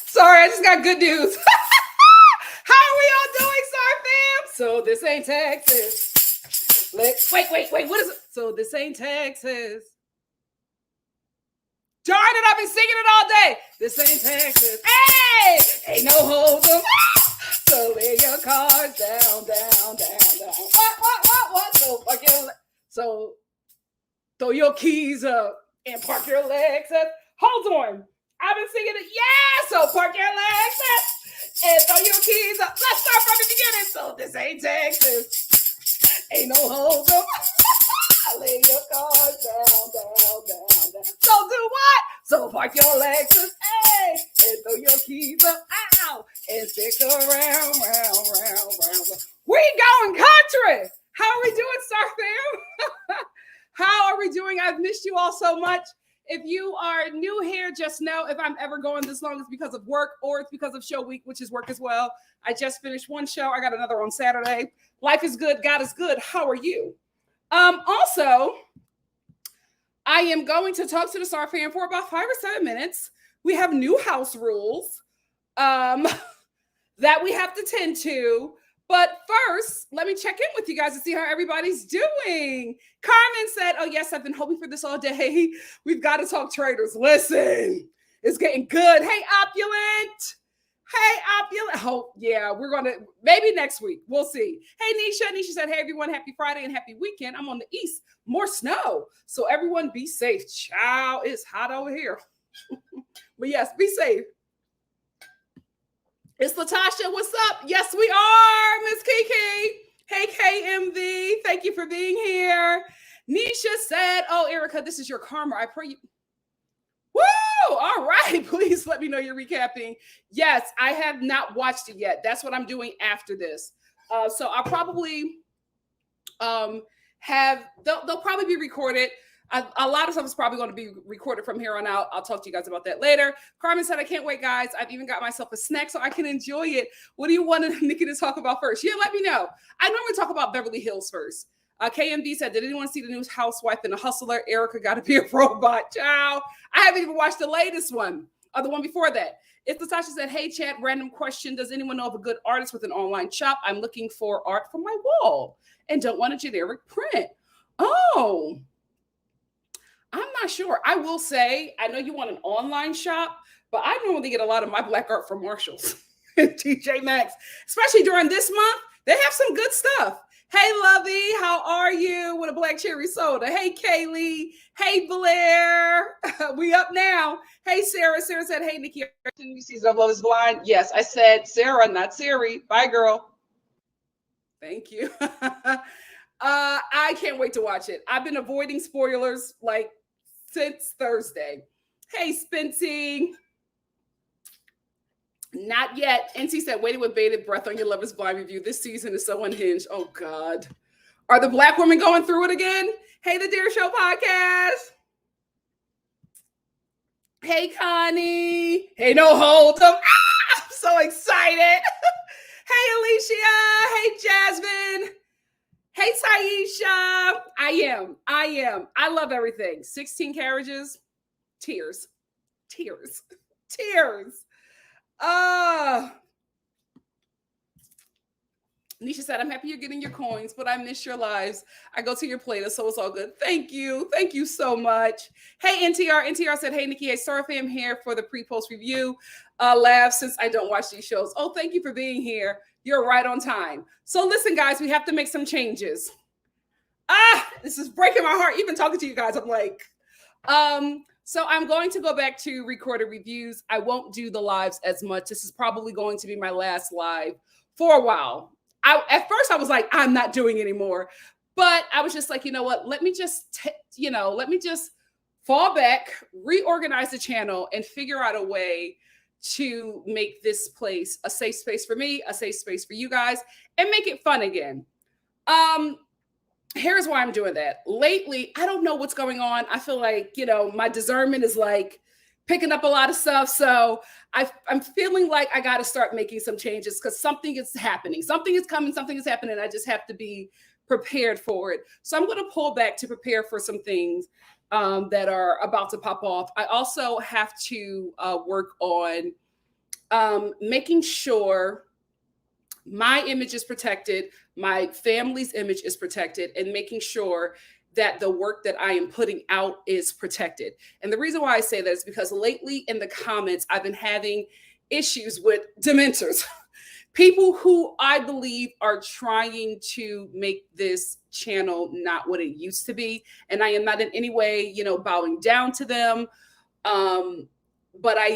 Sorry, I just got good news. How are we all doing, Star fam? So this ain't Texas. Wait, what is it? So this ain't Texas. Darn it, I've been singing it all day. This ain't Texas. Hey, ain't no hold'em. So lay your cards down. What? So throw your keys up and park your legs up. Hold on. I've been singing it. Yeah, so park your legs up and throw your keys up. Let's start from the beginning. So this ain't Texas. Ain't no hold'em. Lay your cards down. So do what? So park your legs up, hey, and throw your keys up, ow, and stick around. We going country. How are we doing, Star fam? How are we doing? I've missed you all so much. If you are new here, just know if I'm ever going this long, it's because of work or it's because of show week, which is work as well. I just finished one show. I got another on Saturday. Life is good. God is good. How are you? Also, I am going to talk to the Star fam for about 5 or 7 minutes. We have new house rules that we have to tend to. But first, let me check in with you guys to see how everybody's doing. Carmen said, oh, yes, I've been hoping for this all day. We've got to talk Traitors. Listen, it's getting good. Hey, Opulent. Oh, yeah, we're going to, maybe next week. We'll see. Hey, Nisha. Nisha said, hey, everyone, happy Friday and happy weekend. I'm on the east. More snow. So everyone be safe. Ciao. It's hot over here. But yes, be safe. It's Latasha. What's up? Yes, we are, Miss Kiki. Hey, KMV. Thank you for being here. Nisha said, oh, Erica, this is your karma. I pray you. Woo! All right. Please let me know you're recapping. Yes, I have not watched it yet. That's what I'm doing after this. So I'll probably they'll probably be recorded. A lot of stuff is probably going to be recorded from here on out. I'll talk to you guys about that later. Carmen said, I can't wait, guys. I've even got myself a snack so I can enjoy it. What do you want Nikki to talk about first? Yeah, let me know. I normally talk about Beverly Hills first. KMB said, did anyone see the new Housewife and the Hustler? Erica got to be a robot. Ciao. I haven't even watched the latest one or the one before that. If Latasha said, hey, chat, random question. Does anyone know of a good artist with an online shop? I'm looking for art for my wall and don't want a generic print. Oh, I'm not sure. I will say, I know you want an online shop, but I normally get a lot of my black art from Marshalls. TJ Maxx, especially during this month, they have some good stuff. Hey, Lovey, how are you? With a black cherry soda. Hey, Kaylee. Hey, Blair. We up now. Hey, Sarah. Sarah said, hey, Nikki, new season of Love is Blind. Yes, I said Sarah, not Siri. Bye, girl. Thank you. I can't wait to watch it. I've been avoiding spoilers like since Thursday. Hey, Spency. Not yet. NC said, waiting with bated breath on your Love is Blind review. This season is so unhinged. Oh, God. Are the black women going through it again? Hey, the Dear Show podcast. Hey, Connie. Hey, no hold up. Ah, I'm so excited. Hey, Alicia. Hey, Jasmine. Hey, Taisha. I am. I love everything. 16 carriages. Tears. Nisha said, I'm happy you're getting your coins, but I miss your lives. I go to your playlist, so it's all good. Thank you. Thank you so much. Hey, NTR. NTR said, hey, Nikki, Star fam here for the pre-post review. Laugh since I don't watch these shows. Oh, thank you for being here. You're right on time. So listen, guys, we have to make some changes. This is breaking my heart. Even talking to you guys, I'm like, so I'm going to go back to recorded reviews. I won't do the lives as much. This is probably going to be my last live for a while. At first I was like, I'm not doing anymore, but I was just like, you know what? Let me just fall back, reorganize the channel, and figure out a way to make this place a safe space for me, a safe space for you guys, and make it fun again. Here's why I'm doing that. Lately, I don't know what's going on. I feel like, my discernment is like picking up a lot of stuff. So I'm feeling like I got to start making some changes because something is happening. Something is coming. Something is happening. I just have to be prepared for it. So I'm going to pull back to prepare for some things that are about to pop off. I also have to work on making sure my image is protected, my family's image is protected, and making sure that the work that I am putting out is protected. And the reason why I say that is because lately in the comments, I've been having issues with dementors, people who I believe are trying to make this channel not what it used to be. And I am not in any way, bowing down to them. But I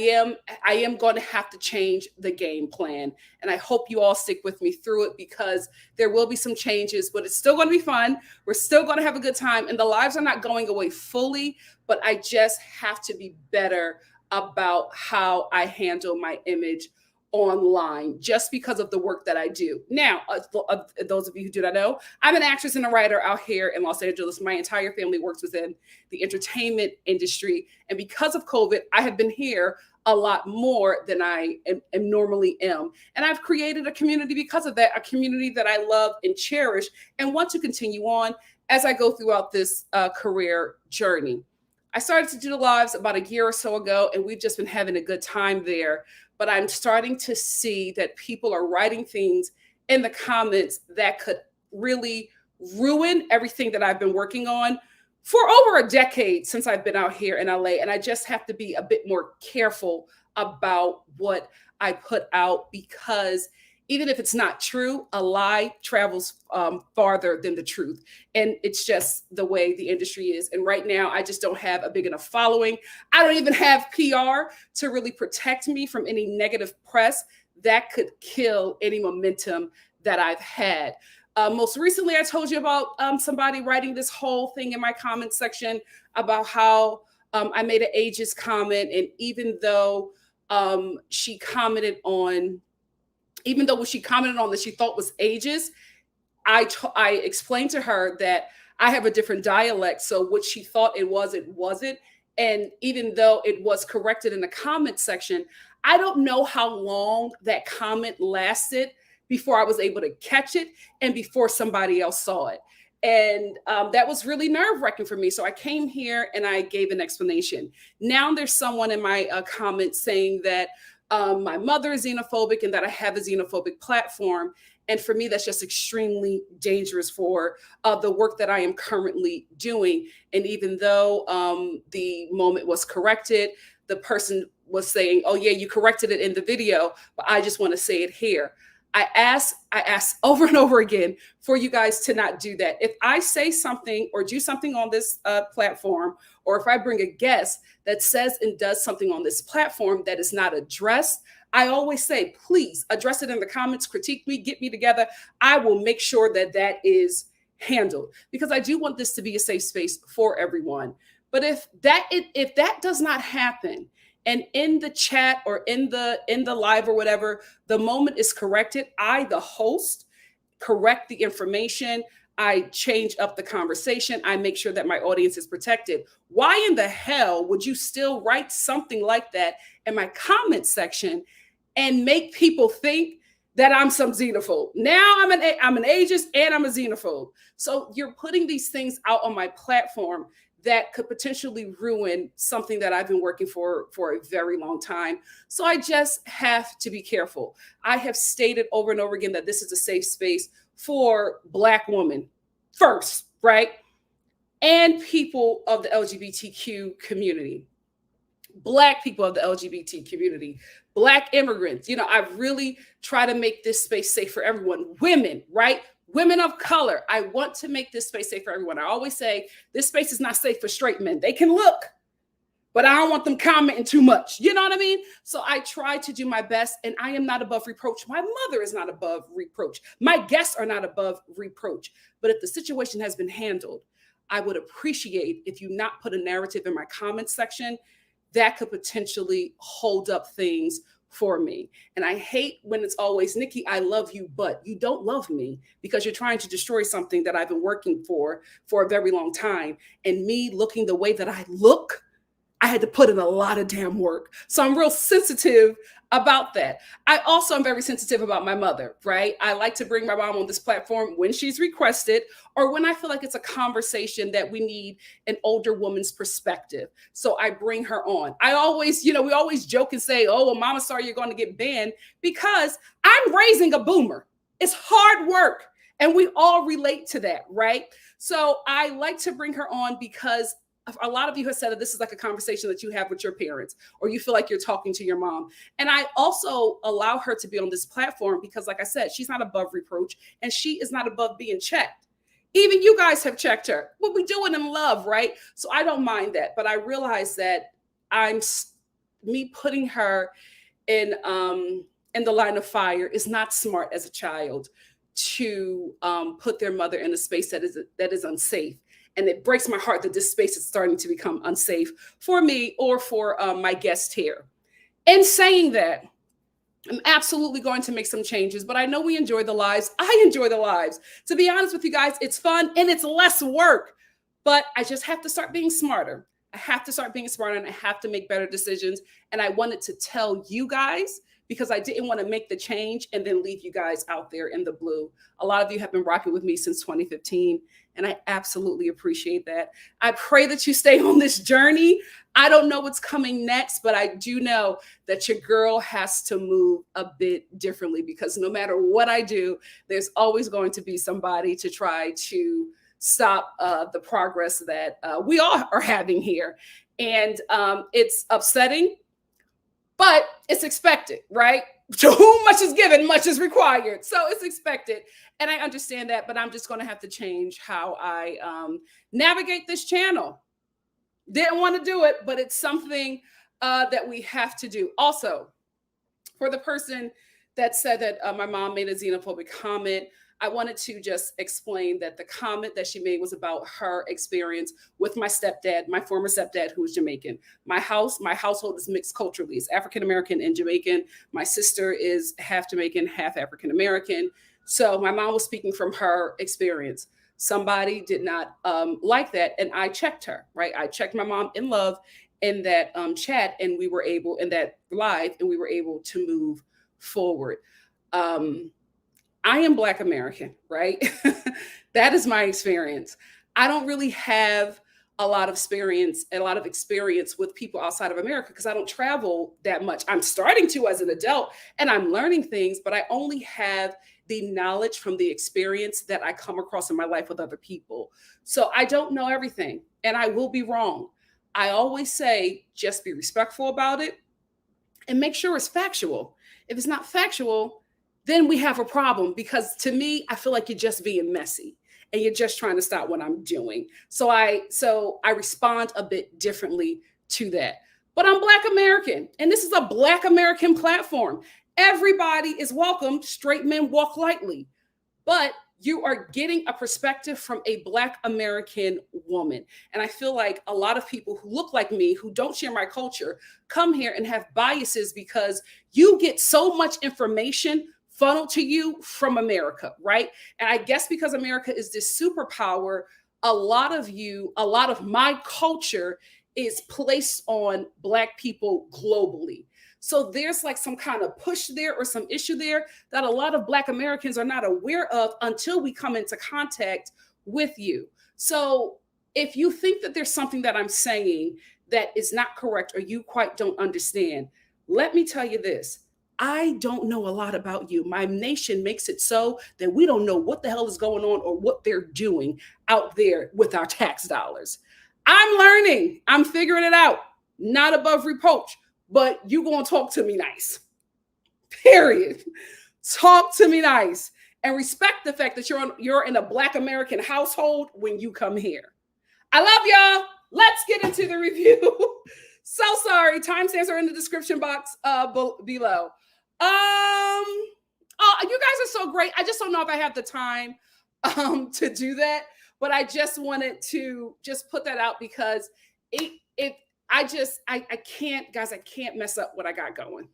am going to have to change the game plan. And I hope you all stick with me through it because there will be some changes, but it's still going to be fun. We're still going to have a good time. And the lives are not going away fully, but I just have to be better about how I handle my image online just because of the work that I do. Now, those of you who do not know, I'm an actress and a writer out here in Los Angeles. My entire family works within the entertainment industry. And because of COVID, I have been here a lot more than I am normally am. And I've created a community because of that, a community that I love and cherish and want to continue on as I go throughout this career journey. I started to do the lives about a year or so ago, and we've just been having a good time there. But I'm starting to see that people are writing things in the comments that could really ruin everything that I've been working on for over a decade since I've been out here in LA. And I just have to be a bit more careful about what I put out because even if it's not true, a lie travels farther than the truth. And it's just the way the industry is. And right now, I just don't have a big enough following. I don't even have PR to really protect me from any negative press that could kill any momentum that I've had. Most recently, I told you about somebody writing this whole thing in my comment section about how I made an ageist comment. And even though she commented on what she commented on that she thought was ageist, I explained to her that I have a different dialect. So what she thought it wasn't. And even though it was corrected in the comment section, I don't know how long that comment lasted before I was able to catch it and before somebody else saw it. And that was really nerve-wracking for me. So I came here and I gave an explanation. Now there's someone in my comments saying that my mother is xenophobic and that I have a xenophobic platform. And for me, that's just extremely dangerous for the work that I am currently doing. And even though the moment was corrected, the person was saying, oh yeah, you corrected it in the video, but I just want to say it here. I ask over and over again for you guys to not do that. If I say something or do something on this platform, or if I bring a guest that says and does something on this platform that is not addressed, I always say, please address it in the comments, critique me, get me together. I will make sure that that is handled, because I do want this to be a safe space for everyone. But if that does not happen, and in the chat or in the live or whatever, the moment is corrected, I, the host, correct the information. I change up the conversation. I make sure that my audience is protected. Why in the hell would you still write something like that in my comment section and make people think that I'm some xenophobe? Now I'm an ageist and I'm a xenophobe. So you're putting these things out on my platform that could potentially ruin something that I've been working for a very long time. So I just have to be careful. I have stated over and over again that this is a safe space for Black women first, right? And people of the LGBTQ community, Black people of the LGBT community, Black immigrants. I really try to make this space safe for everyone. Women, right? Women of color. I want to make this space safe for everyone. I always say this space is not safe for straight men. They can look, but I don't want them commenting too much. You know what I mean? So I try to do my best, and I am not above reproach. My mother is not above reproach. My guests are not above reproach. But if the situation has been handled, I would appreciate if you not put a narrative in my comment section that could potentially hold up things for me. And I hate when it's always, Nikki, I love you, but you don't love me, because you're trying to destroy something that I've been working for a very long time. And me looking the way that I look, I had to put in a lot of damn work. So I'm real sensitive about that. I also am very sensitive about my mother, right? I like to bring my mom on this platform when she's requested, or when I feel like it's a conversation that we need an older woman's perspective. So I bring her on. I always, we always joke and say, oh, well, Mama, sorry, you're going to get banned, because I'm raising a boomer. It's hard work. And we all relate to that, right? So I like to bring her on because a lot of you have said that this is like a conversation that you have with your parents, or you feel like you're talking to your mom. And I also allow her to be on this platform because, like I said, she's not above reproach, and she is not above being checked. Even you guys have checked her. What we do it in love, right? So I don't mind that. But I realize that me putting her in the line of fire is not smart as a child to put their mother in a space that is unsafe. And it breaks my heart that this space is starting to become unsafe for me or for my guest here. In saying that, I'm absolutely going to make some changes, but I know we enjoy the lives. I enjoy the lives. To be honest with you guys, it's fun and it's less work, but I just have to start being smarter. I have to start being smarter, and I have to make better decisions. And I wanted to tell you guys, because I didn't want to make the change and then leave you guys out there in the blue. A lot of you have been rocking with me since 2015, and I absolutely appreciate that. I pray that you stay on this journey. I don't know what's coming next, but I do know that your girl has to move a bit differently, because no matter what I do, there's always going to be somebody to try to stop the progress that we all are having here. And it's upsetting, but it's expected, right? To whom much is given, much is required. So it's expected. And I understand that, but I'm just going to have to change how I navigate this channel. Didn't want to do it, but it's something that we have to do. Also, for the person that said that my mom made a xenophobic comment, I wanted to just explain that the comment that she made was about her experience with my stepdad, my former stepdad, who is Jamaican. My household is mixed culturally. It's African-American and Jamaican. My sister is half Jamaican, half African-American. So my mom was speaking from her experience. Somebody did not like that, and I checked her, right? I checked my mom in love in that chat, and we were able, in that live, and we were able to move forward. I am Black American, right? That is my experience. I don't really have a lot of experience with people outside of America because I don't travel that much. I'm starting to as an adult, and I'm learning things, but I only have the knowledge from the experience that I come across in my life with other people. So I don't know everything, and I will be wrong. I always say, just be respectful about it and make sure it's factual. If it's not factual, then we have a problem, because to me, I feel like you're just being messy and you're just trying to stop what I'm doing. So I respond a bit differently to that. But I'm Black American, and this is a Black American platform. Everybody is welcome. Straight men walk lightly. But you are getting a perspective from a Black American woman. And I feel like a lot of people who look like me, who don't share my culture, come here and have biases because you get so much information funneled to you from America, right? And I guess because America is this superpower, a lot of my culture is placed on Black people globally. So there's like some kind of push there or some issue there that a lot of Black Americans are not aware of until we come into contact with you. So if you think that there's something that I'm saying that is not correct or you quite don't understand, let me tell you this. I don't know a lot about you. My nation makes it so that we don't know what the hell is going on or what they're doing out there with our tax dollars. I'm learning. I'm figuring it out. Not above reproach, but you gonna talk to me nice. Period. Talk to me nice and respect the fact that you're in a Black American household when you come here. I love y'all. Let's get into the review. So sorry. Timestamps are in the description box below. Oh, you guys are so great. I just don't know if I have the time to do that, but I just wanted to just put that out because I can't, guys, I can't mess up what I got going.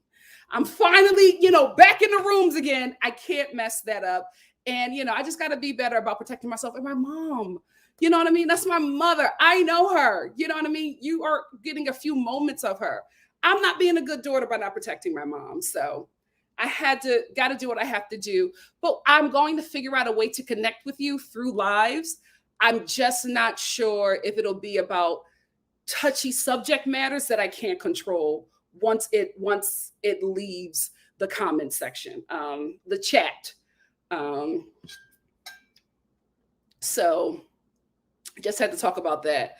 I'm finally, back in the rooms again. I can't mess that up. And, I just got to be better about protecting myself and my mom. You know what I mean? That's my mother. I know her. You know what I mean? You are getting a few moments of her. I'm not being a good daughter by not protecting my mom. So I got to do what I have to do. But I'm going to figure out a way to connect with you through lives. I'm just not sure if it'll be about touchy subject matters that I can't control once it leaves the comment section, the chat. So just had to talk about that.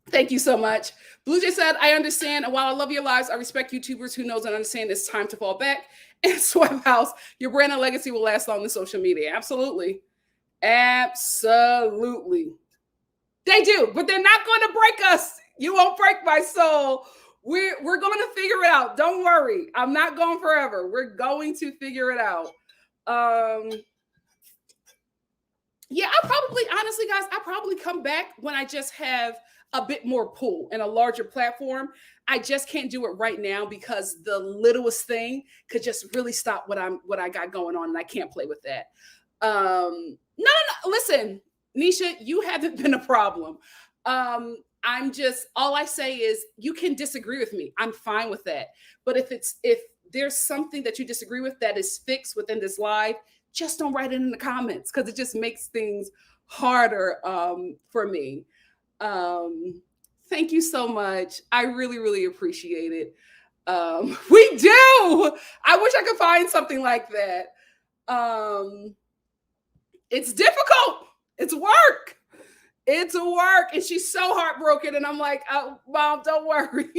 Thank you so much. Blue Jay said, I understand. And while I love your lives, I respect YouTubers who knows and understand it's time to fall back and swipe house. Your brand and legacy will last long in social media. Absolutely. Absolutely. They do, but they're not going to break us. You won't break my soul. We're going to figure it out. Don't worry. I'm not going forever. We're going to figure it out. Yeah, honestly, guys, I probably come back when I just have a bit more pull and a larger platform. I just can't do it right now because the littlest thing could just really stop what I got going on, and I can't play with that. No. Listen, Nisha, you haven't been a problem. All I say is you can disagree with me. I'm fine with that. But if there's something that you disagree with that is fixed within this live, just don't write it in the comments because it just makes things harder for me. Thank you so much. I really, really appreciate it. We do. I wish I could find something like that. It's difficult. It's work. It's work. And she's so heartbroken. And I'm like, oh, Mom, don't worry.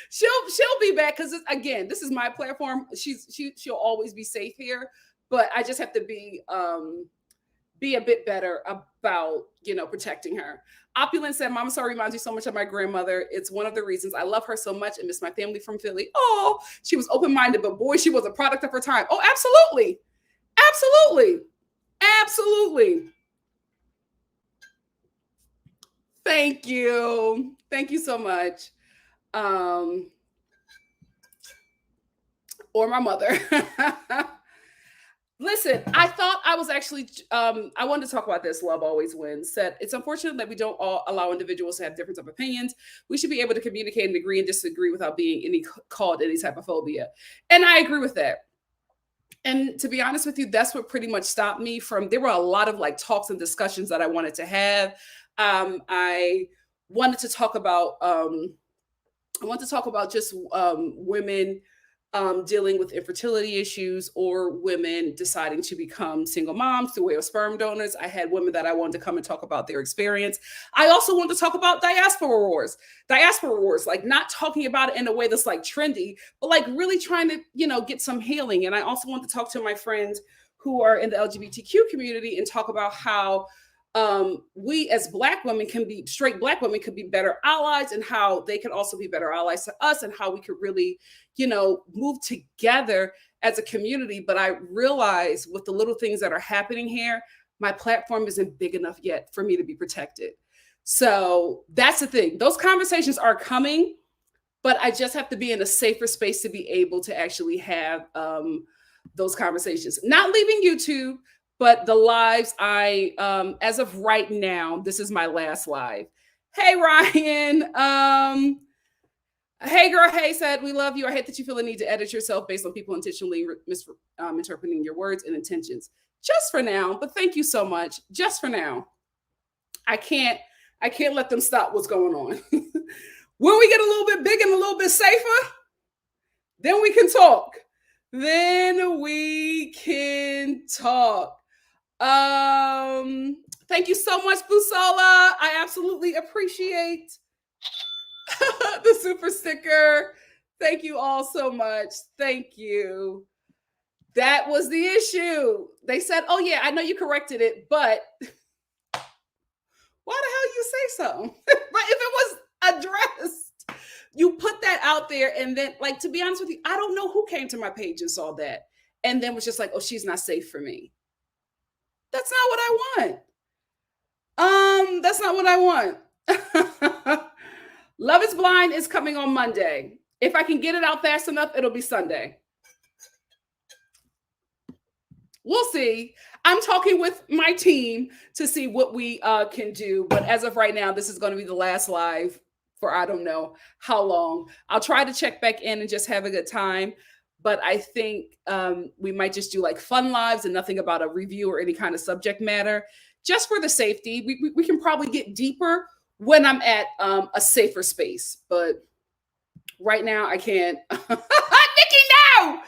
she'll be back because again, this is my platform. She'll always be safe here. But I just have to be a bit better about, protecting her. Opulent said, Mama Sorry reminds you so much of my grandmother. It's one of the reasons I love her so much and miss my family from Philly. Oh, she was open-minded, but boy, she was a product of her time. Oh, absolutely. Absolutely. Absolutely. Thank you. Thank you so much. Or my mother. Listen, I thought I was actually, I wanted to talk about this. Love always wins. Said, it's unfortunate that we don't all allow individuals to have difference of opinions. We should be able to communicate and agree and disagree without being called any type of phobia. And I agree with that. And to be honest with you, that's what pretty much stopped me from, there were a lot of like talks and discussions that I wanted to have. I wanted to talk about just women dealing with infertility issues or women deciding to become single moms through way of sperm donors. I had women that I wanted to come and talk about their experience. I also wanted to talk about diaspora wars, like not talking about it in a way that's like trendy, but like really trying to, get some healing. And I also want to talk to my friends who are in the LGBTQ community and talk about how we as straight Black women could be better allies, and how they could also be better allies to us, and how we could really, move together as a community. But I realize with the little things that are happening here, my platform isn't big enough yet for me to be protected. So that's the thing. Those conversations are coming, but I just have to be in a safer space to be able to actually have those conversations. Not leaving YouTube, but the lives as of right now, this is my last live. Hey, Ryan. Hey, girl. Hey, said, we love you. I hate that you feel the need to edit yourself based on people intentionally misinterpreting your words and intentions. Just for now, but thank you so much. Just for now. I can't let them stop what's going on. When we get a little bit big and a little bit safer, then we can talk. Thank you so much, Busola. I absolutely appreciate the super sticker. Thank you all so much. Thank you. That was the issue. They said, oh yeah, I know you corrected it, but why the hell you say so? But if it was addressed, you put that out there, and then, like, to be honest with you, I don't know who came to my page and saw that and then was just like, oh, she's not safe for me. That's not what I want. That's not what I want. Love is Blind is coming on Monday. If I can get it out fast enough, it'll be Sunday. We'll see. I'm talking with my team to see what we can do. But as of right now, this is going to be the last live for I don't know how long. I'll try to check back in and just have a good time. But I think we might just do like fun lives and nothing about a review or any kind of subject matter, just for the safety. We can probably get deeper when I'm at a safer space. But right now I can't. Nikki, no!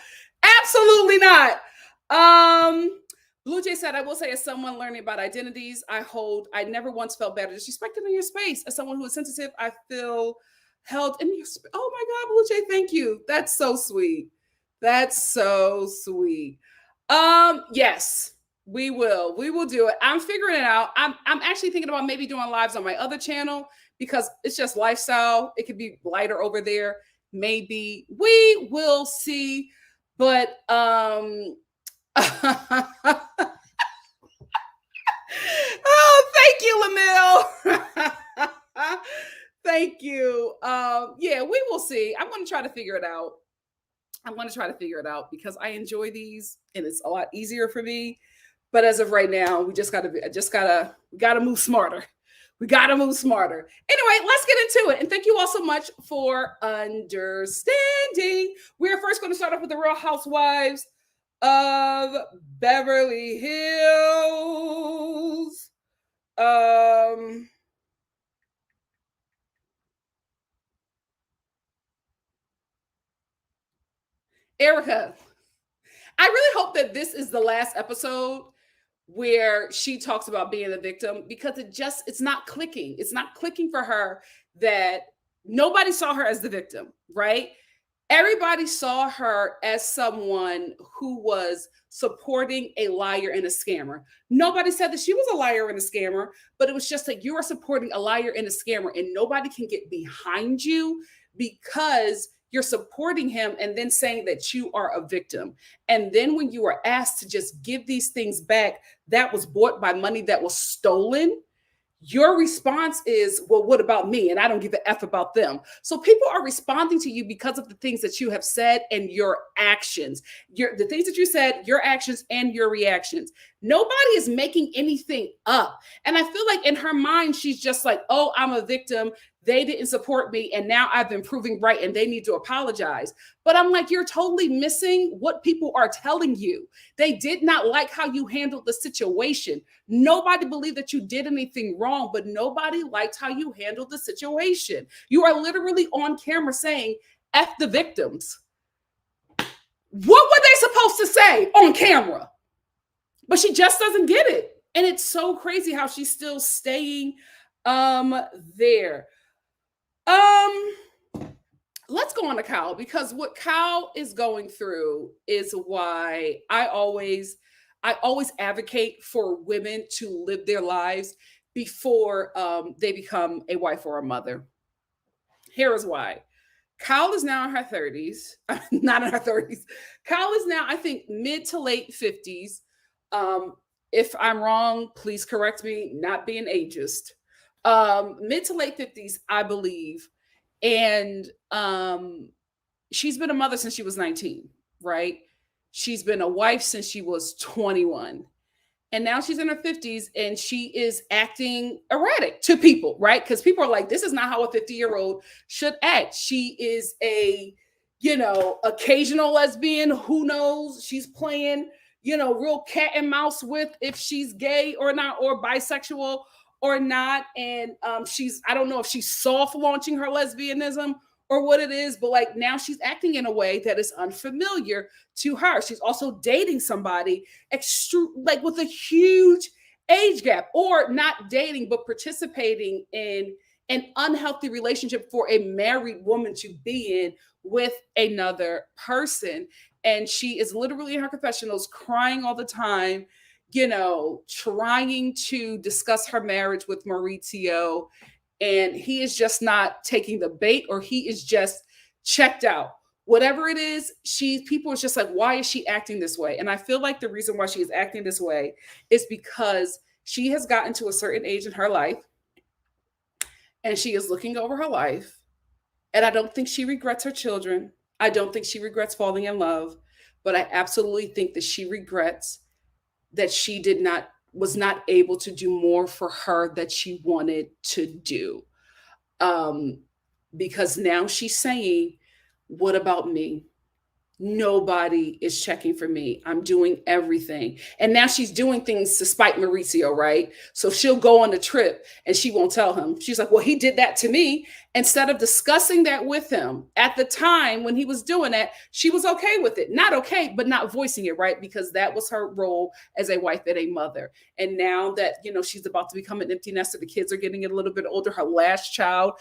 Absolutely not. Blue Jay said, I will say, as someone learning about identities, I never once felt bad or disrespected in your space. As someone who is sensitive, I feel held in your space. Oh my God, Blue Jay, thank you. That's so sweet. That's so sweet. Yes, we will do it. I'm figuring it out. I'm actually thinking about maybe doing lives on my other channel because it's just lifestyle. It could be lighter over there. Maybe we will see, but oh, thank you, Lamille. Thank you. Yeah, we will see. I'm going to try to figure it out. Because I enjoy these and it's a lot easier for me. But as of right now, we gotta move smarter. We gotta move smarter. Anyway, let's get into it. And thank you all so much for understanding. We're first going to start off with the Real Housewives of Beverly Hills. Erica, I really hope that this is the last episode where she talks about being a victim, because it's not clicking. It's not clicking for her that nobody saw her as the victim, right? Everybody saw her as someone who was supporting a liar and a scammer. Nobody said that she was a liar and a scammer, but it was just like, you are supporting a liar and a scammer, and nobody can get behind you because you're supporting him and then saying that you are a victim. And then when you are asked to just give these things back that was bought by money that was stolen, your response is, well, what about me? And I don't give a F about them. So people are responding to you because of the things that you have said and your actions. The things that you said, your actions and your reactions. Nobody is making anything up. And I feel like in her mind, she's just like, oh, I'm a victim. They didn't support me, and now I've been proving right, and they need to apologize. But I'm like, you're totally missing what people are telling you. They did not like how you handled the situation. Nobody believed that you did anything wrong, but nobody liked how you handled the situation. You are literally on camera saying, F the victims. What were they supposed to say on camera? But she just doesn't get it. And it's so crazy how she's still staying there. Let's go on to Kyle, because what Kyle is going through is why I always advocate for women to live their lives before they become a wife or a mother. Here is why. Kyle is now in her 30s, not in her 30s. Kyle is now, I think, mid to late 50s. If I'm wrong, please correct me, not being ageist. Mid to late 50s, I believe. And she's been a mother since she was 19, right? She's been a wife since she was 21. And now she's in her 50s and she is acting erratic to people, right? Because people are like, this is not how a 50-year-old should act. She is a, occasional lesbian. Who knows? She's playing, real cat and mouse with if she's gay or not, or bisexual or not. And I don't know if she's soft launching her lesbianism or what it is, but like now she's acting in a way that is unfamiliar to her. She's also dating somebody like with a huge age gap, or not dating, but participating in an unhealthy relationship for a married woman to be in with another person. And she is literally in her confessionals crying all the time, trying to discuss her marriage with Maurizio. And he is just not taking the bait, or he is just checked out. Whatever it is, people are just like, why is she acting this way? And I feel like the reason why she is acting this way is because she has gotten to a certain age in her life and she is looking over her life. And I don't think she regrets her children. I don't think she regrets falling in love, but I absolutely think that she regrets that she was not able to do more for her that she wanted to do. Because now she's saying, what about me? Nobody is checking for me. I'm doing everything. And now she's doing things to spite Maurizio, right? So she'll go on the trip and she won't tell him. She's like, well, he did that to me. Instead of discussing that with him at the time when he was doing that, she was okay with it. Not okay, but not voicing it, right? Because that was her role as a wife and a mother. And now that, she's about to become an empty nester, the kids are getting a little bit older. Her last child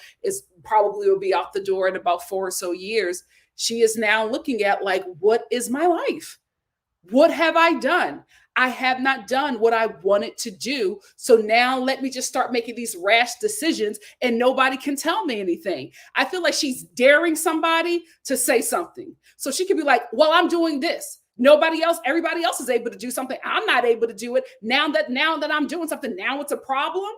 will be out the door in about 4 or so years. She is now looking at like, what is my life? What have I done? I have not done what I wanted to do. So now let me just start making these rash decisions and nobody can tell me anything. I feel like she's daring somebody to say something. So she could be like, well, I'm doing this. Everybody else is able to do something. I'm not able to do it. Now that I'm doing something, now it's a problem.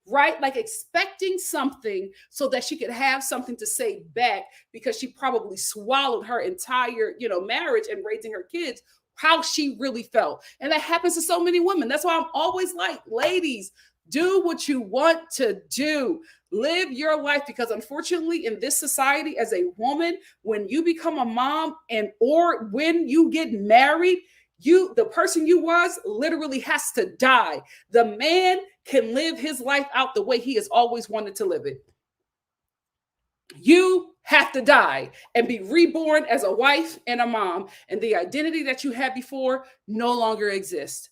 Right? Like expecting something so that she could have something to say back, because she probably swallowed her entire, marriage and raising her kids, how she really felt. And that happens to so many women. That's why I'm always like, ladies, do what you want to do. Live your life, because unfortunately in this society, as a woman, when you become a mom or when you get married, the person you was literally has to die. The man can live his life out the way he has always wanted to live it. You have to die and be reborn as a wife and a mom, and the identity that you had before no longer exists.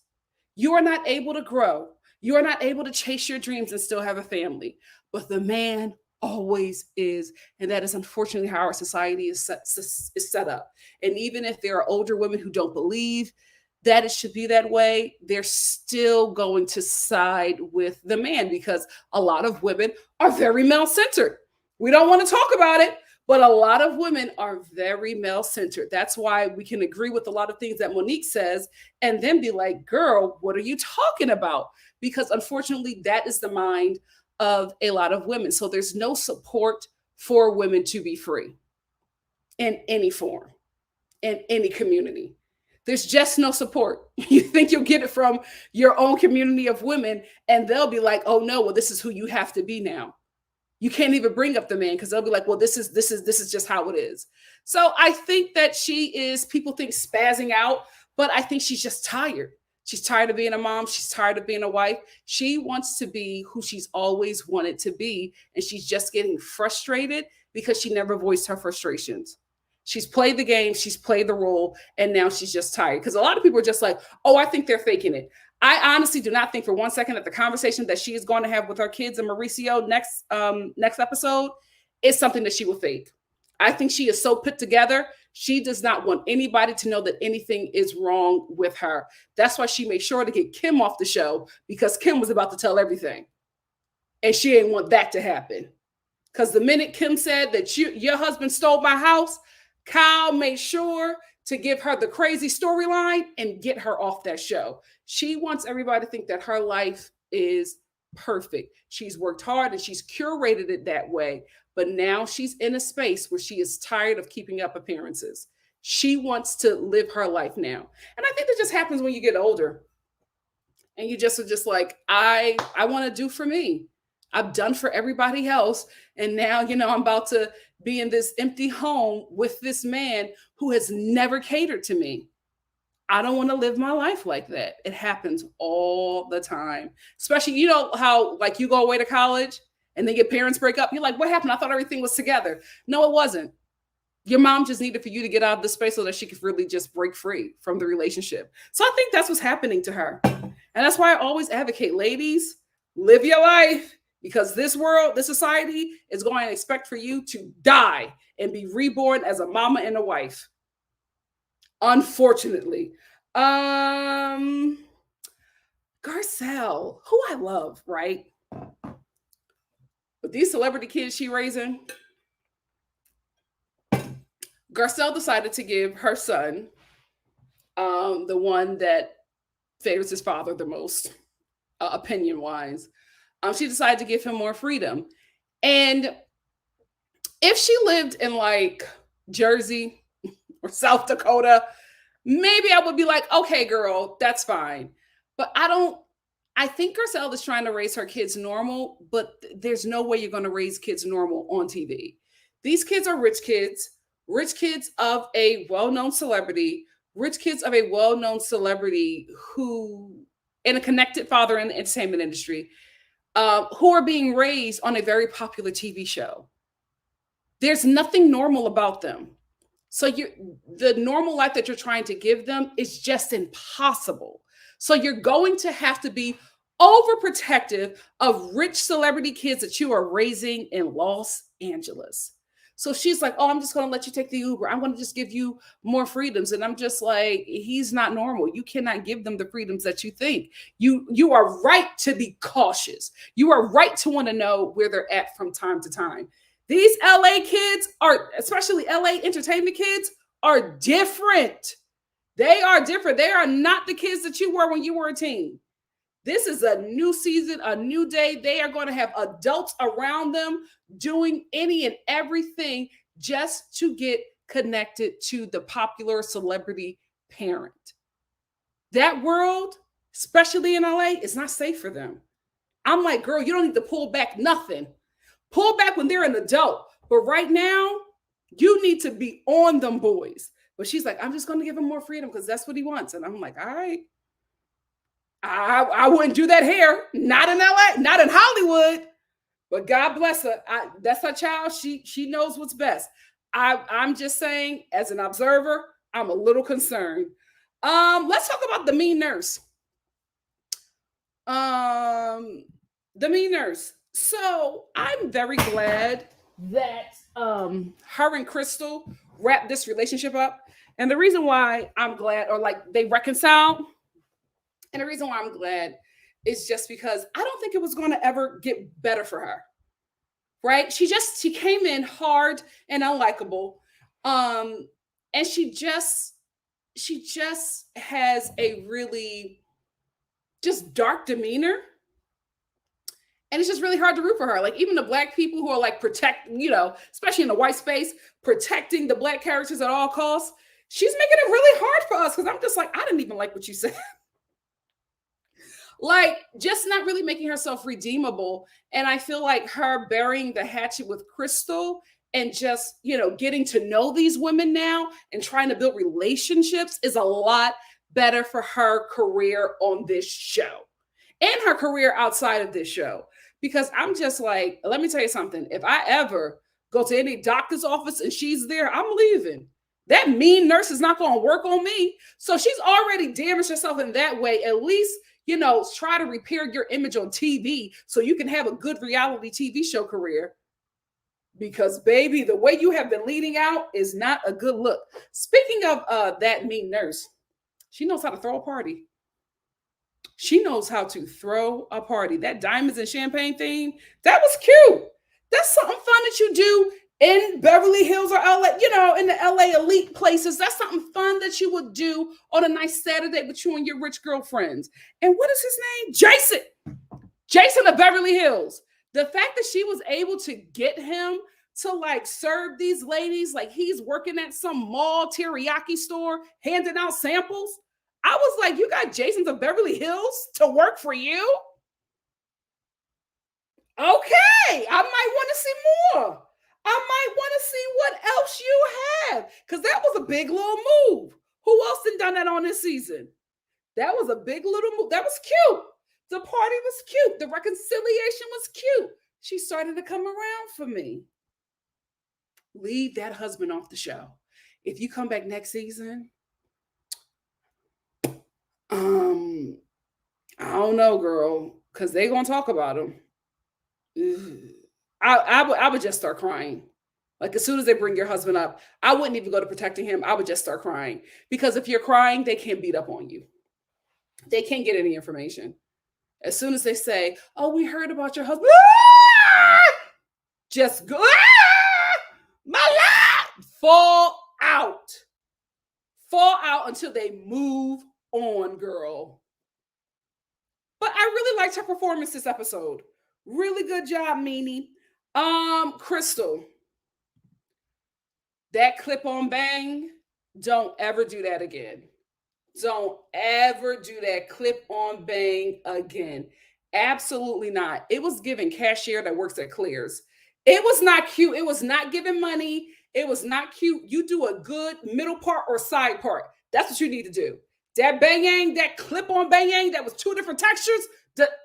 You are not able to grow. You are not able to chase your dreams and still have a family, but the man always is. And that is unfortunately how our society is set up. And even if there are older women who don't believe that it should be that way, they're still going to side with the man, because a lot of women are very male-centered. We don't want to talk about it, but a lot of women are very male-centered. That's why we can agree with a lot of things that Monique says and then be like, girl, what are you talking about? Because unfortunately, that is the mind of a lot of women. So there's no support for women to be free in any form, in any community. There's just no support. You think you'll get it from your own community of women, and they'll be like, oh no, well, this is who you have to be now. You can't even bring up the man, because they'll be like, well, this is just how it is. So I think that people think spazzing out, but I think she's just tired. She's tired of being a mom. She's tired of being a wife. She wants to be who she's always wanted to be. And she's just getting frustrated because she never voiced her frustrations. She's played the game, she's played the role, and now she's just tired. Because a lot of people are just like, oh, I think they're faking it. I honestly do not think for 1 second that the conversation that she is going to have with her kids and Mauricio next episode is something that she will fake. I think she is so put together. She does not want anybody to know that anything is wrong with her. That's why she made sure to get Kim off the show, because Kim was about to tell everything. And she didn't want that to happen. Because the minute Kim said that your husband stole my house, Kyle made sure to give her the crazy storyline and get her off that show. She wants everybody to think that her life is perfect. She's worked hard and she's curated it that way. But now she's in a space where she is tired of keeping up appearances. She wants to live her life now. And I think that just happens when you get older. And you just are just like, I want to do for me. I've done for everybody else. And now, I'm about to be in this empty home with this man who has never catered to me. I don't want to live my life like that. It happens all the time. Especially, how like you go away to college and then your parents break up. You're like, what happened? I thought everything was together. No, it wasn't. Your mom just needed for you to get out of the space so that she could really just break free from the relationship. So I think that's what's happening to her. And that's why I always advocate, ladies, live your life, because this world, this society is going to expect for you to die and be reborn as a mama and a wife. Unfortunately. Garcelle, who I love, right? But these celebrity kids she raising, Garcelle decided to give her son, the one that favors his father the most, opinion-wise, she decided to give him more freedom. And if she lived in like Jersey or South Dakota, maybe I would be like, okay, girl, that's fine. But I think Garcelle is trying to raise her kids normal, but there's no way you're going to raise kids normal on TV. These kids are rich kids of a well-known celebrity, who, and a connected father in the entertainment industry, who are being raised on a very popular TV show. There's nothing normal about them. So the normal life that you're trying to give them is just impossible. So you're going to have to be overprotective of rich celebrity kids that you are raising in Los Angeles. So she's like, oh, I'm just going to let you take the Uber. I'm going to just give you more freedoms. And I'm just like, he's not normal. You cannot give them the freedoms that you think. You are right to be cautious. You are right to want to know where they're at from time to time. These LA kids especially LA entertainment kids, are different. They are different. They are not the kids that you were when you were a teen. This is a new season, a new day. They are going to have adults around them doing any and everything just to get connected to the popular celebrity parent. That world, especially in LA, is not safe for them. I'm like, girl, you don't need to pull back nothing. Pull back when they're an adult. But right now, you need to be on them boys. But she's like, I'm just going to give him more freedom because that's what he wants. And I'm like, all right. I wouldn't do that here. Not in LA, not in Hollywood. But God bless her. That's her child. She knows what's best. I'm just saying, as an observer, I'm a little concerned. Let's talk about the mean nurse. The mean nurse. So I'm very glad that her and Crystal wrapped this relationship up. And the reason why I'm glad, or like they reconciled, and the reason why I'm glad is just because I don't think it was going to ever get better for her. Right? She came in hard and unlikable. And she just has a really just dark demeanor. And it's just really hard to root for her. Like even the Black people who are like especially in the white space, protecting the Black characters at all costs. She's making it really hard for us because I'm just like, I didn't even like what you said. Like just not really making herself redeemable. And I feel like her burying the hatchet with Crystal and just, getting to know these women now and trying to build relationships is a lot better for her career on this show and her career outside of this show. Because I'm just like, let me tell you something. If I ever go to any doctor's office and she's there, I'm leaving. That mean nurse is not going to work on me. So she's already damaged herself in that way. At least, try to repair your image on TV so you can have a good reality TV show career. Because, baby, the way you have been leading out is not a good look. Speaking of that mean nurse, she knows how to throw a party. She knows how to throw a party. That diamonds and champagne thing, that was cute. That's something fun that you do in Beverly Hills or LA, in the LA elite places. That's something fun that you would do on a nice Saturday with you and your rich girlfriends. And what is his name? Jason of Beverly Hills. The fact that she was able to get him to serve these ladies like he's working at some mall teriyaki store handing out samples. I was like, you got Jason's of Beverly Hills to work for you? Okay, I might want to see more. I might want to see what else you have, because that was a big little move. Who else had done that on this season? That was a big little move. That was cute. The party was cute. The reconciliation was cute. She started to come around for me. Leave that husband off the show. If you come back next season, I don't know, girl, because they're going to talk about him. I would just start crying. Like, as soon as they bring your husband up, I wouldn't even go to protecting him. I would just start crying. Because if you're crying, they can't beat up on you. They can't get any information. As soon as they say, oh, we heard about your husband. Just go. My life. Fall out. Fall out until they move on, girl. But I really liked her performance this episode. Really good job, Meanie. Crystal. That clip on bang, don't ever do that again. Don't ever do that clip on bang again. Absolutely not. It was giving cashier that works at Clear's. It was not cute. It was not giving money. It was not cute. You do a good middle part or side part. That's what you need to do. That bang-yang, that clip on bang-yang, that was two different textures.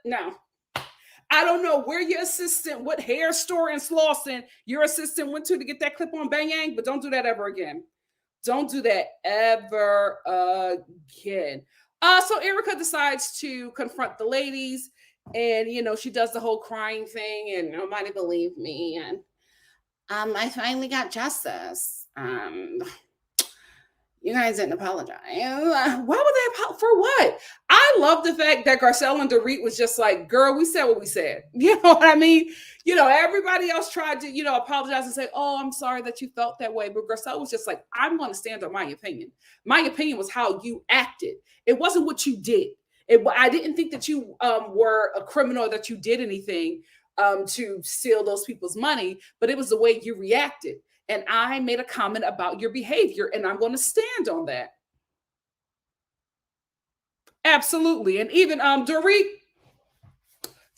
No. I don't know where your assistant, what hair store in Slauson your assistant went to get that clip on bang-yang, but don't do that ever again. Don't do that ever again. So Erica decides to confront the ladies, and she does the whole crying thing, and nobody believed me. And I finally got justice. You guys didn't apologize. Why would they apologize? For what? I love the fact that Garcelle and Dorit was just like, girl, we said what we said. You know what I mean? Everybody else tried to, apologize and say, oh, I'm sorry that you felt that way. But Garcelle was just like, I'm going to stand on my opinion. My opinion was how you acted. It wasn't what you did. I didn't think that you were a criminal or that you did anything to steal those people's money, but it was the way you reacted. And I made a comment about your behavior, and I'm going to stand on that. Absolutely. And even Dorit,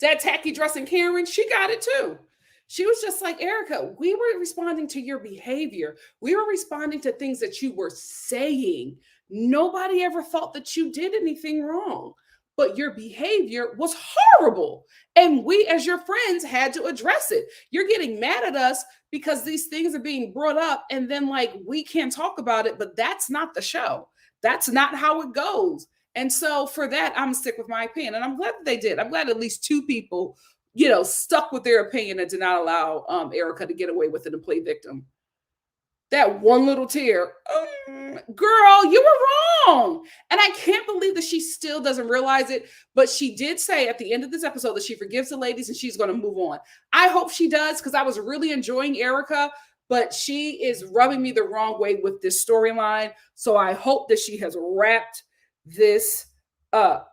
that tacky dressing Karen, she got it too. She was just like, Erica, we were responding to your behavior. We were responding to things that you were saying. Nobody ever thought that you did anything wrong, but your behavior was horrible. And we, as your friends, had to address it. You're getting mad at us because these things are being brought up, and then we can't talk about it, but that's not the show. That's not how it goes. And so for that, I'm stick with my opinion. And I'm glad that they did. I'm glad at least two people, stuck with their opinion and did not allow Erica to get away with it and play victim. That one little tear, girl, you were wrong. And I can't believe that she still doesn't realize it. But she did say at the end of this episode that she forgives the ladies and she's going to move on. I hope she does, because I was really enjoying Erica, but she is rubbing me the wrong way with this storyline. So I hope that she has wrapped this up.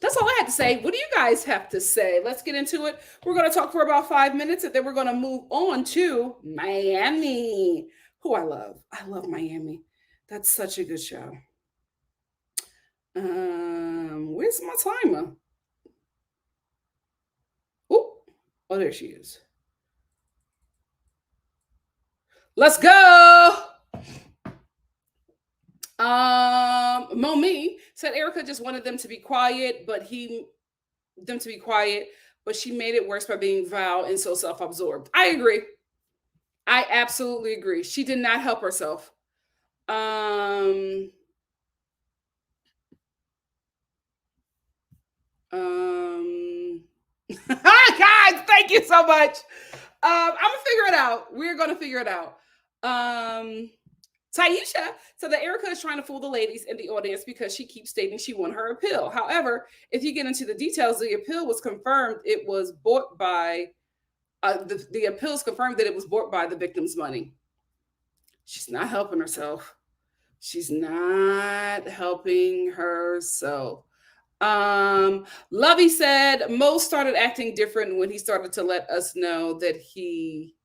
That's all I had to say. What do you guys have to say? Let's get into it. We're going to talk for about 5 minutes, and then we're going to move on to Miami, who I love. I love Miami. That's such a good show. Where's my timer? Oh, there she is. Let's go. Momi said Erica just wanted them to be quiet, but he them to be quiet, but she made it worse by being vile and so self-absorbed. I agree. I absolutely agree. She did not help herself. Um, guys, thank you so much. I'm gonna figure it out. We're gonna figure it out. Taisha, so that Erica is trying to fool the ladies in the audience because she keeps stating she won her appeal. However, if you get into the details, the appeal was confirmed. It was bought by the appeals confirmed that it was bought by the victim's money. She's not helping herself. She's not helping herself. Lovey said Mo started acting different when he started to let us know that he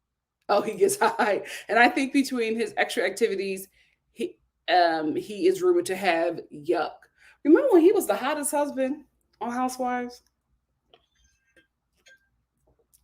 gets high. And I think between his extra activities, he is rumored to have yuck. Remember when he was the hottest husband on Housewives?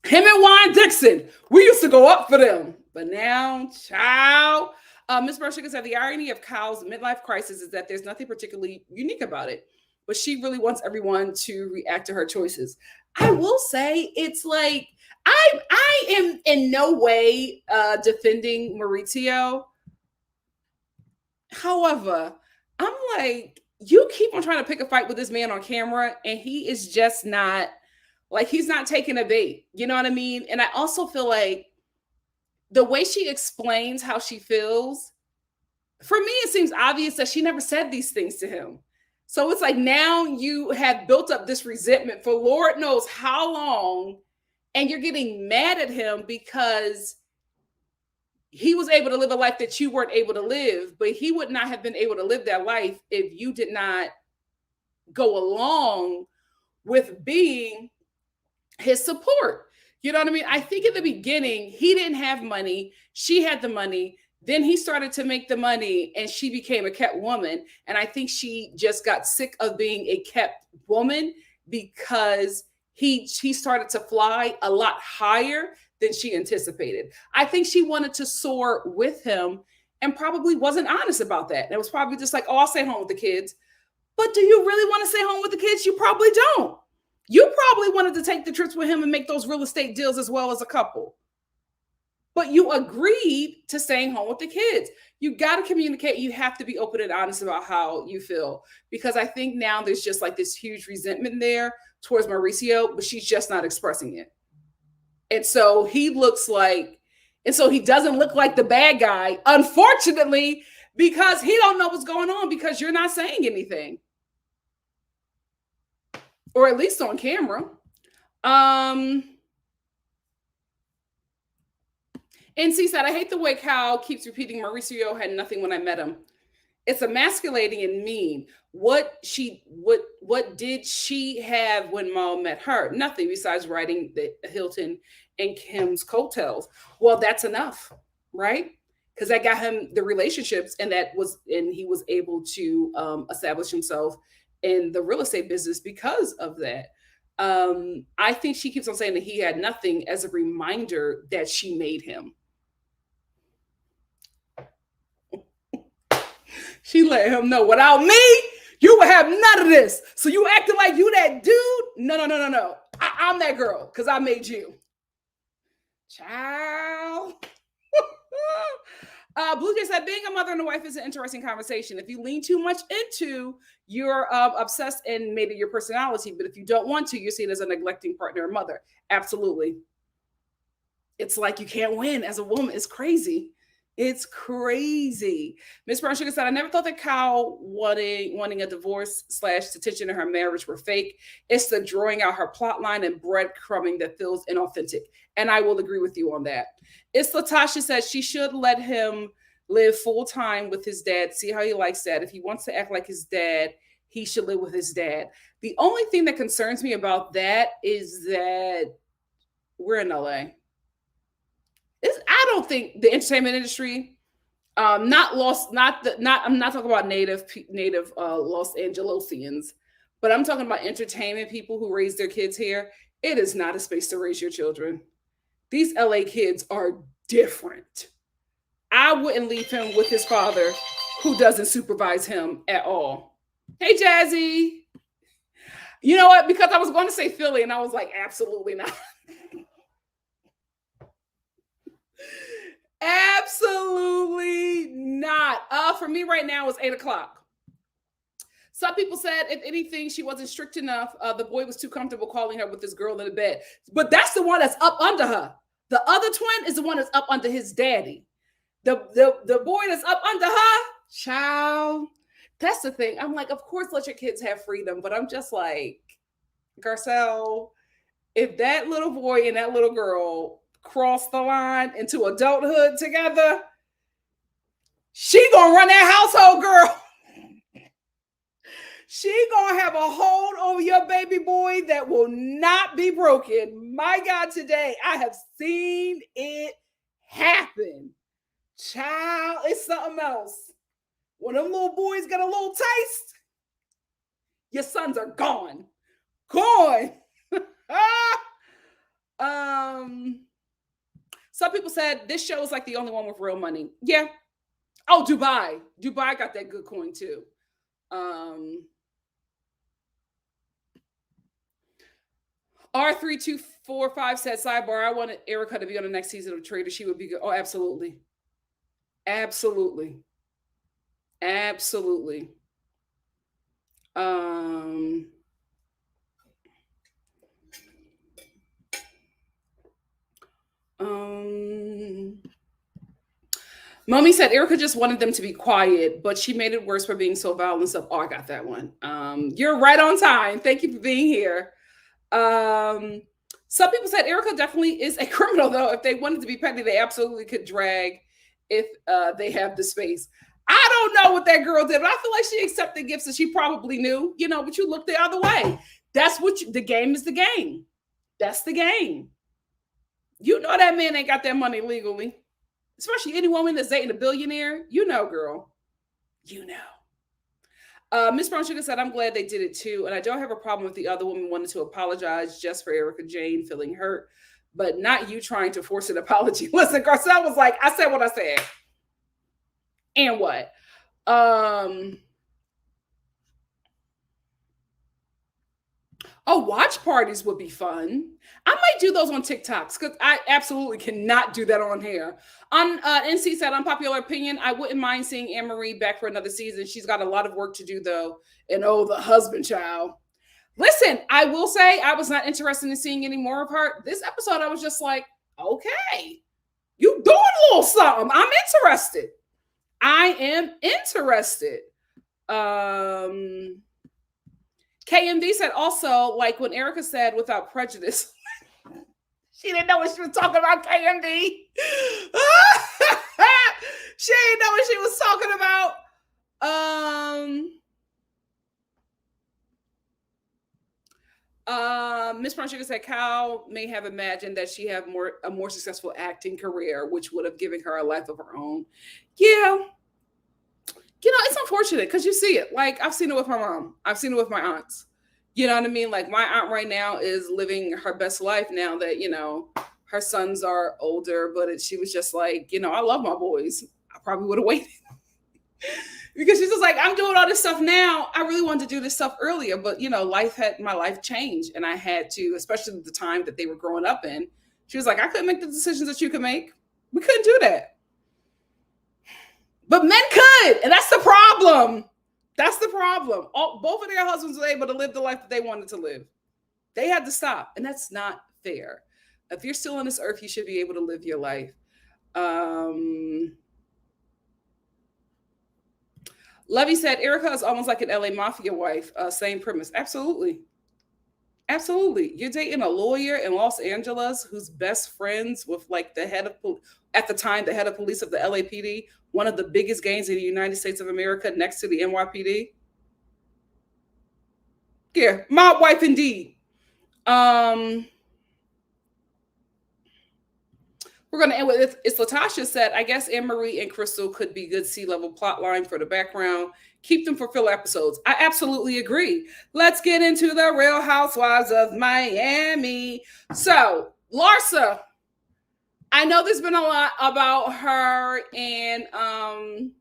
Him and Juan Dixon, we used to go up for them. But now, child. Ms. Bershika said the irony of Kyle's midlife crisis is that there's nothing particularly unique about it, but she really wants everyone to react to her choices. I will say it's like I am in no way defending Maurizio. However, I'm like, you keep on trying to pick a fight with this man on camera, and he is just not like, he's not taking a bait. You know what I mean? And I also feel like the way she explains how she feels, for me, it seems obvious that she never said these things to him. So it's like now you have built up this resentment for Lord knows how long, and you're getting mad at him because he was able to live a life that you weren't able to live, but he would not have been able to live that life if you did not go along with being his support. You know what I mean? I think in the beginning, he didn't have money. She had the money. Then he started to make the money and she became a kept woman. And I think she just got sick of being a kept woman because he started to fly a lot higher than she anticipated. I think she wanted to soar with him and probably wasn't honest about that. And it was probably just like, oh, I'll stay home with the kids. But do you really want to stay home with the kids? You probably don't. You probably wanted to take the trips with him and make those real estate deals as well as a couple. But you agreed to staying home with the kids. You got to communicate. You have to be open and honest about how you feel. Because I think now there's just like this huge resentment there towards Mauricio, but she's just not expressing it. And so he looks like, and so he doesn't look like the bad guy, unfortunately, because he don't know what's going on because you're not saying anything. Or at least on camera. NC said, I hate the way Kyle keeps repeating Mauricio had nothing when I met him. It's emasculating and mean. What did she have when Mo met her? Nothing besides riding the Hilton and Kim's coattails. Well, that's enough, right? Because that got him the relationships, and he was able to establish himself in the real estate business because of that. I think she keeps on saying that he had nothing as a reminder that she made him. She let him know, without me, you would have none of this. So you acting like you that dude? No. I'm that girl because I made you. Child. Blue Jay said, being a mother and a wife is an interesting conversation. If you lean too much into, you're obsessed and made it your personality. But if you don't want to, you're seen as a neglecting partner or mother. Absolutely. It's like you can't win as a woman. It's crazy. It's crazy. Miss Brown Sugar said, I never thought that Kyle wanting a divorce / attention in her marriage were fake. It's the drawing out her plot line and breadcrumbing that feels inauthentic. And I will agree with you on that. It's Latasha says she should let him live full time with his dad. See how he likes that. If he wants to act like his dad, he should live with his dad. The only thing that concerns me about that is that we're in LA. I don't think the entertainment industry, I'm not talking about native Los Angelosians, but I'm talking about entertainment people who raise their kids here. It is not a space to raise your children. These LA kids are different. I wouldn't leave him with his father who doesn't supervise him at all. Hey, Jazzy. You know what? Because I was going to say Philly, and I was like, absolutely not. Absolutely not. For me right now it's 8:00. Some people said, if anything, she wasn't strict enough. The boy was too comfortable calling her with this girl in the bed. But that's the one that's up under her. The other twin is the one that's up under his daddy. The boy that's up under her, child. That's the thing. I'm like, of course, let your kids have freedom. But I'm just like, Garcelle, if that little boy and that little girl cross the line into adulthood together, she gonna run that household, girl. She gonna have a hold over your baby boy that will not be broken. My God, today I have seen it happen. Child, it's something else. When them little boys get a little taste, your sons are gone. Gone. Some people said this show is like the only one with real money. Yeah. Oh, Dubai. Dubai got that good coin too. R3245 said, sidebar, I wanted Erica to be on the next season of Traitors. She would be good. Oh, absolutely. Absolutely. Absolutely. Mommy said Erica just wanted them to be quiet, but she made it worse for being so violent and stuff. Oh, I got that one. You're right on time. Thank you for being here. Some people said Erica definitely is a criminal, though. If they wanted to be petty, they absolutely could drag if they have the space. I don't know what that girl did, but I feel like she accepted gifts that she probably knew, but you look the other way. That's what the game is the game. That's the game. You know that man ain't got that money legally. Especially any woman that's dating a billionaire. Girl. Miss Brown Sugar said, I'm glad they did it too. And I don't have a problem with the other woman wanting to apologize just for Erica Jane feeling hurt, but not you trying to force an apology. Listen, Garcelle was like, I said what I said. And what? Watch parties would be fun. I might do those on TikToks because I absolutely cannot do that on here. On NC said, unpopular opinion, I wouldn't mind seeing Anne-Marie back for another season. She's got a lot of work to do, though. And the husband child. Listen, I will say I was not interested in seeing any more of her. This episode, I was just like, okay, you doing a little something. I'm interested. I am interested. KMD said also, like when Erica said without prejudice, she didn't know what she was talking about, KMD. She didn't know what she was talking about. Miss Brown Sugar said Cal may have imagined that she had a more successful acting career, which would have given her a life of her own. Yeah. It's unfortunate because you see it. Like, I've seen it with my mom. I've seen it with my aunts. You know what I mean? Like, my aunt right now is living her best life now that, her sons are older. But she was just like, I love my boys. I probably would have waited. Because she's just like, I'm doing all this stuff now. I really wanted to do this stuff earlier. But, my life changed. And I had to, especially the time that they were growing up in. She was like, I couldn't make the decisions that you could make. We couldn't do that. But men could, and that's the problem. That's the problem. Both of their husbands were able to live the life that they wanted to live. They had to stop, and that's not fair. If you're still on this earth, you should be able to live your life. Levy said, Erica is almost like an LA Mafia wife. Same premise. Absolutely. Absolutely. You're dating a lawyer in Los Angeles who's best friends with like the head of, at the time, the head of police of the LAPD, one of the biggest gangs in the United States of America next to the NYPD. Yeah, my wife indeed. We're going to end with it's Latasha said, I guess Anne-Marie and Crystal could be good C-level plot line for the background. Keep them for filler episodes. I absolutely agree. Let's get into the Real Housewives of Miami. So, Larsa, I know there's been a lot about her and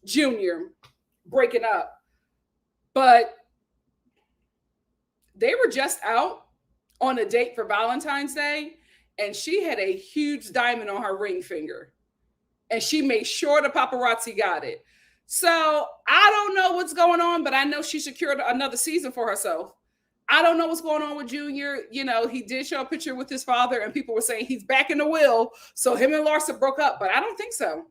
Junior breaking up, but They were just out on a date for Valentine's Day, and she had a huge diamond on her ring finger. And she made sure the paparazzi got it. So I don't know what's going on, but I know she secured another season for herself. I don't know what's going on with Junior. You know, he did show a picture with his father, and people were saying he's back in the will. So him and Larsa broke up, but I don't think so.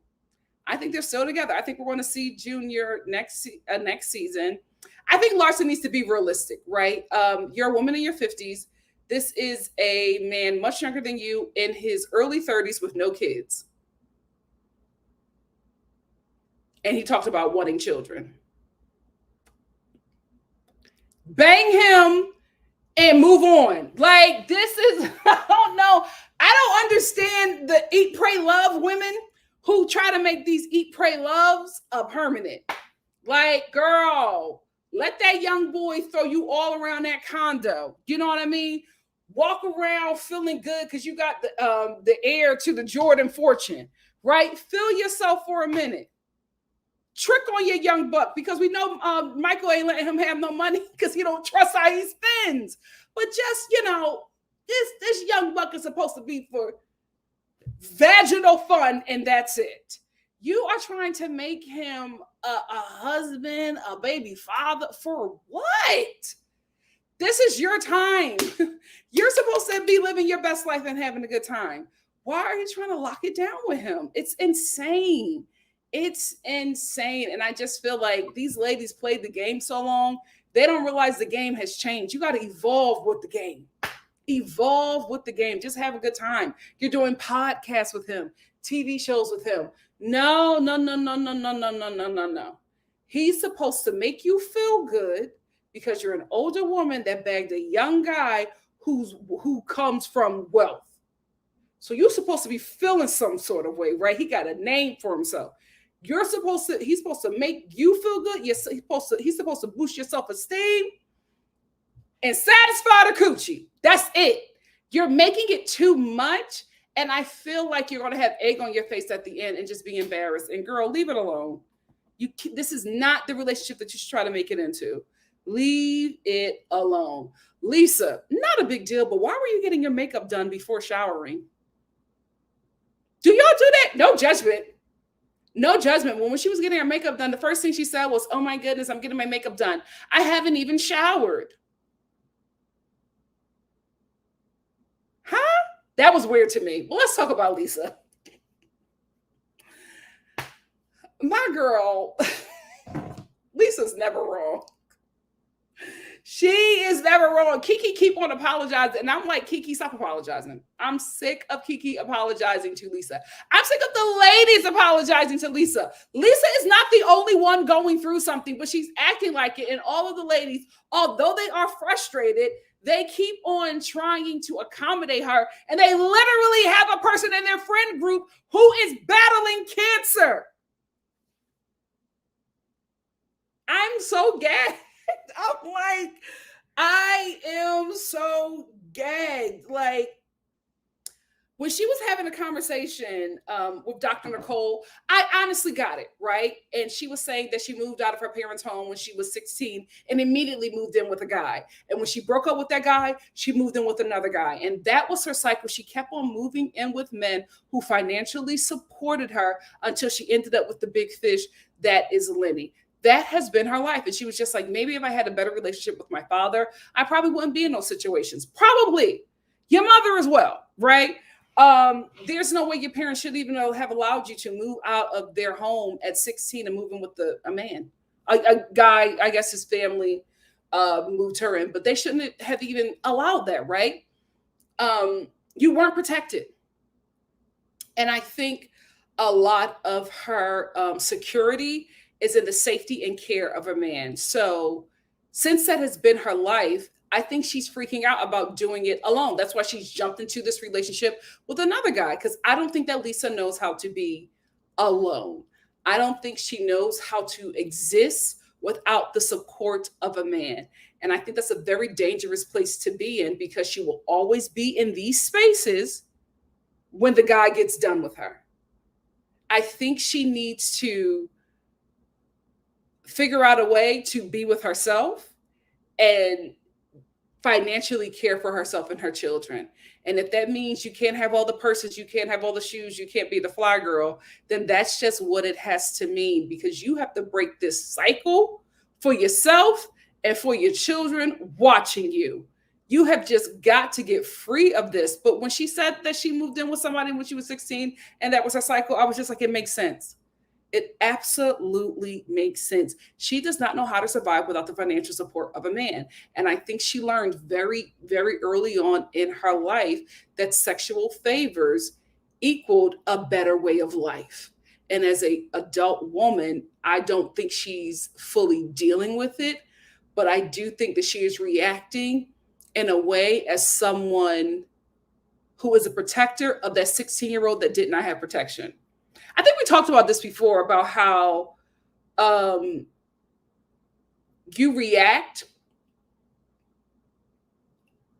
I think they're still together. I think we're going to see Junior next season. I think Larsa needs to be realistic, right? You're a woman in your 50s. This is a man much younger than you in his early 30s with no kids. And he talked about wanting children. Bang him and move on. Like, this is, I don't know. I don't understand the eat, pray, love women who try to make these eat, pray, loves a permanent. Like, girl, let that young boy throw you all around that condo. You know what I mean? Walk around feeling good because you got the heir to the Jordan fortune, right? Feel yourself for a minute. Trick on your young buck, because we know Michael ain't letting him have no money because he don't trust how he spends. But just, you know, this young buck is supposed to be for vaginal fun, and that's it. You are trying to make him a husband, a baby father, for what? This is your time. You're supposed to be living your best life and having a good time. Why are you trying to lock it down with him? It's insane. It's insane. And I just feel like these ladies played the game so long, they don't realize the game has changed. You got to evolve with the game. Evolve with the game. Just have a good time. You're doing podcasts with him, TV shows with him. No. He's supposed to make you feel good because you're an older woman that bagged a young guy who comes from wealth. So you're supposed to be feeling some sort of way, right? He got a name for himself. He's supposed to make you feel good. He's supposed to boost your self-esteem and satisfy the coochie. That's it. You're making it too much. And I feel like you're going to have egg on your face at the end and just be embarrassed. And girl, leave it alone. This is not the relationship that you should try to make it into. Leave it alone. Lisa, not a big deal, but why were you getting your makeup done before showering? Do y'all do that? No judgment. No judgment. When she was getting her makeup done, the first thing she said was, "Oh my goodness, I'm getting my makeup done. I haven't even showered." Huh? That was weird to me. Well, let's talk about Lisa. My girl, Lisa's never wrong. She is never wrong. Kiki keep on apologizing. And I'm like, Kiki, stop apologizing. I'm sick of Kiki apologizing to Lisa. I'm sick of the ladies apologizing to Lisa. Lisa is not the only one going through something, but she's acting like it. And all of the ladies, although they are frustrated, they keep on trying to accommodate her. And they literally have a person in their friend group who is battling cancer. I'm so gagged. I'm like, I am so gagged. Like, when she was having a conversation with Dr. Nicole, I honestly got it, right? And she was saying that she moved out of her parents' home when she was 16 and immediately moved in with a guy. And when she broke up with that guy, she moved in with another guy. And that was her cycle. She kept on moving in with men who financially supported her until she ended up with the big fish that is Lenny. That has been her life. And she was just like, maybe if I had a better relationship with my father, I probably wouldn't be in those situations. Probably. Your mother as well, right? There's no way your parents should even have allowed you to move out of their home at 16 and move in with a man. A guy, I guess his family moved her in, but they shouldn't have even allowed that, right? You weren't protected. And I think a lot of her security is in the safety and care of a man. So since that has been her life, I think she's freaking out about doing it alone. That's why she's jumped into this relationship with another guy, because I don't think that Lisa knows how to be alone. I don't think she knows how to exist without the support of a man. And I think that's a very dangerous place to be in, because she will always be in these spaces when the guy gets done with her. I think she needs to figure out a way to be with herself and financially care for herself and her children. And if that means you can't have all the purses, you can't have all the shoes, you can't be the fly girl, then that's just what it has to mean, because you have to break this cycle for yourself and for your children watching you. You have just got to get free of this. But when she said that she moved in with somebody when she was 16 and that was her cycle, I was just like, it makes sense. It absolutely makes sense. She does not know how to survive without the financial support of a man. And I think she learned very, very early on in her life that sexual favors equaled a better way of life. And as a adult woman, I don't think she's fully dealing with it, but I do think that she is reacting in a way as someone who is a protector of that 16-year-old that did not have protection. I think we talked about this before, about how you react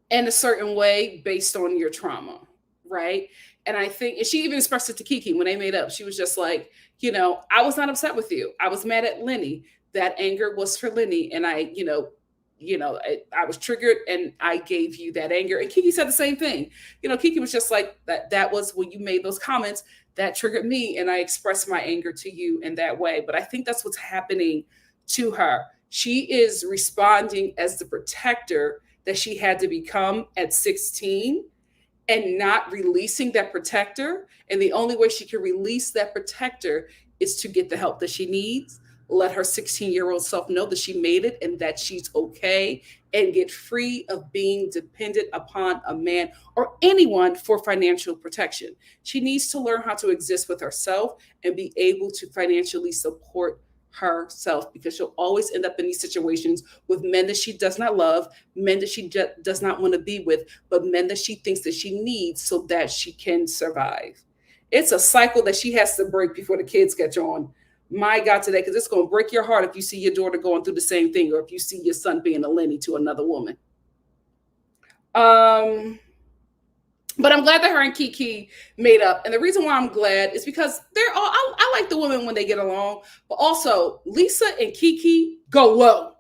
in a certain way based on your trauma, right? And I think, and she even expressed it to Kiki when they made up. She was just like, I was not upset with you. I was mad at Lenny. That anger was for Lenny. And I was triggered and I gave you that anger. And Kiki said the same thing. Kiki was just like, that was when you made those comments that triggered me, and I expressed my anger to you in that way. But I think that's what's happening to her. She is responding as the protector that she had to become at 16 and not releasing that protector. And the only way she can release that protector is to get the help that she needs, let her 16-year-old self know that she made it and that she's okay, and get free of being dependent upon a man or anyone for financial protection. She needs to learn how to exist with herself and be able to financially support herself, because she'll always end up in these situations with men that she does not love, men that she does not want to be with, but men that she thinks that she needs so that she can survive. It's a cycle that she has to break before the kids catch on. My God, today, because it's going to break your heart if you see your daughter going through the same thing, or if you see your son being a Lenny to another woman. But I'm glad that her and Kiki made up. And the reason why I'm glad is because they're all, I like the women when they get along, but also Lisa and Kiki go low.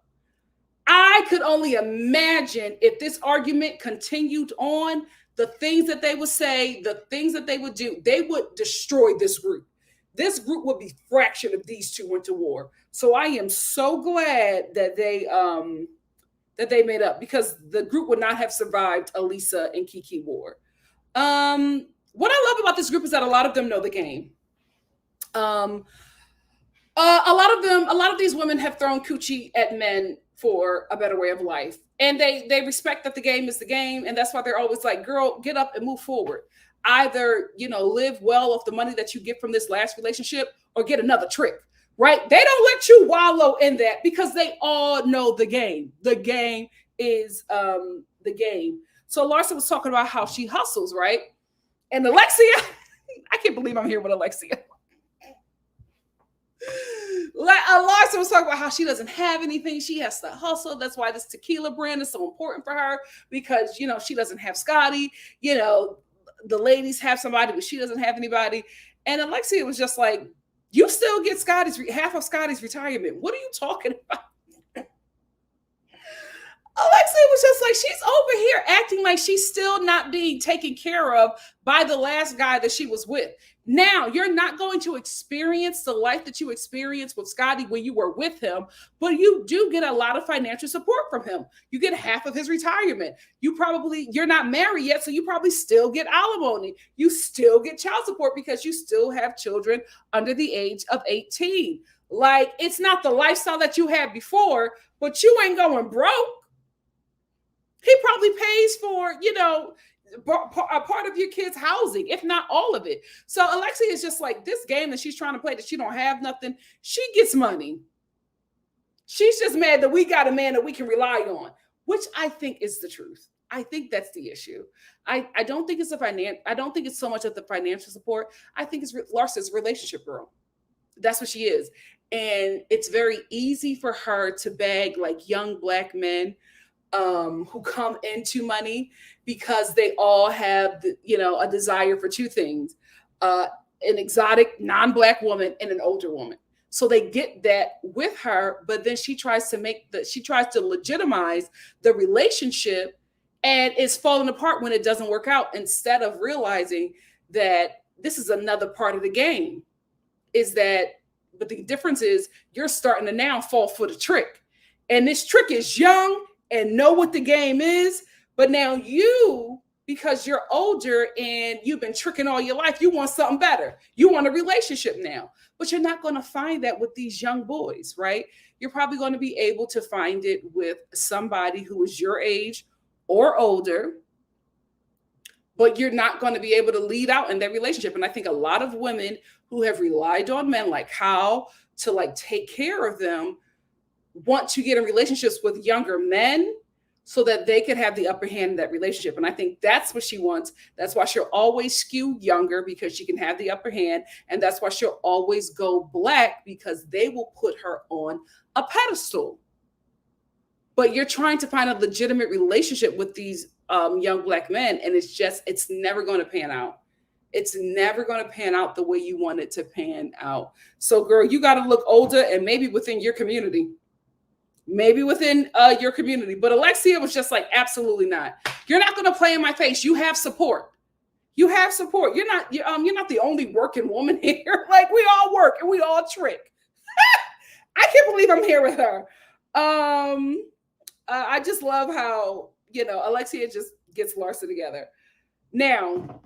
I could only imagine if this argument continued on, the things that they would say, the things that they would do, they would destroy this group. This group would be fractured if these two went to war. So I am so glad that they made up, because the group would not have survived a Lisa and Kiki war. What I love about this group is that a lot of them know the game. A lot of these women have thrown coochie at men for a better way of life, and they respect that the game is the game, and that's why they're always like, girl, get up and move forward. Either, live well off the money that you get from this last relationship, or get another trick, right? They don't let you wallow in that, because they all know the game. The game is the game. So Larsa was talking about how she hustles, right? And Alexia, I can't believe I'm here with Alexia. Larsa was talking about how she doesn't have anything. She has to hustle. That's why this tequila brand is so important for her, because, she doesn't have Scotty. The ladies have somebody, but she doesn't have anybody. And Alexia was just like, you still get half of Scotty's retirement. What are you talking about? Alexia was just like, she's over here acting like she's still not being taken care of by the last guy that she was with. Now, you're not going to experience the life that you experienced with Scotty when you were with him, but you do get a lot of financial support from him. You get half of his retirement. You're not married yet, so you probably still get alimony. You still get child support because you still have children under the age of 18. Like, it's not the lifestyle that you had before, but you ain't going broke. He probably pays for, a part of your kids' housing, if not all of it. So Alexia is just like, this game that she's trying to play, that she don't have nothing. She gets money. She's just mad that we got a man that we can rely on, which I think is the truth. I think that's the issue. I don't think it's I don't think it's so much of the financial support. I think it's Larsa's relationship girl. That's what she is. And it's very easy for her to beg like young Black men who come into money, because they all have, a desire for two things, an exotic non-Black woman and an older woman. So they get that with her, but then she tries to legitimize the relationship, and it's falling apart when it doesn't work out, instead of realizing that this is another part of the game. Is that, but the difference is you're starting to now fall for the trick. And this trick is young and know what the game is. But now you, because you're older and you've been tricking all your life, you want something better. You want a relationship now. But you're not going to find that with these young boys, right? You're probably going to be able to find it with somebody who is your age or older, but you're not going to be able to lead out in that relationship. And I think a lot of women who have relied on men like how to like take care of them want to get in relationships with younger men so that they could have the upper hand in that relationship. And I think that's what she wants. That's why she'll always skew younger, because she can have the upper hand. And that's why she'll always go black, because they will put her on a pedestal. But you're trying to find a legitimate relationship with these young black men, and it's never going to pan out. It's never going to pan out the way you want it to pan out. So, girl, you got to look older, and maybe within your community. Maybe within your community. But Alexia was just like, absolutely not. You're not going to play in my face. You have support. You have support. You're not the only working woman here. Like, we all work and we all trick. I can't believe I'm here with her. I just love how, Alexia just gets Larsa together. Now,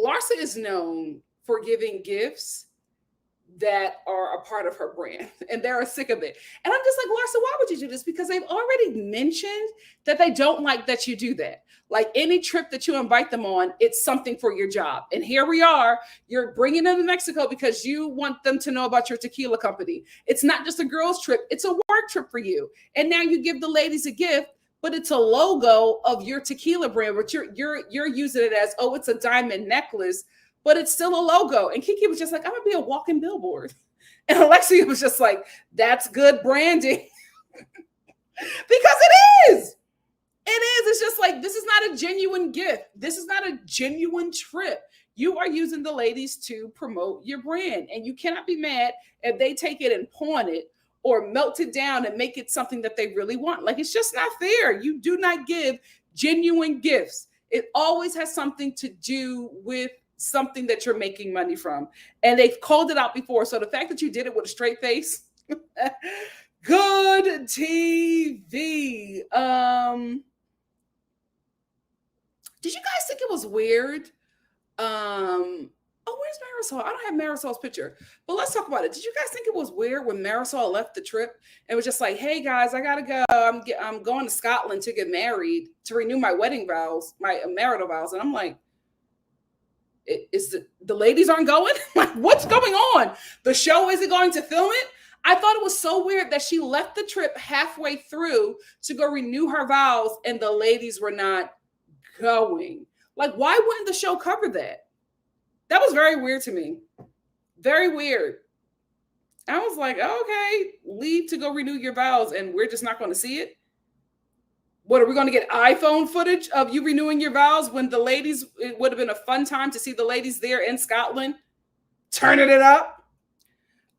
Larsa is known for giving gifts that are a part of her brand, and they're sick of it. And I'm just like, Larsa, why would you do this? Because they've already mentioned that they don't like that you do that. Like, any trip that you invite them on, it's something for your job. And here we are, you're bringing them to Mexico because you want them to know about your tequila company. It's not just a girls trip, it's a work trip for you. And now you give the ladies a gift, but it's a logo of your tequila brand, but you're using it as, oh, it's a diamond necklace, but it's still a logo. And Kiki was just like, I'm gonna be a walking billboard. And Alexia was just like, that's good branding. Because it is. It is. It's just like, this is not a genuine gift. This is not a genuine trip. You are using the ladies to promote your brand. And you cannot be mad if they take it and pawn it or melt it down and make it something that they really want. Like, it's just not fair. You do not give genuine gifts. It always has something to do with something that you're making money from. And they've called it out before. So the fact that you did it with a straight face, good TV. Did you guys think it was weird? Oh, where's Marisol? I don't have Marisol's picture, but let's talk about it. Did you guys think it was weird when Marisol left the trip and was just like, hey guys, I gotta go. I'm going to Scotland to get married, to renew my wedding vows, my marital vows. And I'm like, is the ladies aren't going? Like, what's going on? The show isn't going to film it? I thought it was so weird that she left the trip halfway through to go renew her vows and the ladies were not going. Like, why wouldn't the show cover that? That was very weird to me. Very weird. I was like, okay, leave to go renew your vows and we're just not going to see it. What, are we going to get iPhone footage of you renewing your vows when the ladies, it would have been a fun time to see the ladies there in Scotland turning it up?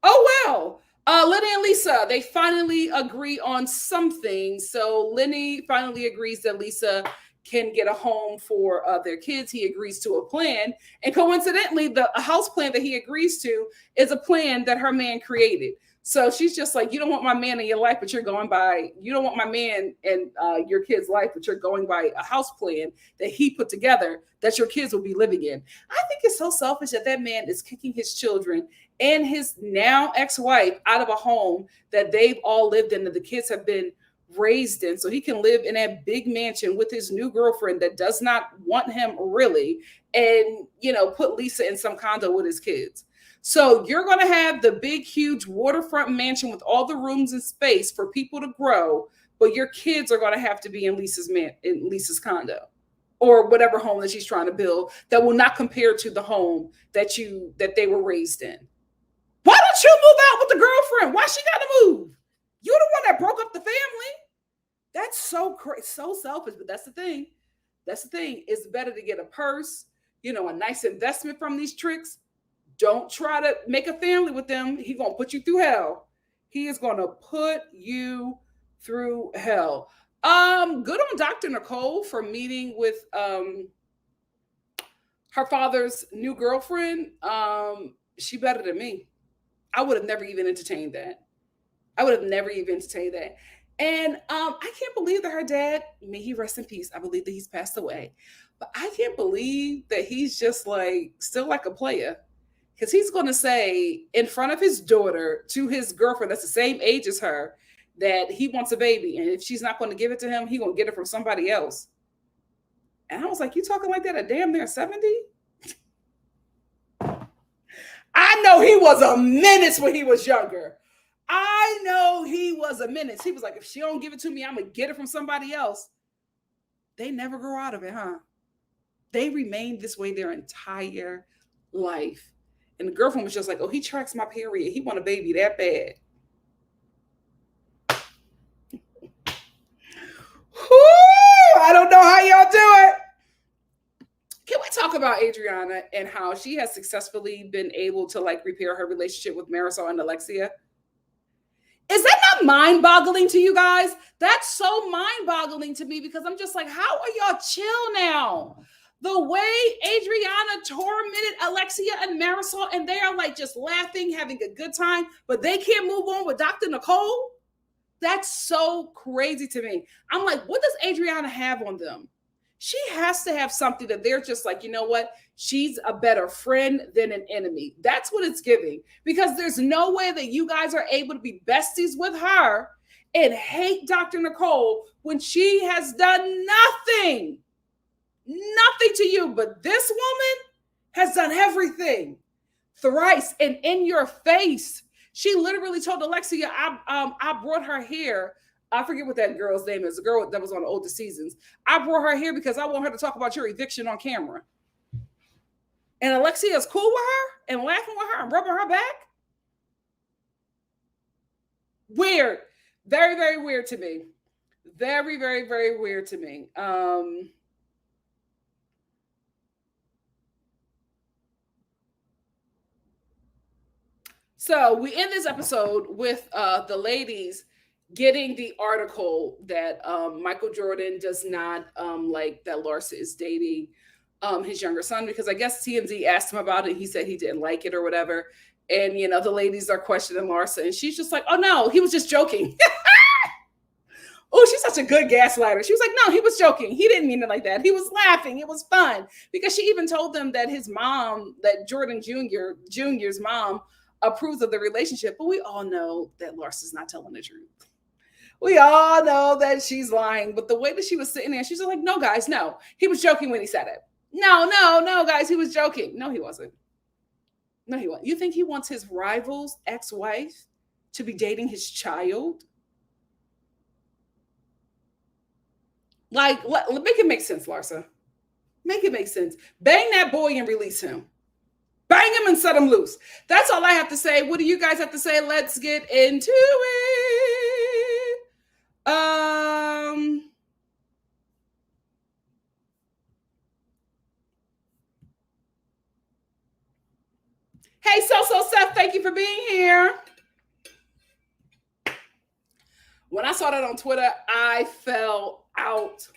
Oh, well. Lenny and Lisa, they finally agree on something. So Lenny finally agrees that Lisa can get a home for their kids. He agrees to a plan. And coincidentally, the house plan that he agrees to is a plan that her man created. So she's just like, you don't want my man in your life, but you don't want my man in your kid's life, but you're going by a house plan that he put together that your kids will be living in. I think it's so selfish that man is kicking his children and his now ex-wife out of a home that they've all lived in, that the kids have been raised in, so he can live in that big mansion with his new girlfriend that does not want him really, and put Lisa in some condo with his kids. So you're going to have the big huge waterfront mansion with all the rooms and space for people to grow, but your kids are going to have to be in Lisa's condo or whatever home that she's trying to build that will not compare to the home that they were raised in. Why don't you move out with the girlfriend? Why she got to move? You're the one that broke up the family. That's so selfish, but that's the thing. It's better to get a purse, a nice investment from these tricks, Don't try to make a family with them. He's gonna put you through hell. He is gonna put you through hell. Good on Dr. Nicole for meeting with her father's new girlfriend. She better than me. I would have never even entertained that. And I can't believe that her dad, may he rest in peace. I believe that he's passed away. But I can't believe that he's just like still like a player. Because he's going to say in front of his daughter to his girlfriend that's the same age as her that he wants a baby. And if she's not going to give it to him, he's going to get it from somebody else. And I was like, you talking like that at damn near 70? I know he was a menace when he was younger. I know he was a menace. He was like, if she don't give it to me, I'm going to get it from somebody else. They never grow out of it, huh? They remained this way their entire life. And the girlfriend was just like, oh, he tracks my period. He want a baby that bad. Whew, I don't know how y'all do it. Can we talk about Adriana and how she has successfully been able to like repair her relationship with Marisol and Alexia? Is that not mind-boggling to you guys? That's so mind-boggling to me because I'm just like, how are y'all chill now? The way Adriana tormented Alexia and Marisol, and they are like just laughing, having a good time, but they can't move on with Dr. Nicole? That's so crazy to me. I'm like, what does Adriana have on them? She has to have something that they're just like, you know what? She's a better friend than an enemy. That's what it's giving. Because there's no way that you guys are able to be besties with her and hate Dr. Nicole when she has done nothing. Nothing to you. But this woman has done everything thrice and in your face. She literally told Alexia, I brought her here. I forget what that girl's name is. The girl that was on the older seasons. I brought her here because I want her to talk about your eviction on camera. And Alexia is cool with her and laughing with her and rubbing her back. Weird. Very, very weird to me. Very, very, very weird to me. So we end this episode with the ladies getting the article that Michael Jordan does not like that Larsa is dating his younger son, because I guess TMZ asked him about it. He said he didn't like it or whatever. And, you know, the ladies are questioning Larsa and she's just like, oh no, he was just joking. Oh, she's such a good gaslighter. She was like, no, he was joking. He didn't mean it like that. He was laughing. It was fun. Because she even told them that his mom, that Jordan Jr.'s mom, approves of the relationship. But we all know that Larsa's not telling the truth. We all know that she's lying. But the way that she was sitting there, she's just like, no, guys, no. He was joking when he said it. No, guys, he was joking. No, he wasn't. No, he wasn't. You think he wants his rival's ex-wife to be dating his child? Like, make it make sense, Larsa. Make it make sense. Bang that boy and release him. Bang him and set him loose. That's all I have to say. What do you guys have to say? Let's get into it. Hey, So Seth, thank you for being here. When I saw that on Twitter, I fell out.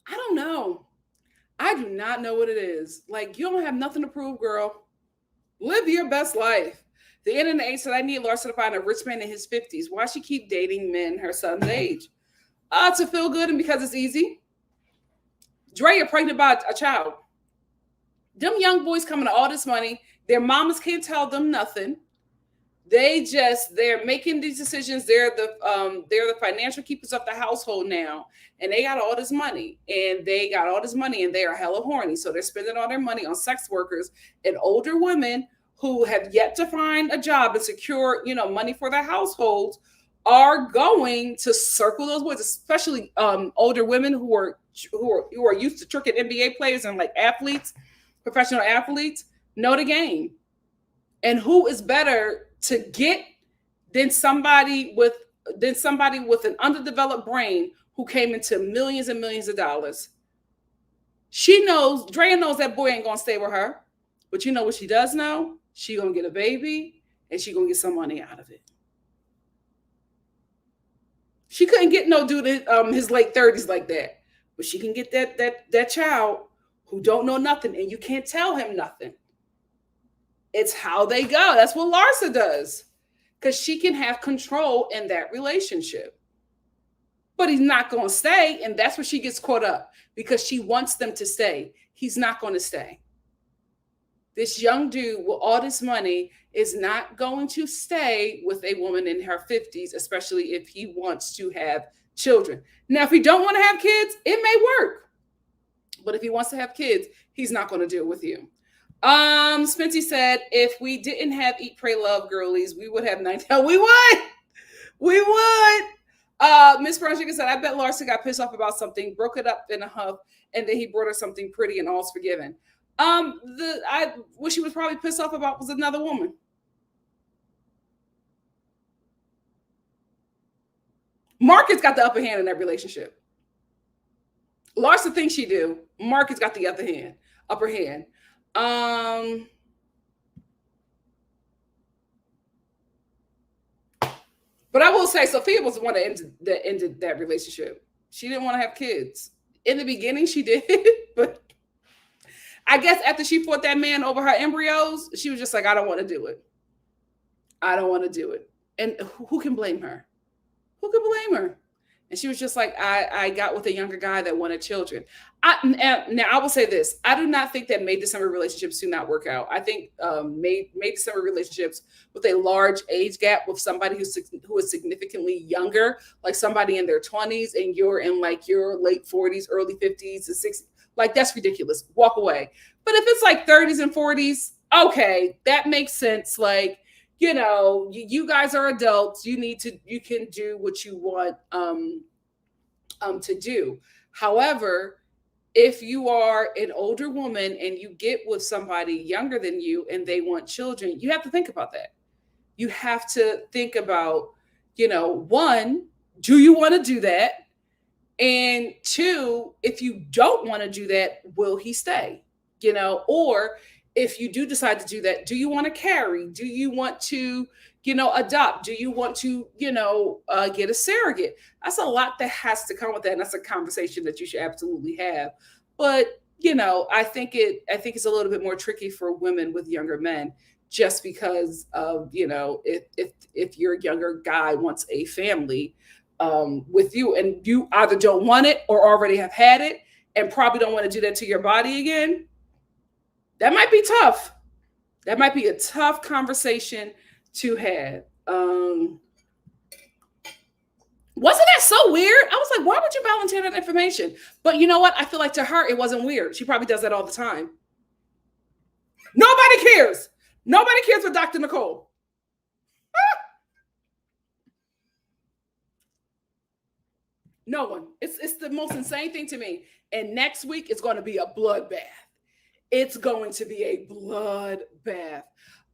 I don't know. I do not know what it is. Like, you don't have nothing to prove, girl. Live your best life. The internet said, I need Larsa to find a rich man in his 50s. Why she keep dating men her son's age? To feel good and because it's easy. Dre, you're pregnant by a child. Them young boys coming to all this money. Their mamas can't tell them nothing. They're making these decisions. They're the financial keepers of the household now. And they got all this money. And they are hella horny. So they're spending all their money on sex workers and older women who have yet to find a job and secure, money for their households, are going to circle those boys, especially older women who are used to tricking NBA players and like athletes, professional athletes, know the game. And who is better to get than somebody with an underdeveloped brain who came into millions and millions of dollars? She knows, Drea knows that boy ain't gonna stay with her. But you know what she does know? She gonna get a baby and she gonna get some money out of it. She couldn't get no dude in his late 30s like that. But she can get that child who don't know nothing and you can't tell him nothing. It's how they go. That's what Larsa does. Because she can have control in that relationship. But he's not going to stay. And that's where she gets caught up. Because she wants them to stay. He's not going to stay. This young dude with all this money is not going to stay with a woman in her 50s, especially if he wants to have children. Now, if he don't want to have kids, it may work. But if he wants to have kids, he's not going to deal with you. Spency said, if we didn't have Eat, Pray, Love girlies, we would have 19. We would. Miss Brown Chicken said, I bet Larsa got pissed off about something, broke it up in a huff, and then he brought her something pretty and all's forgiven. What she was probably pissed off about was another woman. Marcus got the upper hand in that relationship. Larsa thinks she do. Marcus got the upper hand. But I will say, Sophia was the one that ended that relationship. She didn't want to have kids. In the beginning, she did, but I guess after she fought that man over her embryos, she was just like, I don't want to do it. I don't want to do it. And who can blame her? Who can blame her? And she was just like, I got with a younger guy that wanted children. Now, I will say this. I do not think that May-December relationships do not work out. I think May-December relationships with a large age gap with somebody who is significantly younger, like somebody in their 20s and you're in like your late 40s, early 50s and 60s, like that's ridiculous. Walk away. But if it's like 30s and 40s, okay, that makes sense. Like, you know, you guys are adults. You can do what you want to do. However, if you are an older woman and you get with somebody younger than you and they want children, you have to think about that. You have to think about, you know, one, do you want to do that? And two, if you don't want to do that, will he stay? You know, or if you do decide to do that, do you want to carry? Do you want to, you know, adopt? Do you want to, you know, get a surrogate? That's a lot that has to come with that. And that's a conversation that you should absolutely have. But, you know, I think it's a little bit more tricky for women with younger men, just because of, you know, if your younger guy wants a family with you and you either don't want it or already have had it and probably don't want to do that to your body again, that might be tough. That might be a tough conversation to have. Wasn't that so weird? I was like, why would you volunteer that information? But you know what? I feel like to her, it wasn't weird. She probably does that all the time. Nobody cares. Nobody cares for Dr. Nicole. No one. It's the most insane thing to me. And next week, it's going to be a bloodbath. It's going to be a bloodbath.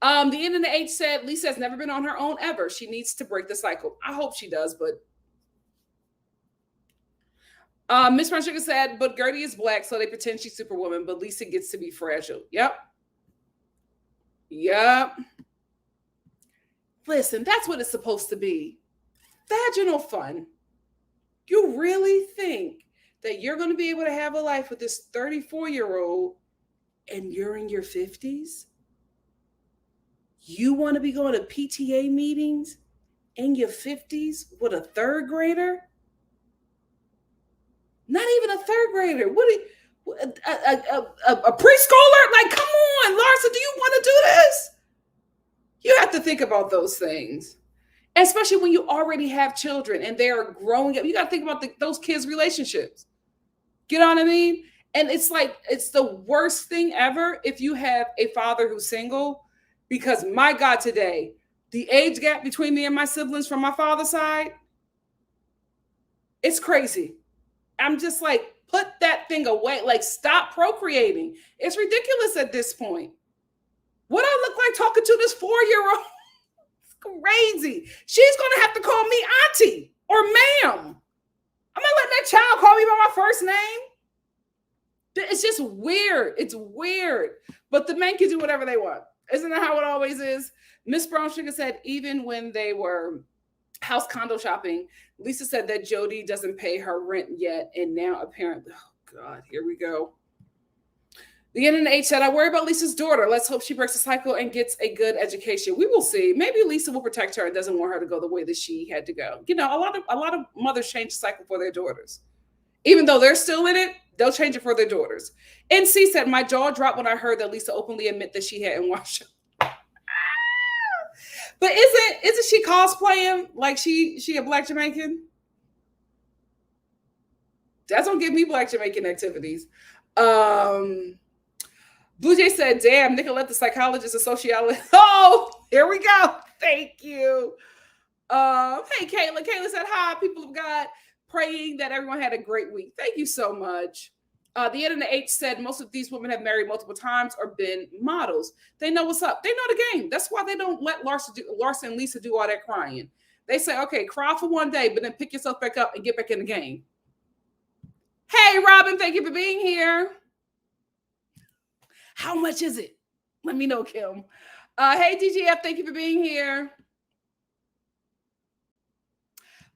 The end of the H said, Lisa has never been on her own ever. She needs to break the cycle. I hope she does, but Miss Sugar said, but Gertie is black, so they pretend she's Superwoman, but Lisa gets to be fragile. Yep. Listen, that's what it's supposed to be. Vaginal fun. You really think that you're going to be able to have a life with this 34-year-old and you're in your 50s? You want to be going to PTA meetings in your 50s with a third grader? Not even a third grader. A preschooler? Like, come on, Larsa, do you want to do this? You have to think about those things. Especially when you already have children and they're growing up. You got to think about those kids' relationships. You know what I mean? And it's like, it's the worst thing ever if you have a father who's single, because my God, today, the age gap between me and my siblings from my father's side, it's crazy. I'm just like, put that thing away. Like, stop procreating. It's ridiculous at this point. What I look like talking to this 4-year-old? It's crazy. She's going to have to call me auntie or ma'am. I'm going to let that child call me by my first name. It's just weird. It's weird. But the men can do whatever they want. Isn't that how it always is? Miss Brown Sugar said even when they were house condo shopping, Lisa said that Jody doesn't pay her rent yet. And now apparently, oh God, here we go. The NNH said, I worry about Lisa's daughter. Let's hope she breaks the cycle and gets a good education. We will see. Maybe Lisa will protect her and doesn't want her to go the way that she had to go. You know, a lot of mothers change the cycle for their daughters. Even though they're still in it, they'll change it for their daughters. NC said, my jaw dropped when I heard that Lisa openly admit that she hadn't watched it. But isn't she cosplaying like she a Black Jamaican? That's don't give me Black Jamaican activities. Blue Jay said, damn, Nicolette, the psychologist and sociologist. Oh, here we go. Thank you. Hey, Kayla. Kayla said, hi, people of God. Praying that everyone had a great week. Thank you so much. The Ed and the H said most of these women have married multiple times or been models. They know what's up. They know the game. That's why they don't let Larsa and Lisa do all that crying. They say, okay, cry for one day, but then pick yourself back up and get back in the game. Hey, Robin, thank you for being here. How much is it? Let me know, Kim. Hey, DGF, thank you for being here.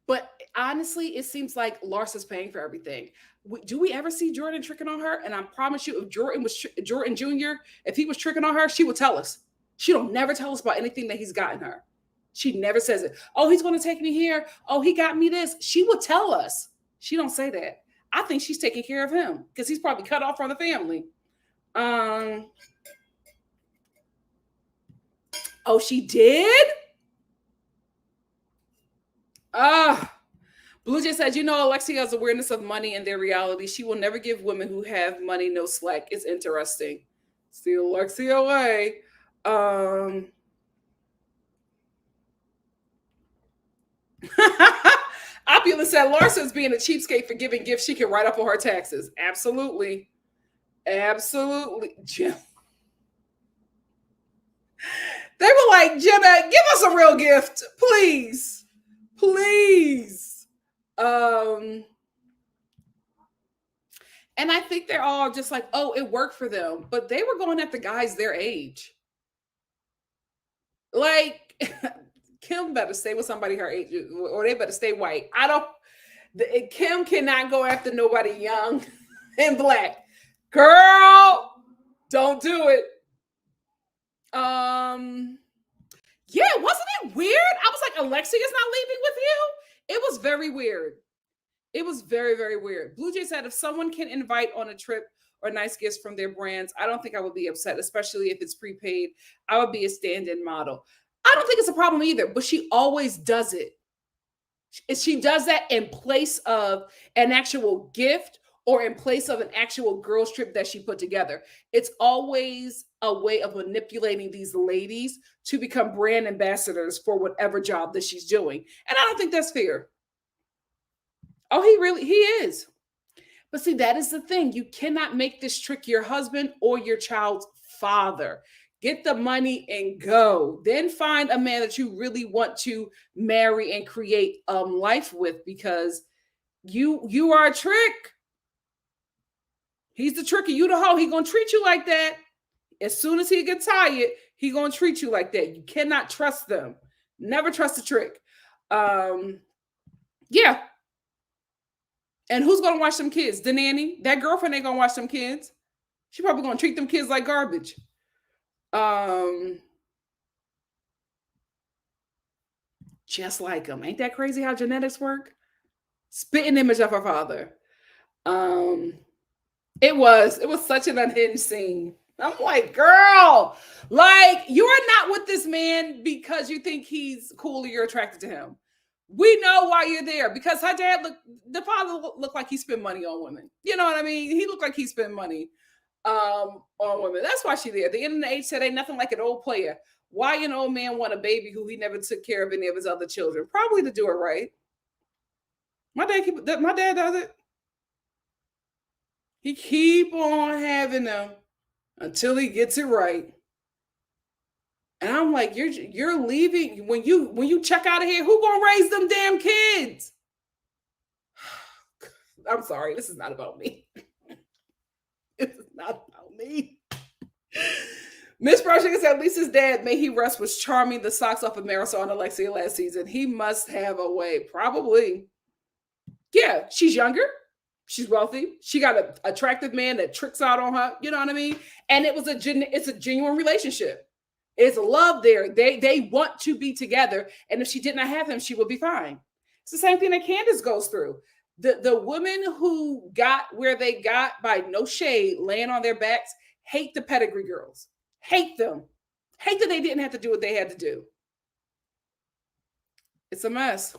But honestly, it seems like Larsa's paying for everything. Do we ever see Jordan tricking on her? And I promise you, if Jordan Jr., if he was tricking on her, she would tell us. She don't never tell us about anything that he's gotten her. She never says it. Oh, he's going to take me here. Oh, he got me this. She would tell us. She don't say that. I think she's taking care of him because he's probably cut off from the family. Oh, she did? Blue Jay said, you know, Alexia has awareness of money and their reality. She will never give women who have money no slack. It's interesting. Steal Alexia away. Opulence said, Larsa's being a cheapskate for giving gifts she can write up on her taxes. Absolutely. Absolutely. Jim. They were like, Jenna, give us a real gift, please. Please. And I think they're all just like, oh, it worked for them. But they were going at the guys their age. Like, Kim better stay with somebody her age, or they better stay white. Kim cannot go after nobody young and Black. Girl, don't do it. Yeah, wasn't it weird? I was like, Alexia's not leaving with you? It was very weird. It was very, very weird. Blue Jay said, if someone can invite on a trip or nice gifts from their brands, I don't think I would be upset, especially if it's prepaid. I would be a stand-in model. I don't think it's a problem either, but she always does it. She does that in place of an actual gift or in place of an actual girls trip that she put together. It's always a way of manipulating these ladies to become brand ambassadors for whatever job that she's doing. And I don't think that's fair. Oh, he is. But see, that is the thing. You cannot make this trick your husband or your child's father. Get the money and go. Then find a man that you really want to marry and create life with, because you are a trick. He's the tricky. You the hoe. He gonna treat you like that. As soon as he gets tired, he gonna treat you like that. You cannot trust them. Never trust a trick. Yeah. And who's gonna watch them kids? The nanny. That girlfriend ain't gonna watch them kids. She probably gonna treat them kids like garbage. Just like him. Ain't that crazy how genetics work? Spitting image of her father. It was such an unhinged scene. I'm like, girl, like, you are not with this man because you think he's cool or you're attracted to him. We know why you're there, because her dad the father looked like he spent money on women. You know what I mean? He looked like he spent money on women. That's why she's there. The NNH said ain't nothing like an old player. Why an old man want a baby who he never took care of any of his other children? Probably to do it right. My dad does it. He keep on having them until he gets it right. And I'm like, you're leaving when you check out of here. Who gonna raise them damn kids? I'm sorry, this is not about me. It's not about me. Miss Brown Sugar said Lisa's dad, may he rest, was charming the socks off of Marisol and Alexia last season. He must have a way. Probably. Yeah, she's younger. She's wealthy. She got an attractive man that tricks out on her. You know what I mean? And it's a genuine relationship. It's love there. They want to be together. And if she did not have him, she would be fine. It's the same thing that Candace goes through. The women who got where they got by no shade, laying on their backs, hate the pedigree girls. Hate them. Hate that they didn't have to do what they had to do. It's a mess.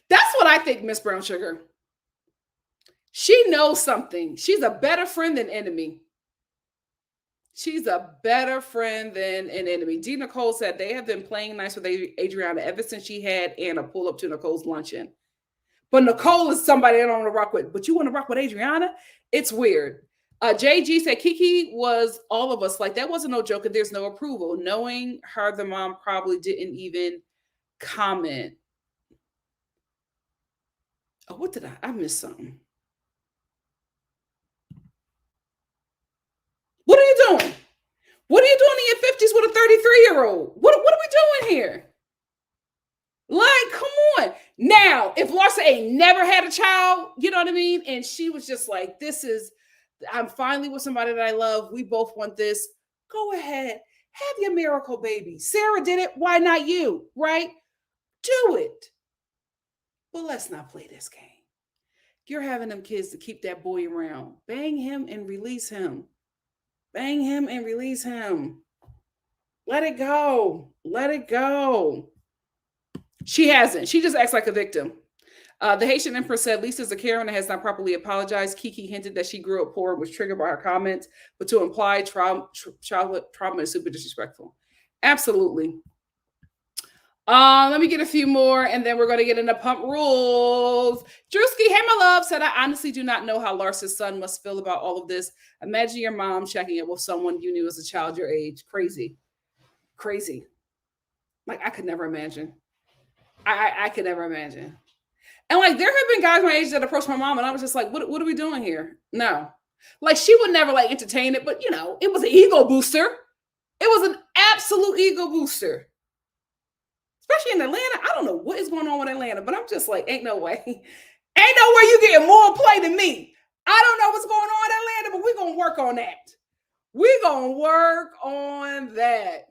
That's what I think, Miss Brown Sugar. She knows something. She's a better friend than enemy. She's a better friend than an enemy. D. Nicole said they have been playing nice with Adriana ever since she had Anna pull up to Nicole's luncheon. But Nicole is somebody I don't want to rock with. But you want to rock with Adriana? It's weird. JG said Kiki was all of us. Like, that wasn't no joke and there's no approval. Knowing her, the mom probably didn't even comment. Oh, what did I missed something. What are you doing? What are you doing in your 50s with a 33-year-old? What are we doing here? Like, come on. Now, if Larsa ain't never had a child, you know what I mean? And she was just like, I'm finally with somebody that I love. We both want this. Go ahead. Have your miracle baby. Sarah did it. Why not you? Right? Do it. But let's not play this game. You're having them kids to keep that boy around. Bang him and release him. Bang him and release him. Let it go. Let it go. She hasn't. She just acts like a victim. The Haitian Empress said Lisa's a Karen and has not properly apologized. Kiki hinted that she grew up poor and was triggered by her comments, but to imply childhood trauma is super disrespectful. Absolutely. Let me get a few more and then we're going to get into pump rules. Drewski, hey, my love, said, I honestly do not know how Larsa's son must feel about all of this. Imagine your mom checking it with someone you knew as a child your age. Crazy. Crazy. Like, I could never imagine. I could never imagine. And like, there have been guys my age that approached my mom and I was just like, what are we doing here? No. Like, she would never like entertain it, but you know, it was an ego booster. It was an absolute ego booster. Especially in Atlanta. I don't know what is going on with Atlanta, but I'm just like, ain't no way. Ain't no way you getting more play than me. I don't know what's going on in Atlanta, but we're going to work on that. We're going to work on that.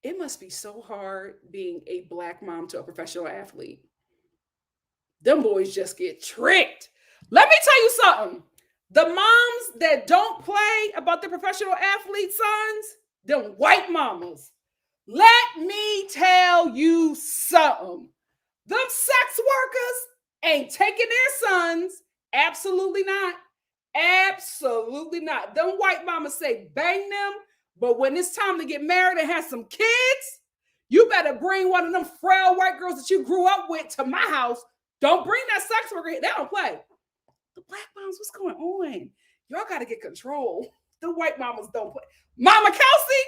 It must be so hard being a Black mom to a professional athlete. Them boys just get tricked. Let me tell you something. The moms that don't play about the professional athlete sons, them white mamas, let me tell you something. Them sex workers ain't taking their sons. Absolutely not. Absolutely not. Them white mamas say bang them, but when it's time to get married and have some kids, you better bring one of them frail white girls that you grew up with to my house. Don't bring that sex worker here. They don't play. The Black moms, what's going on? Y'all got to get control. The white mamas don't play. Mama Kelsey?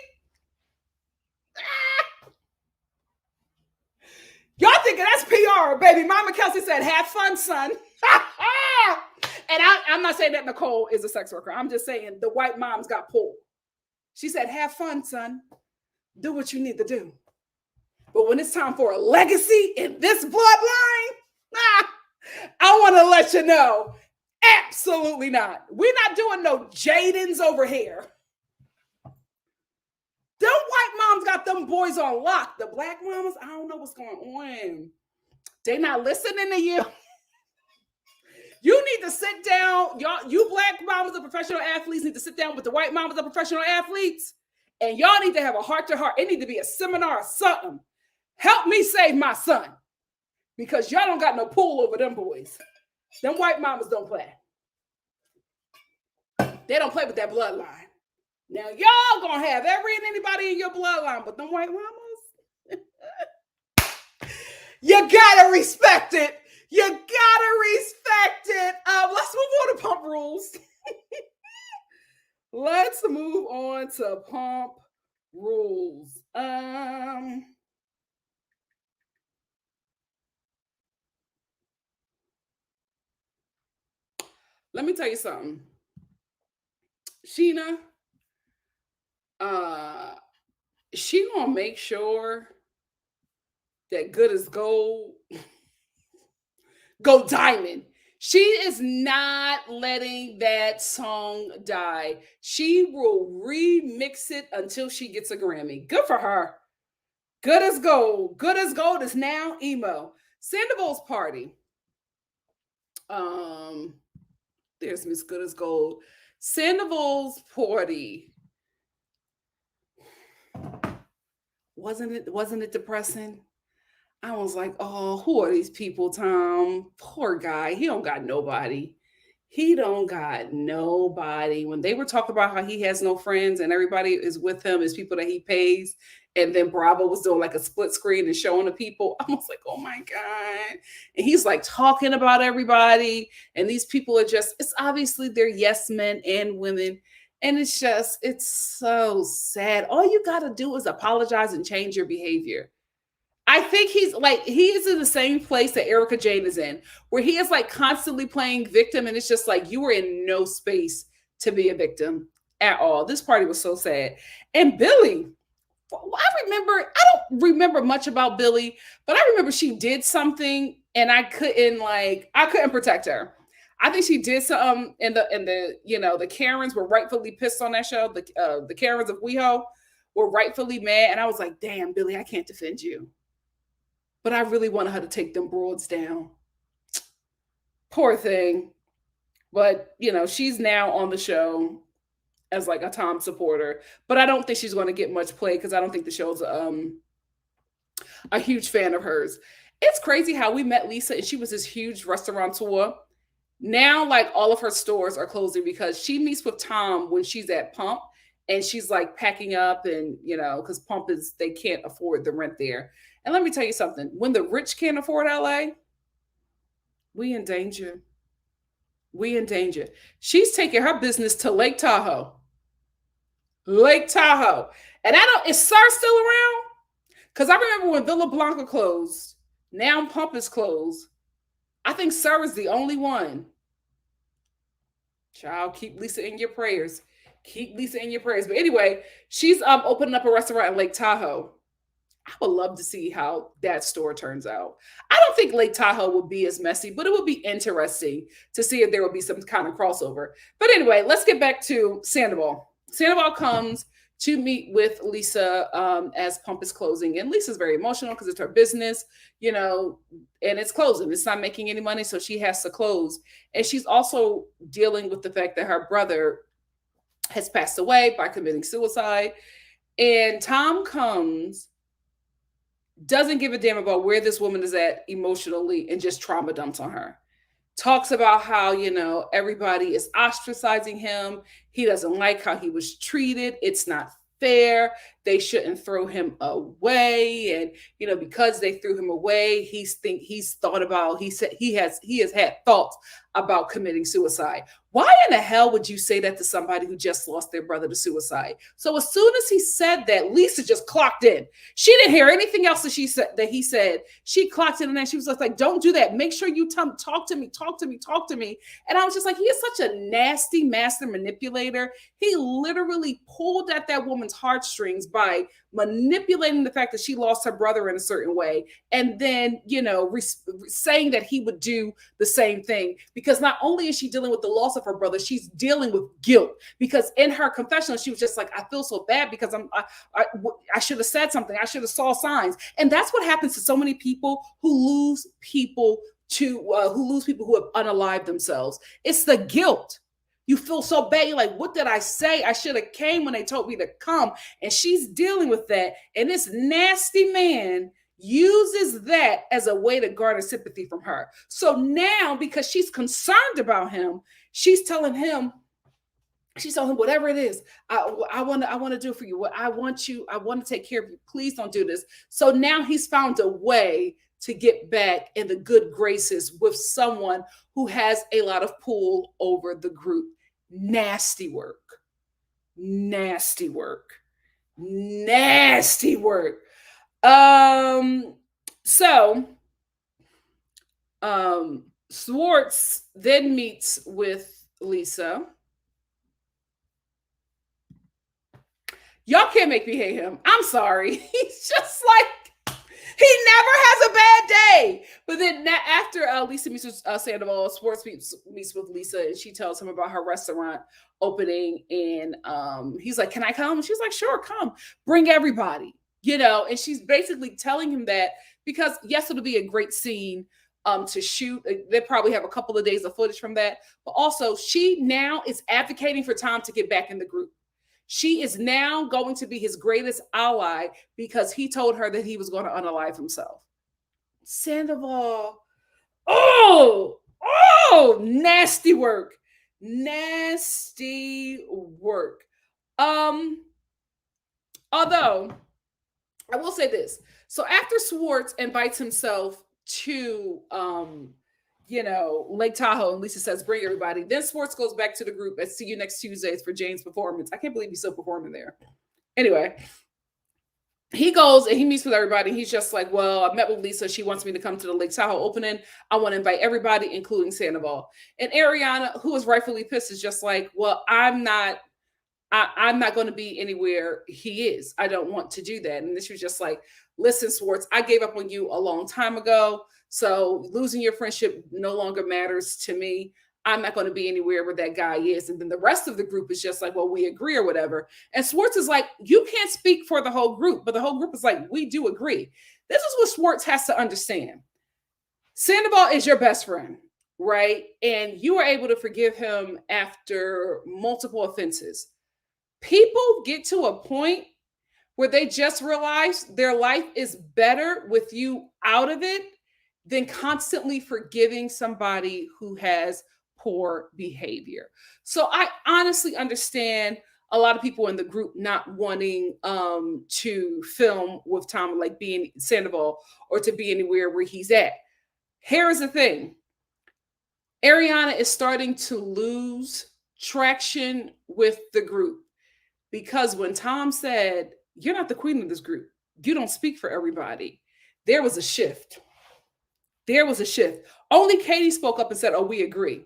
Y'all thinking that's PR, baby. Mama Kelsey said, have fun, son. And I'm not saying that Nicole is a sex worker. I'm just saying the white moms got pulled. She said, have fun, son. Do what you need to do. But when it's time for a legacy in this bloodline, I want to let you know, absolutely not. We're not doing no Jadens over here. Them white moms got them boys on lock. The Black mamas, I don't know what's going on. They not listening to you. You need to sit down. Y'all, you Black mamas of professional athletes need to sit down with the white mamas of professional athletes. And y'all need to have a heart-to-heart. It need to be a seminar or something. Help me save my son. Because y'all don't got no pull over them boys. Them white mamas don't play. They don't play with that bloodline. Now, y'all gonna have every and anybody in your bloodline, but them white mamas, you gotta respect it. You gotta respect it. Let's move on to pump rules. Let's move on to pump rules. let me tell you something. Sheena, uh, she gonna make sure that good as gold go diamond. She is not letting that song die. She will remix it until she gets a Grammy. Good for her. Good as gold. Good as gold is now emo. Sandoval's party. Um, there's Miss Good as Gold. Sandoval's party. Wasn't it depressing? I was like, oh, who are these people, Tom? Poor guy. He don't got nobody. He don't got nobody. When they were talking about how he has no friends and everybody is with him is people that he pays, and then Bravo was doing like a split screen and showing the people, I was like, oh my God. And he's like talking about everybody, and these people are just, it's obviously they're yes men and women. And it's so sad. All you got to do is apologize and change your behavior. I think he is in the same place that Erica Jane is in, where he is like constantly playing victim, and it's just like you were in no space to be a victim at all. This party was so sad. And Billy, I don't remember much about Billy, but I remember she did something and I couldn't protect her. I think she did something, and the Karens were rightfully pissed on that show. The Karens of WeHo were rightfully mad, and I was like, damn, Billy, I can't defend you. But I really wanted her to take them broads down. Poor thing. But, she's now on the show as like a Tom supporter. But I don't think she's going to get much play because I don't think the show's a huge fan of hers. It's crazy how we met Lisa and she was this huge restaurateur. Now, like all of her stores are closing because she meets with Tom when she's at Pump, and she's like packing up, and because Pump they can't afford the rent there. And let me tell you something, when the rich can't afford LA, we in danger. We in danger. She's taking her business to Lake Tahoe. Lake Tahoe. And is SAR still around? Because I remember when Villa Blanca closed, now Pump is closed. I think SAR is the only one. Child, keep Lisa in your prayers. Keep Lisa in your prayers. But anyway, she's opening up a restaurant in Lake Tahoe. I would love to see how that store turns out. I don't think Lake Tahoe would be as messy, but it would be interesting to see if there would be some kind of crossover. But anyway, let's get back to Sandoval. Sandoval comes to meet with Lisa as Pump is closing. And Lisa's very emotional because it's her business, and it's closing. It's not making any money, so she has to close. And she's also dealing with the fact that her brother has passed away by committing suicide. And Tom comes, doesn't give a damn about where this woman is at emotionally, and just trauma dumps on her. Talks about how, everybody is ostracizing him. He doesn't like how he was treated. It's not fair. They shouldn't throw him away. And, because they threw him away, he said he has had thoughts about committing suicide. Why in the hell would you say that to somebody who just lost their brother to suicide? So as soon as he said that, Lisa just clocked in. She didn't hear anything else that he said. She clocked in, and then she was just like, don't do that. Make sure you talk to me. And I was just like, he is such a nasty master manipulator. He literally pulled at that woman's heartstrings by manipulating the fact that she lost her brother in a certain way, and then saying that he would do the same thing, because not only is she dealing with the loss of her brother, she's dealing with guilt, because in her confessional she was just like, I feel so bad because I should have said something, I should have saw signs. And that's what happens to so many people who lose people who have unalived themselves. It's the guilt. You feel so bad. You're like, what did I say? I should have came when they told me to come. And she's dealing with that. And this nasty man uses that as a way to garner sympathy from her. So now, because she's concerned about him, she's telling him whatever it is, I want to do for you. What I want to take care of you. Please don't do this. So now he's found a way to get back in the good graces with someone who has a lot of pull over the group. Nasty work. So Swartz then meets with Lisa. Y'all can't make me hate him. I'm sorry. He's just like, he never has a bad day. But then after Lisa meets with Sandoval, Sports meets with Lisa, and she tells him about her restaurant opening. And he's like, can I come? And she's like, sure, come. Bring everybody. And she's basically telling him that because, yes, it'll be a great scene to shoot. They probably have a couple of days of footage from that. But also, she now is advocating for Tom to get back in the group. She is now going to be his greatest ally because he told her that he was going to unalive himself. Sandoval. Oh, nasty work. Nasty work. Although, I will say this. So after Schwartz invites himself to Lake Tahoe, and Lisa says, bring everybody. Then Schwartz goes back to the group and see you next Tuesday for Jane's performance. I can't believe he's still performing there. Anyway, he goes and he meets with everybody. He's just like, well, I met with Lisa. She wants me to come to the Lake Tahoe opening. I want to invite everybody, including Sandoval. And Ariana, who is rightfully pissed, is just like, well, I'm not going to be anywhere he is. I don't want to do that. And then she was just like, listen, Schwartz, I gave up on you a long time ago. So losing your friendship no longer matters to me. I'm not going to be anywhere where that guy is. And then the rest of the group is just like, well, we agree or whatever. And Schwartz is like, you can't speak for the whole group. But the whole group is like, we do agree. This is what Schwartz has to understand. Sandoval is your best friend, right? And you are able to forgive him after multiple offenses. People get to a point where they just realize their life is better with you out of it than constantly forgiving somebody who has poor behavior. So I honestly understand a lot of people in the group not wanting to film with Tom, like being Sandoval, or to be anywhere where he's at. Here is the thing. Ariana is starting to lose traction with the group. Because when Tom said, you're not the queen of this group, you don't speak for everybody, there was a shift. There was a shift. Only Katie spoke up and said, oh, we agree.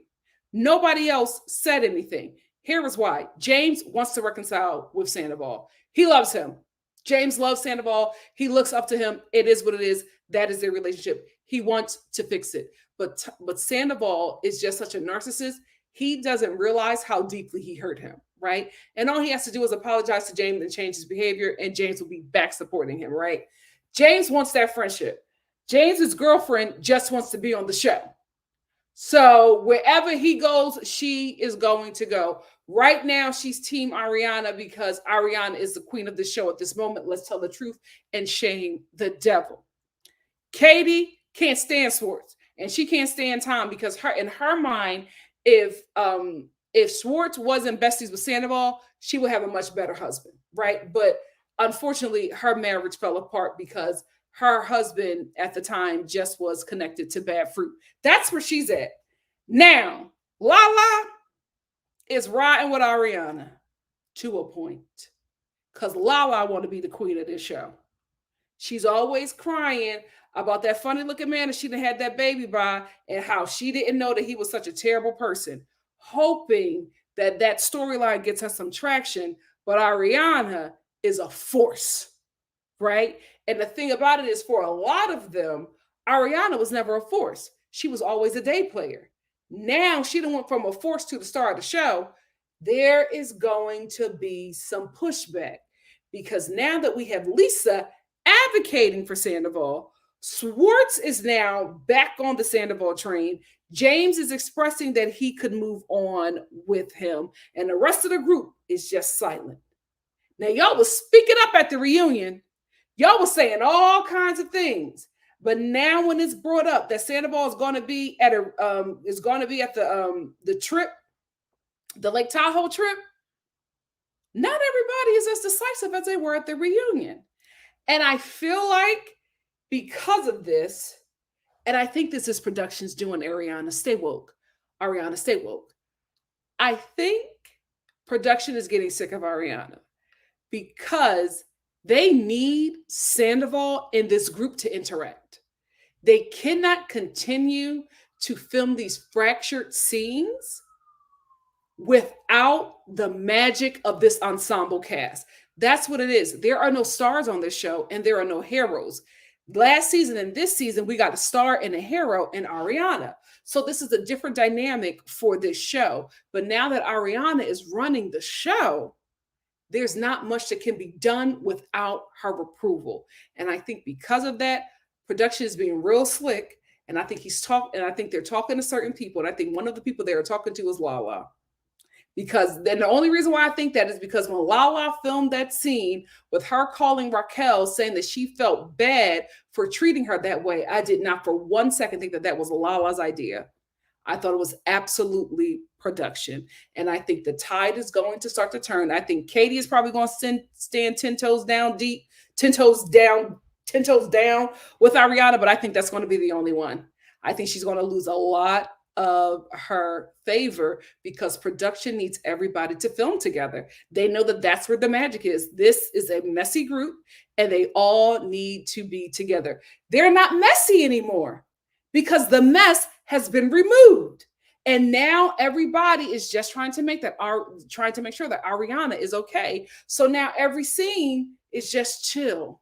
Nobody else said anything. Here is why. James wants to reconcile with Sandoval. He loves him. James loves Sandoval. He looks up to him. It is what it is. That is their relationship. He wants to fix it. But Sandoval is just such a narcissist. He doesn't realize how deeply he hurt him, right? And all he has to do is apologize to James and change his behavior, and James will be back supporting him, right? James wants that friendship. James's girlfriend just wants to be on the show. So wherever he goes, she is going to go. Right now, she's Team Ariana because Ariana is the queen of the show at this moment. Let's tell the truth and shame the devil. Katie can't stand Schwartz, and she can't stand Tom because in her mind, if Schwartz wasn't besties with Sandoval, she would have a much better husband, right? But unfortunately, her marriage fell apart because her husband at the time just was connected to bad fruit. That's where she's at. Now, Lala is riding with Ariana to a point because Lala want to be the queen of this show. She's always crying about that funny looking man that she done had that baby by and how she didn't know that he was such a terrible person, hoping that that storyline gets her some traction. But Ariana is a force, right? And the thing about it is, for a lot of them, Ariana was never a force. She was always a day player. Now she done went from a force to the star of the show. There is going to be some pushback because now that we have Lisa advocating for Sandoval, Schwartz is now back on the Sandoval train. James is expressing that he could move on with him, and the rest of the group is just silent. Now, y'all was speaking up at the reunion. Y'all was saying all kinds of things, but now when it's brought up that Sandoval is going to be at the trip, the Lake Tahoe trip, not everybody is as decisive as they were at the reunion. And I feel like because of this, and I think this is production's doing Ariana, stay woke. Ariana, stay woke. I think production is getting sick of Ariana because they need Sandoval in this group to interact. They cannot continue to film these fractured scenes without the magic of this ensemble cast. That's what it is. There are no stars on this show and there are no heroes. Last season and this season, we got a star and a hero in Ariana. So this is a different dynamic for this show. But now that Ariana is running the show, there's not much that can be done without her approval. And I think because of that, production is being real slick. And I think I think they're talking to certain people. And I think one of the people they are talking to is Lala. Because then the only reason why I think that is because when Lala filmed that scene with her calling Raquel saying that she felt bad for treating her that way, I did not for 1 second think that that was Lala's idea. I thought it was absolutely production. And I think the tide is going to start to turn. I think Katie is probably going to stand 10 toes down deep, 10 toes down with Ariana, but I think that's going to be the only one. I think she's going to lose a lot of her favor because production needs everybody to film together. They know that that's where the magic is. This is a messy group and they all need to be together. They're not messy anymore because the mess has been removed. And now everybody is just trying to make sure that Ariana is okay. So now every scene is just chill.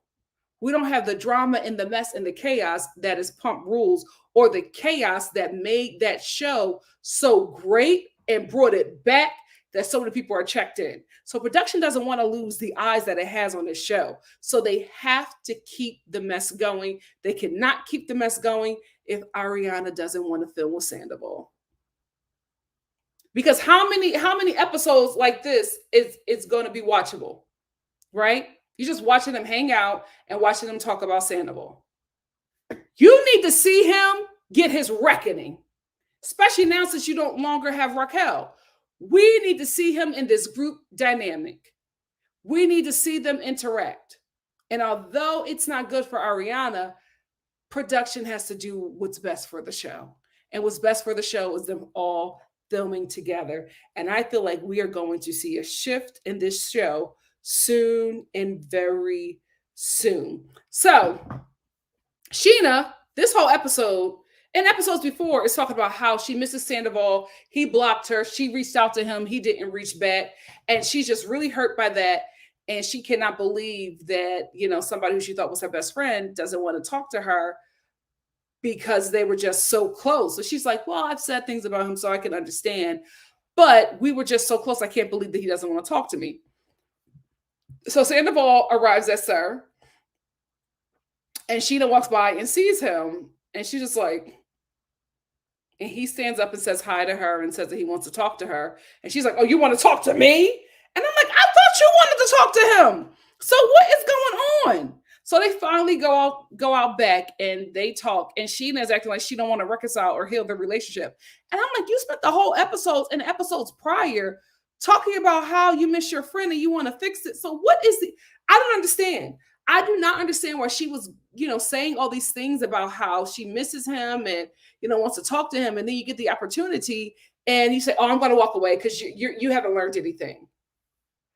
We don't have the drama and the mess and the chaos that is Pump Rules or the chaos that made that show so great and brought it back that so many people are checked in. So production doesn't want to lose the eyes that it has on this show. So they have to keep the mess going. They cannot keep the mess going if Ariana doesn't want to film with Sandoval. Because how many episodes like this is going to be watchable, right? You're just watching them hang out and watching them talk about Sandoval. You need to see him get his reckoning, especially now since you don't longer have Raquel. We need to see him in this group dynamic. We need to see them interact. And although it's not good for Ariana, production has to do what's best for the show. And what's best for the show is them all filming together. And I feel like we are going to see a shift in this show soon and very soon. So Sheena, this whole episode and episodes before is talking about how she misses Sandoval. He blocked her. She reached out to him. He didn't reach back. And she's just really hurt by that. And she cannot believe that, somebody who she thought was her best friend doesn't want to talk to her because they were just so close. So she's like, well, I've said things about him so I can understand. But we were just so close. I can't believe that he doesn't want to talk to me. So Sandoval arrives at Sir. And Sheena walks by and sees him. And she's just like, and he stands up and says hi to her and says that he wants to talk to her. And she's like, oh, you want to talk to me? And I'm like, I thought you wanted to talk to him. So what is going on? So they finally go out back and they talk. And Sheena is acting like she don't want to reconcile or heal the relationship. And I'm like, you spent the whole episodes prior talking about how you miss your friend and you want to fix it. So what is it? I don't understand. I do not understand why she was, saying all these things about how she misses him and, wants to talk to him. And then you get the opportunity and you say, oh, I'm going to walk away because you haven't learned anything.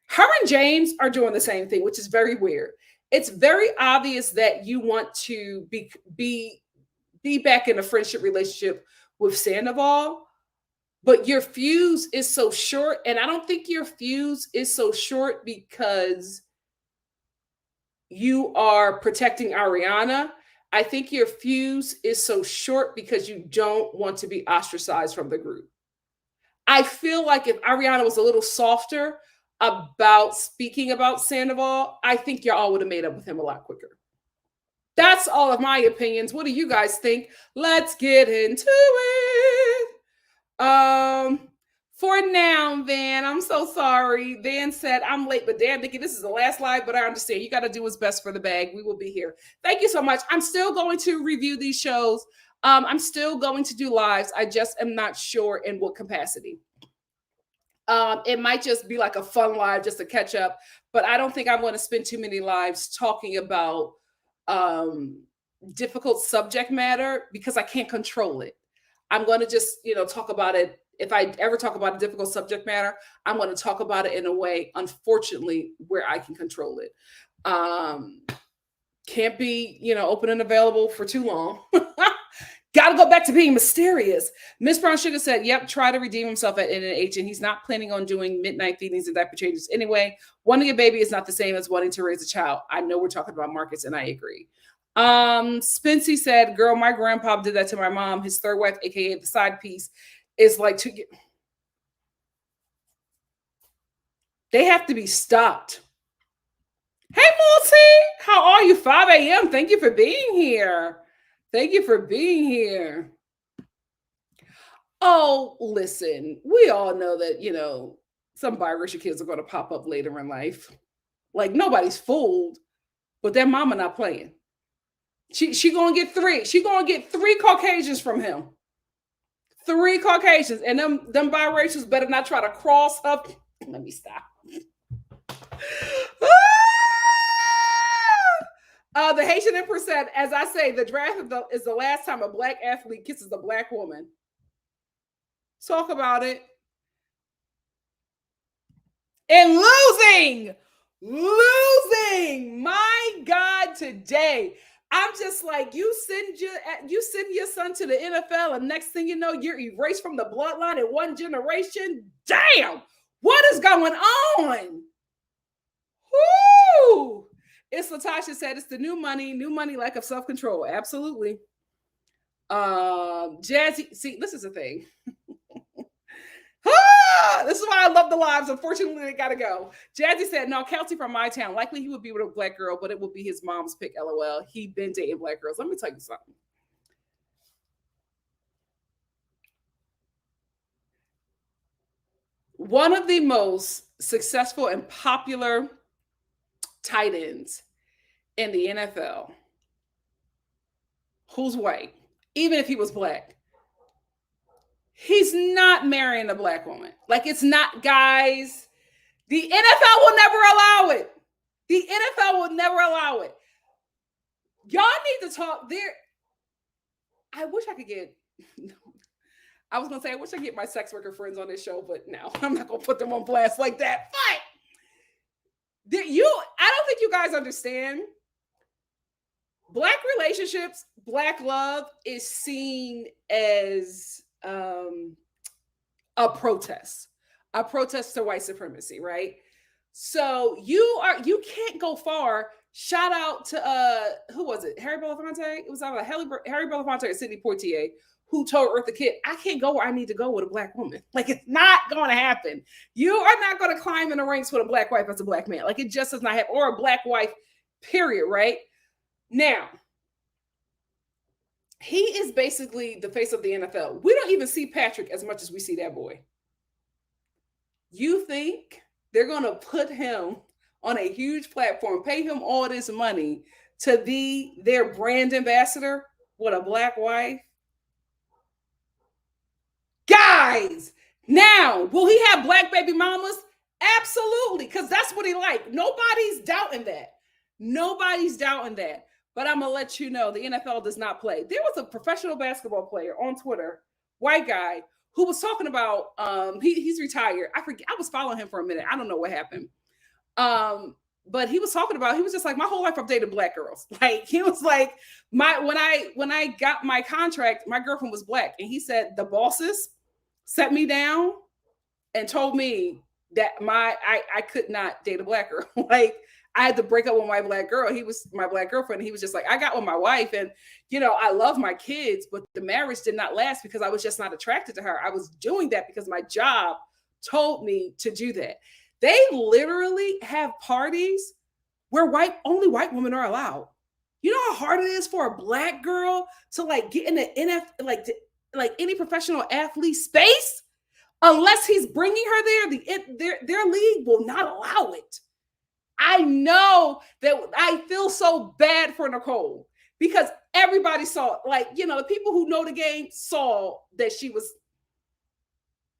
Her and James are doing the same thing, which is very weird. It's very obvious that you want to be back in a friendship relationship with Sandoval, but your fuse is so short. And I don't think your fuse is so short because you are protecting Ariana. I think your fuse is so short because you don't want to be ostracized from the group. I feel like if Ariana was a little softer about speaking about Sandoval, I think y'all would have made up with him a lot quicker. That's all of my opinions. What do you guys think? Let's get into it. For now, Van, I'm so sorry. Van said, I'm late, but damn, Nikki, this is the last live, but I understand. You got to do what's best for the bag. We will be here. Thank you so much. I'm still going to review these shows. I'm still going to do lives. I just am not sure in what capacity. It might just be like a fun live just to catch up, but I don't think I'm going to spend too many lives talking about difficult subject matter because I can't control it. I'm going to just, talk about it. If I ever talk about a difficult subject matter, I'm going to talk about it in a way, unfortunately, where I can control it. Can't be, open and available for too long. Got to go back to being mysterious. Miss Brown Sugar said, yep, try to redeem himself at NNH, and he's not planning on doing midnight feedings and diaper changes anyway. Wanting a baby is not the same as wanting to raise a child. I know we're talking about Marcus, and I agree. Spency said, girl, my grandpa did that to my mom. His third wife, aka the side piece, is like to get. They have to be stopped. Hey, Multi, how are you? 5 a.m. Thank you for being here. Thank you for being here. Oh, listen, we all know that, you know, some biracial kids are going to pop up later in life. Like, nobody's fooled, but their mama not playing. She going to get 3. She going to get 3 Caucasians from him. 3 Caucasians. And them biracials better not try to cross up. Let me stop. The Haitian Empress said, as I say, the draft is the last time a black athlete kisses a black woman. Talk about it. And losing. My God, today. I'm just like, you send your son to the NFL, and next thing you know, you're erased from the bloodline in one generation. Damn, what is going on? Whoo! It's Latasha said it's the new money, lack of self-control. Absolutely. Jazzy, see, this is the thing. This is why I love the lives. Unfortunately, they gotta go. Jazzy said, no, Kelsey from my town. Likely he would be with a black girl, but it will be his mom's pick, LOL. He been dating black girls. Let me tell you something. One of the most successful and popular tight ends in the NFL, who's white, even if he was black, he's not marrying a black woman. Like, it's not, guys. The NFL will never allow it. The NFL will never allow it. Y'all need to talk there. I wish I could get, I was going to say, I wish I could get my sex worker friends on this show, but no, I'm not going to put them on blast like that. But I don't think you guys understand. Black relationships, black love is seen as a protest to white supremacy, right? So you can't go far. Shout out to who was it? Harry Belafonte. It was either Harry Belafonte or Sidney Poitier, who told Eartha Kitt, I can't go where I need to go with a black woman. Like, it's not going to happen. You are not going to climb in the ranks with a black wife as a black man. Like, it just does not happen. Or a black wife, period, right? Now, he is basically the face of the NFL. We don't even see Patrick as much as we see that boy. You think they're going to put him on a huge platform, pay him all this money to be their brand ambassador with a black wife? Guys, now, will he have black baby mamas? Absolutely, because that's what he liked. Nobody's doubting that. But I'm going to let you know, the NFL does not play. There was a professional basketball player on Twitter, white guy, who was talking about, he's retired. I forget, I was following him for a minute. I don't know what happened. But he was talking about, he was just like, my whole life I've dated black girls. Like, he was like, when I got my contract, my girlfriend was black. And he said, the bosses set me down and told me that I could not date a black girl. Like, I had to break up with my black girl. He was my black girlfriend. He was just like, I got with my wife, and, you know, I love my kids, but the marriage did not last because I was just not attracted to her. I was doing that because my job told me to do that. They literally have parties where only white women are allowed. You know how hard it is for a black girl to like get in the like any professional athlete space? Unless he's bringing her there, their league will not allow it. I know that I feel so bad for Nicole because everybody saw, like, you know, the people who know the game saw that she was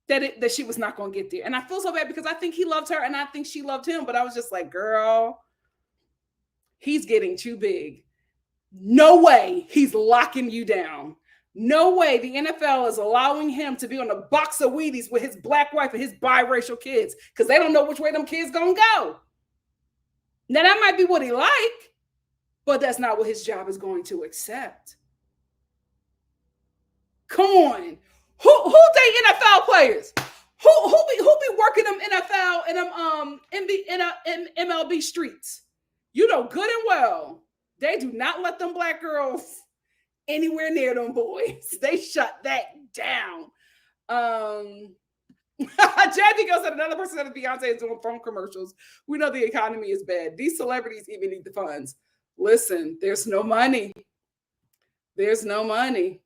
that she was not going to get there. And I feel so bad because I think he loved her and I think she loved him. But I was just like, girl, he's getting too big. No way he's locking you down. No way the NFL is allowing him to be on a box of Wheaties with his black wife and his biracial kids because they don't know which way them kids going to go. Now, that might be what he like, but that's not what his job is going to accept. Come on. Who date NFL players? Who be working them NFL and them in MLB streets? You know good and well they do not let them black girls anywhere near them boys. They shut that down. Jazzy goes said another person that Beyonce is doing phone commercials. We know the economy is bad. These celebrities even need the funds. Listen, there's no money. There's no money.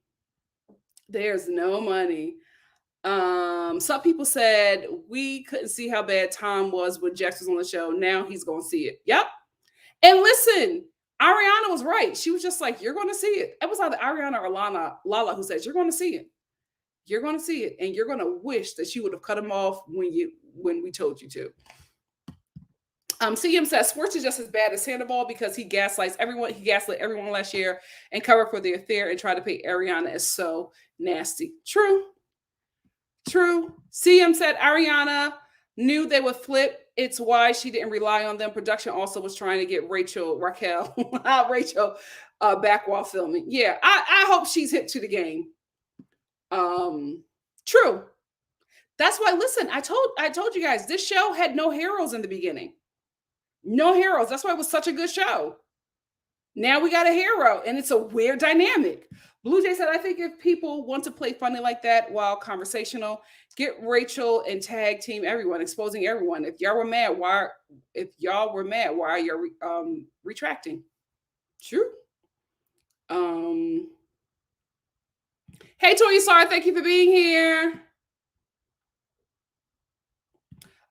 There's no money. Some people said we couldn't see how bad Tom was when Jax was on the show. Now he's gonna see it. Yep. And listen, Ariana was right. She was just like, you're gonna see it. It was either Ariana or Lala who said, you're gonna see it. You're going to see it, and you're going to wish that you would have cut him off when we told you to. CM says sports is just as bad as Sandoval because he gaslights everyone. He gaslit everyone last year and covered for the affair and tried to pay Ariana is so nasty. True. CM said Ariana knew they would flip. It's why she didn't rely on them. Production also was trying to get Rachel back while filming. Yeah, I hope she's hip to the game. True. That's why, listen, I told you guys, this show had no heroes in the beginning. No heroes. That's why it was such a good show. Now we got a hero, and it's a weird dynamic. Blue Jay said, I think if people want to play funny like that while conversational, get Rachel and tag team everyone, exposing everyone. If y'all were mad, why are you retracting? True. Hey, Toya-Star, thank you for being here.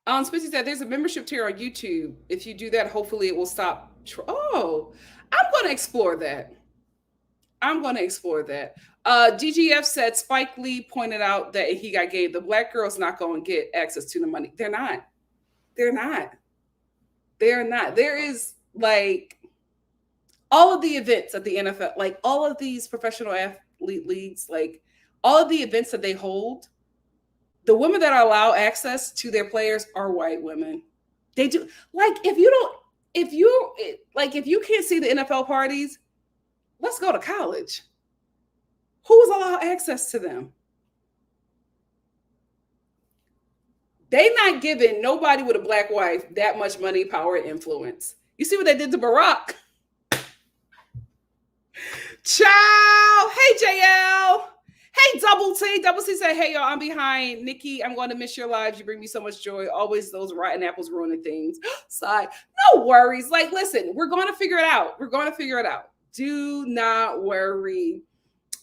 Spitzy said there's a membership tier on YouTube. If you do that, hopefully it will stop. I'm going to explore that. DGF said Spike Lee pointed out that he got gave. The black girl's not going to get access to the money. They're not. There is like all of the events at the NFL, like all of these professional athlete leagues, like all of the events that they hold, the women that are allowed access to their players are white women. They do. Like if you can't see the NFL parties, let's go to college. Who was allowed access to them? They not giving nobody with a black wife that much money, power, and influence. You see what they did to Barack? Ciao. Hey, JL. Hey, Double T. Double T said, hey, y'all, I'm behind. Nikki, I'm going to miss your lives. You bring me so much joy. Always those rotten apples ruining things. Sigh. No worries. Like, listen, we're going to figure it out. Do not worry.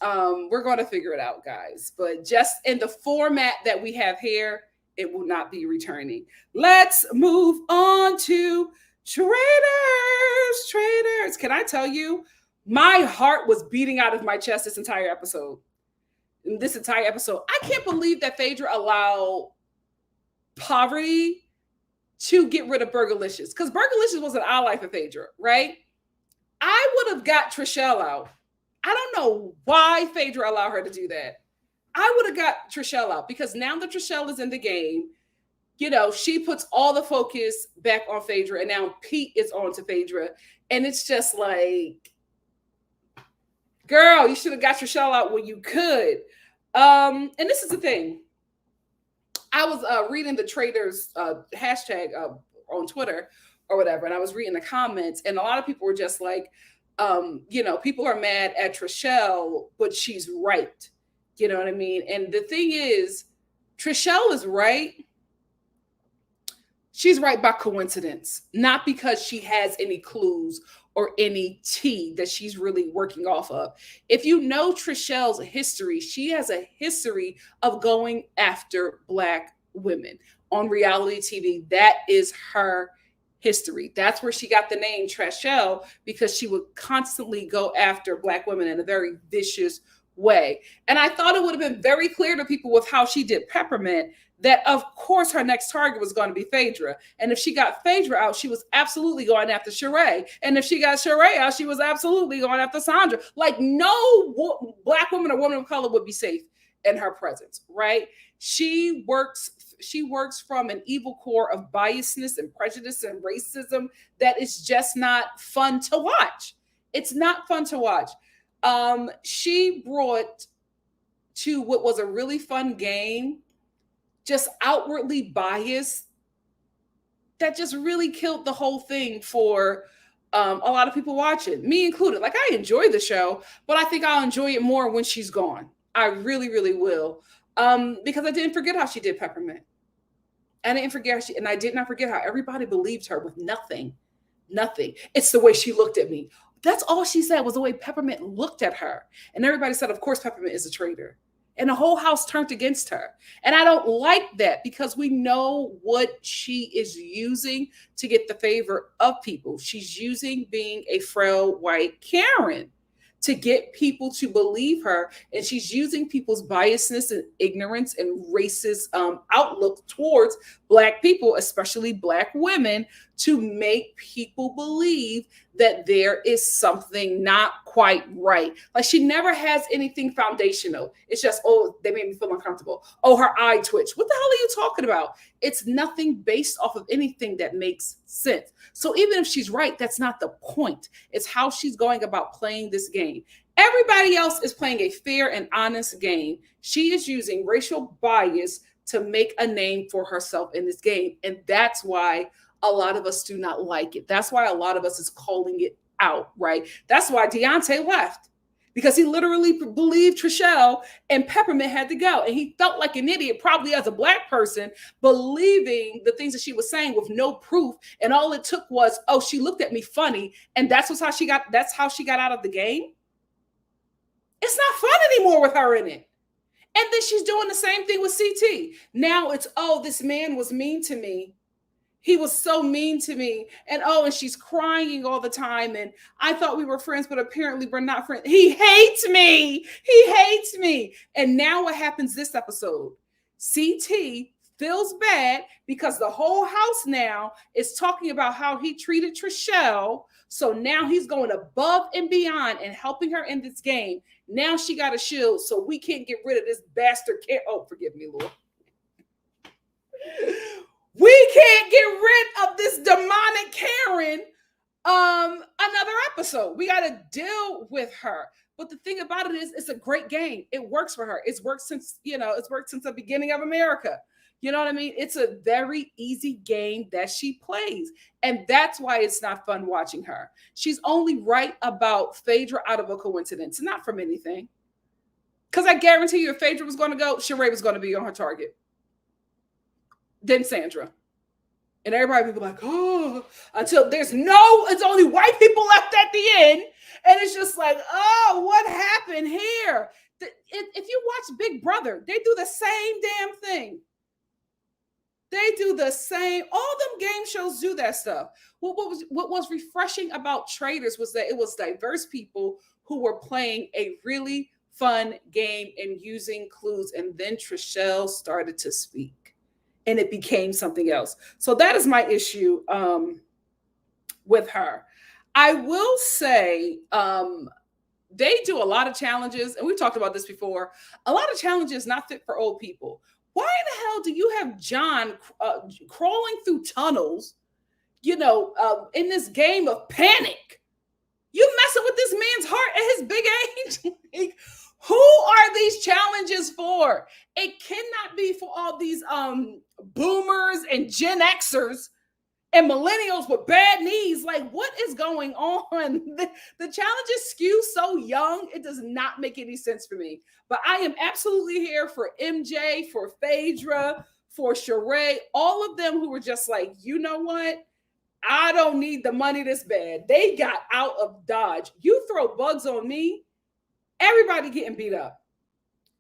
We're going to figure it out, guys. But just in the format that we have here, it will not be returning. Let's move on to Traitors. Can I tell you, my heart was beating out of my chest this entire episode. I can't believe that Phaedra allowed Poverty to get rid of Burgerlicious, because Burgerlicious was an ally for Phaedra, right? I would have got Trishelle out. I don't know why Phaedra allowed her to do that. I would have got Trishelle out because now that Trishelle is in the game, you know, she puts all the focus back on Phaedra, and now Pete is on to Phaedra. And it's just like, girl, you should have got Trishelle out when you could. And this is the thing. I was reading the Traitors hashtag on Twitter or whatever, and I was reading the comments, and a lot of people were just like, people are mad at Trishelle, but she's right. You know what I mean? And the thing is, Trishelle is right. She's right by coincidence, not because she has any clues or any tea that she's really working off of. If you know Trishelle's history, she has a history of going after Black women on reality TV. That is her history. That's where she got the name Trishelle, because she would constantly go after Black women in a very vicious way. And I thought it would have been very clear to people with how she did Peppermint that of course her next target was going to be Phaedra. And if she got Phaedra out, she was absolutely going after Sheree. And if she got Sheree out, she was absolutely going after Sandra. Like no Black woman or woman of color would be safe in her presence, right? She works from an evil core of biasness and prejudice and racism that is just not fun to watch. It's not fun to watch. She brought to what was a really fun game, just outwardly biased, that just really killed the whole thing for a lot of people watching, me included. Like, I enjoy the show, but I think I'll enjoy it more when she's gone. I really, really will. Because I didn't forget how she did Peppermint. I didn't forget and I did not forget how everybody believed her with nothing. Nothing. It's the way she looked at me. That's all she said, was the way Peppermint looked at her. And everybody said, of course, Peppermint is a traitor. And the whole house turned against her. And I don't like that, because we know what she is using to get the favor of people. She's using being a frail white Karen to get people to believe her. And she's using people's biasness and ignorance and racist outlook towards Black people, especially Black women, to make people believe that there is something not quite right. Like, she never has anything foundational. It's just, oh, they made me feel uncomfortable. Oh, her eye twitched. What the hell are you talking about? It's nothing based off of anything that makes sense. So even if she's right, that's not the point. It's how she's going about playing this game. Everybody else is playing a fair and honest game. She is using racial bias to make a name for herself in this game. And that's why a lot of us do not like it. That's why a lot of us is calling it out, right? That's why Deontay left, because he literally believed Trishelle and Peppermint had to go. And he felt like an idiot, probably as a Black person, believing the things that she was saying with no proof. And all it took was, oh, she looked at me funny. And that's how she got out of the game. It's not fun anymore with her in it. And then she's doing the same thing with CT. Now it's, oh, this man was mean to me. He was so mean to me. And and she's crying all the time. And I thought we were friends, but apparently we're not friends. He hates me. He hates me. And now what happens this episode? CT feels bad because the whole house now is talking about how he treated Trishelle. So now he's going above and beyond and helping her in this game. Now she got a shield, so we can't get rid of this bastard. Oh, forgive me, Lord. We can't get rid of this demonic Karen another episode. We got to deal with her. But the thing about it is, it's a great game. It works for her. It's worked since the beginning of America. You know what I mean? It's a very easy game that she plays. And that's why it's not fun watching her. She's only right about Phaedra out of a coincidence, not from anything. Because I guarantee you, if Phaedra was going to go, Sheree was going to be on her target. Then Sandra. And everybody would be like, oh, until it's only white people left at the end. And it's just like, oh, what happened here? If you watch Big Brother, they do the same damn thing. They do the same. All them game shows do that stuff. What was refreshing about Traitors was that it was diverse people who were playing a really fun game and using clues. And then Trishelle started to speak, and it became something else. So that is my issue with her. I will say they do a lot of challenges, and we've talked about this before. A lot of challenges not fit for old people. Why in the hell do you have John crawling through tunnels, in this game of panic? You messing with this man's heart at his big age? Who are these challenges for? It cannot be for all these boomers and Gen Xers and millennials with bad knees. Like, what is going on? The challenges skew so young, it does not make any sense for me. But I am absolutely here for MJ, for Phaedra, for Sheree, all of them who were just like, you know what? I don't need the money this bad. They got out of Dodge. You throw bugs on me, everybody getting beat up.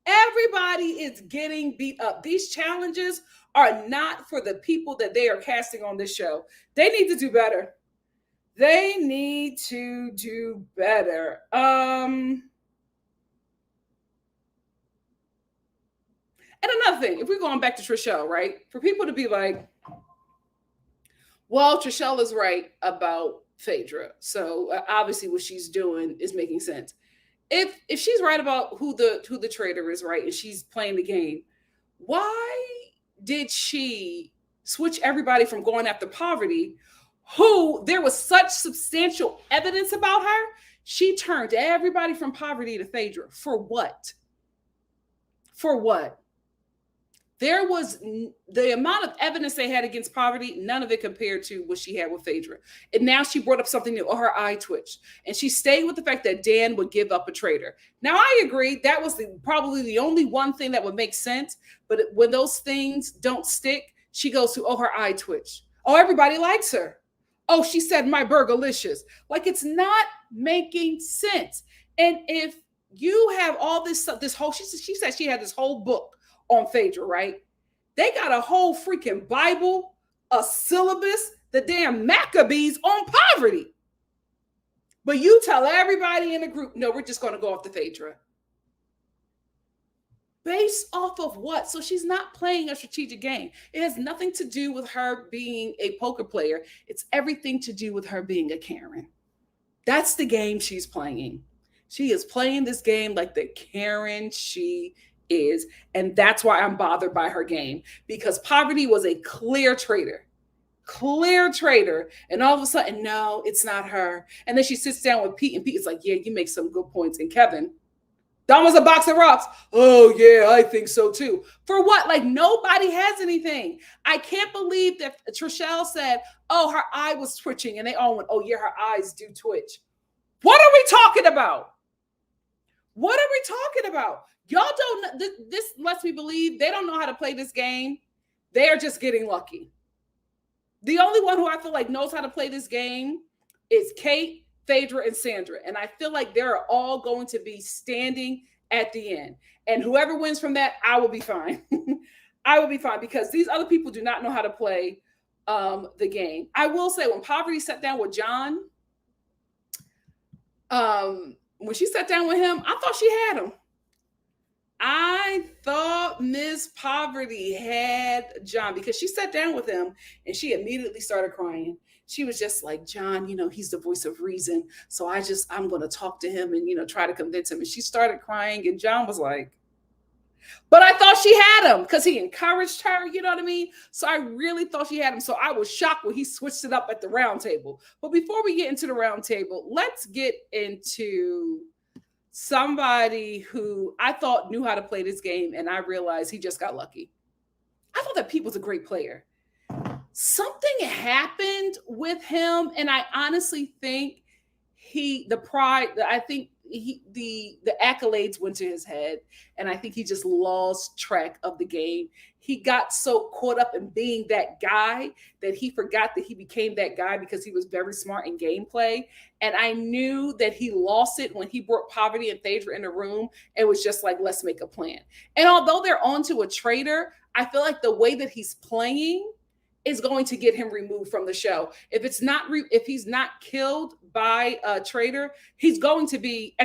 Everybody is getting beat up. These challenges are not for the people that they are casting on this show. They need to do better. They need to do better. And another thing, if we're going back to Trishelle, right? For people to be like, well, Trishelle is right about Phaedra. So obviously what she's doing is making sense. If she's right about who the traitor is, right, and she's playing the game, why did she switch everybody from going after Poverty, who there was such substantial evidence about her? She turned everybody from Poverty to Phaedra. For what? For what? There was the amount of evidence they had against Poverty, none of it compared to what she had with Phaedra. And now she brought up something new. Oh, her eye twitched. And she stayed with the fact that Dan would give up a traitor. Now, I agree. That was probably the only one thing that would make sense. But when those things don't stick, she goes to, oh, her eye twitched. Oh, everybody likes her. Oh, she said my burgerlicious. Like, it's not making sense. And if you have all this whole, she said she had this whole book on Phaedra, right? They got a whole freaking Bible, a syllabus, the damn Maccabees on Poverty. But you tell everybody in the group, no, we're just going to go off the Phaedra. Based off of what? So she's not playing a strategic game. It has nothing to do with her being a poker player. It's everything to do with her being a Karen. That's the game she's playing. She is playing this game like the Karen she is. And that's why I'm bothered by her game, because Poverty was a clear traitor. And all of a sudden, no, it's not her. And then she sits down with Pete, and Pete is like, yeah, you make some good points. And Kevin, that was a box of rocks. Oh, yeah, I think so too. For what? Like, nobody has anything. I can't believe that Trishelle said, oh, her eye was twitching. And they all went, oh, yeah, her eyes do twitch. What are we talking about? What are we talking about? Y'all don't, this lets me believe they don't know how to play this game. They are just getting lucky. The only one who I feel like knows how to play this game is Kate, Phaedra, and Sandra. And I feel like they're all going to be standing at the end. And whoever wins from that, I will be fine. I will be fine, because these other people do not know how to play the game. I will say, when Poverty sat down with John, when she sat down with him, I thought she had him. I thought Miss Poverty had John, because she sat down with him and she immediately started crying. She was just like, John, he's the voice of reason. So I'm going to talk to him and, try to convince him. And she started crying, and John was like, but I thought she had him, because he encouraged her, you know what I mean? So I really thought she had him. So I was shocked when he switched it up at the round table. But before we get into the round table, let's get into somebody who I thought knew how to play this game, and I realized he just got lucky. I thought that Pete was a great player. Something happened with him, and I honestly think the accolades went to his head, and I think he just lost track of the game. He got so caught up in being that guy that he forgot that he became that guy, because he was very smart in gameplay. And I knew that he lost it when he brought Poverty and Phaedra in the room and was just like, let's make a plan. And although they're onto a traitor, I feel like the way that he's playing is going to get him removed from the show. If he's not killed by a traitor, he's going to be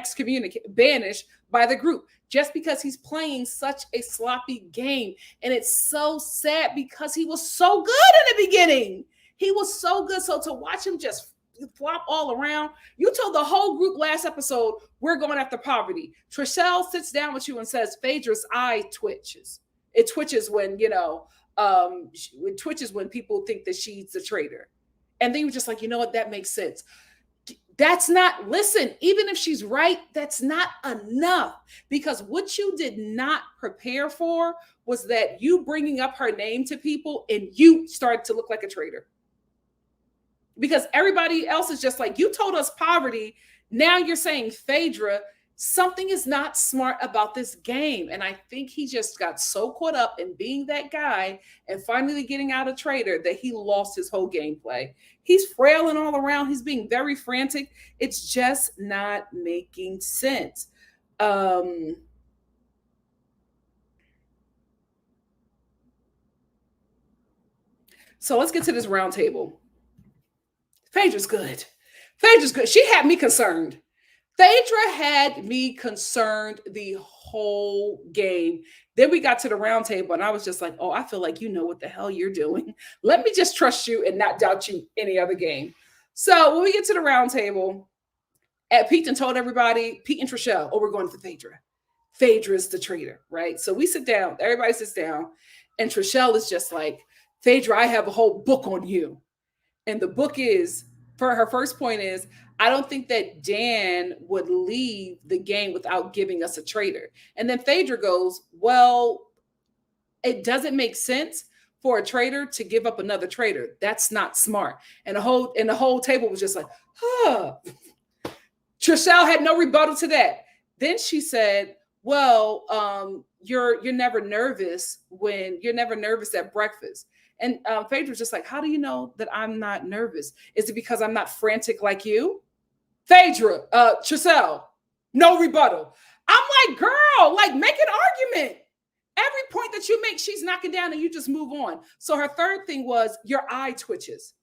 banished by the group, just because he's playing such a sloppy game. And it's so sad, because he was so good in the beginning. He was so good. So to watch him just flop all around, you told the whole group last episode, we're going after Poverty. Trishelle sits down with you and says, Phaedra's eye twitches. It twitches when, it twitches when people think that she's the traitor. And then you were just like, you know what? That makes sense. Listen, even if she's right, that's not enough, because what you did not prepare for was that you bringing up her name to people and you started to look like a traitor. Because everybody else is just like, you told us Poverty, now you're saying Phaedra. Something is not smart about this game. And I think he just got so caught up in being that guy and finally getting out a traitor that he lost his whole gameplay. He's frailing all around. He's being very frantic. It's just not making sense. So let's get to this round table. Phaedra's good. She had me concerned. Phaedra had me concerned the whole game. Then we got to the round table, and I was just like, oh, I feel like you know what the hell you're doing. Let me just trust you and not doubt you any other game. So when we get to the round table, Pete and told everybody, Pete and Trishelle, oh, we're going for Phaedra. Phaedra's the traitor, right? So we sit down, everybody sits down, and Trishelle is just like, Phaedra, I have a whole book on you. And the book is, for her first point is, I don't think that Dan would leave the game without giving us a traitor. And then Phaedra goes, well, it doesn't make sense for a traitor to give up another traitor. That's not smart. And the whole table was just like, huh. Trishelle had no rebuttal to that. Then she said, well, you're never nervous at breakfast. And Phaedra was just like, how do you know that I'm not nervous? Is it because I'm not frantic like you? Phaedra, Trishelle, no rebuttal. I'm like, girl, like, make an argument. Every point that you make, she's knocking down and you just move on. So her third thing was, your eye twitches.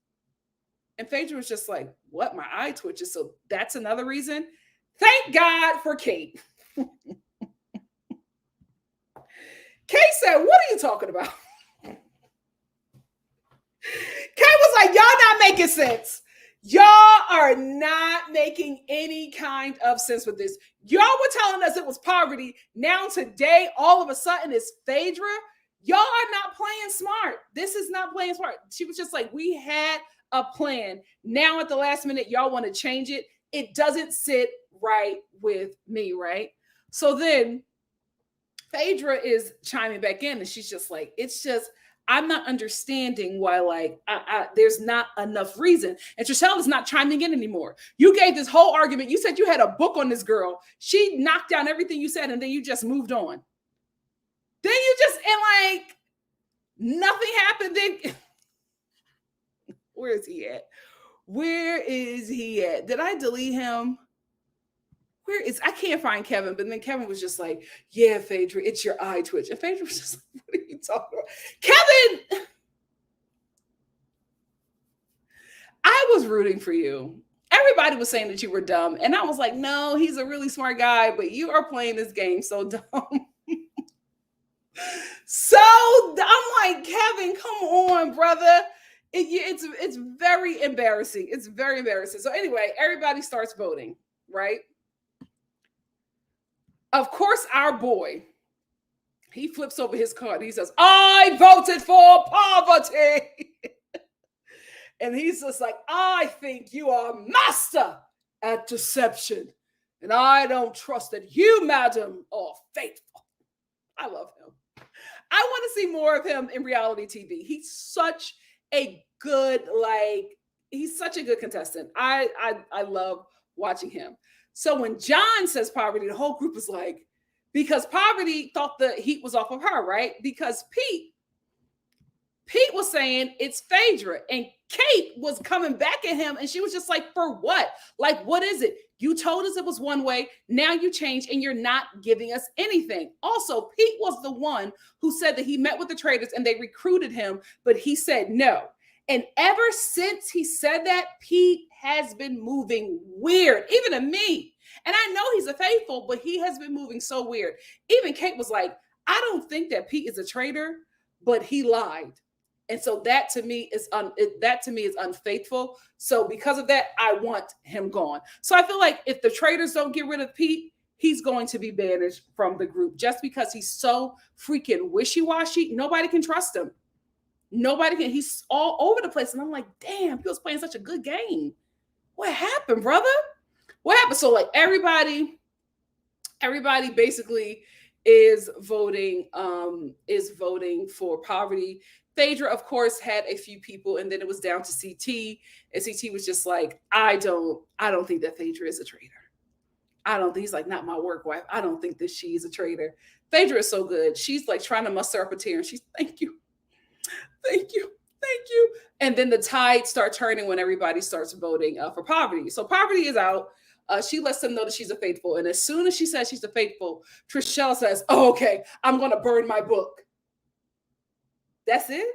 And Phaedra was just like, what? My eye twitches? So that's another reason? Thank God for Kate. Kate said, what are you talking about? Kate was like, y'all not making sense. Y'all are not making any kind of sense with this. Y'all were telling us it was poverty. Now today, all of a sudden, it's Phaedra. Y'all are not playing smart. This is not playing smart. She was just like, we had a plan. Now at the last minute, y'all want to change it. It doesn't sit right with me, right? So then Phaedra is chiming back in and she's just like, it's just, I'm not understanding why, like, there's not enough reason. And Trishelle is not chiming in anymore. You gave this whole argument. You said you had a book on this girl. She knocked down everything you said, and then you just moved on. Then you just, and like, nothing happened. Then, where is he at? Where is he at? Did I delete him? I can't find Kevin, but then Kevin was just like, yeah, Phaedra, it's your eye twitch. And Phaedra was just like, what are you talking about? Kevin, I was rooting for you. Everybody was saying that you were dumb. And I was like, no, he's a really smart guy, but you are playing this game so dumb. So I'm like, Kevin, come on, brother. It's very embarrassing. It's very embarrassing. So anyway, everybody starts voting, right? Of course, our boy, he flips over his card. He says, I voted for poverty. And he's just like, I think you are master at deception. And I don't trust that you, madam, are faithful. I love him. I want to see more of him in reality TV. He's such a good, he's such a good contestant. I love watching him. So when John says poverty, the whole group is like, because Poverty thought the heat was off of her, right? Because Pete was saying it's Phaedra, and Kate was coming back at him, and she was just like, for what? Like, what is it? You told us it was one way. Now you changed, and you're not giving us anything. Also, Pete was the one who said that he met with the Traitors and they recruited him, but he said no. And ever since he said that, Pete has been moving weird, even to me. And I know he's a faithful, but he has been moving so weird. Even Kate was like, I don't think that Pete is a traitor, but he lied. And so that to me is unfaithful. So because of that, I want him gone. So I feel like if the Traitors don't get rid of Pete, he's going to be banished from the group just because he's so freaking wishy-washy. Nobody can trust him. Nobody can. He's all over the place. And I'm like, damn, he was playing such a good game. What happened, brother? What happened? So like everybody basically is voting for Poverty. Phaedra, of course, had a few people, and then it was down to CT. And CT was just like, I don't think that Phaedra is a traitor. I don't think, he's like, not my work wife. I don't think that she is a traitor. Phaedra is so good. She's like trying to muster up a tear, and she's, thank you. Thank you. Thank you. And then the tide start turning when everybody starts voting for Poverty. So Poverty is out. She lets them know that she's a faithful. And as soon as she says she's a faithful, Trishelle says, oh, okay, I'm going to burn my book. That's it.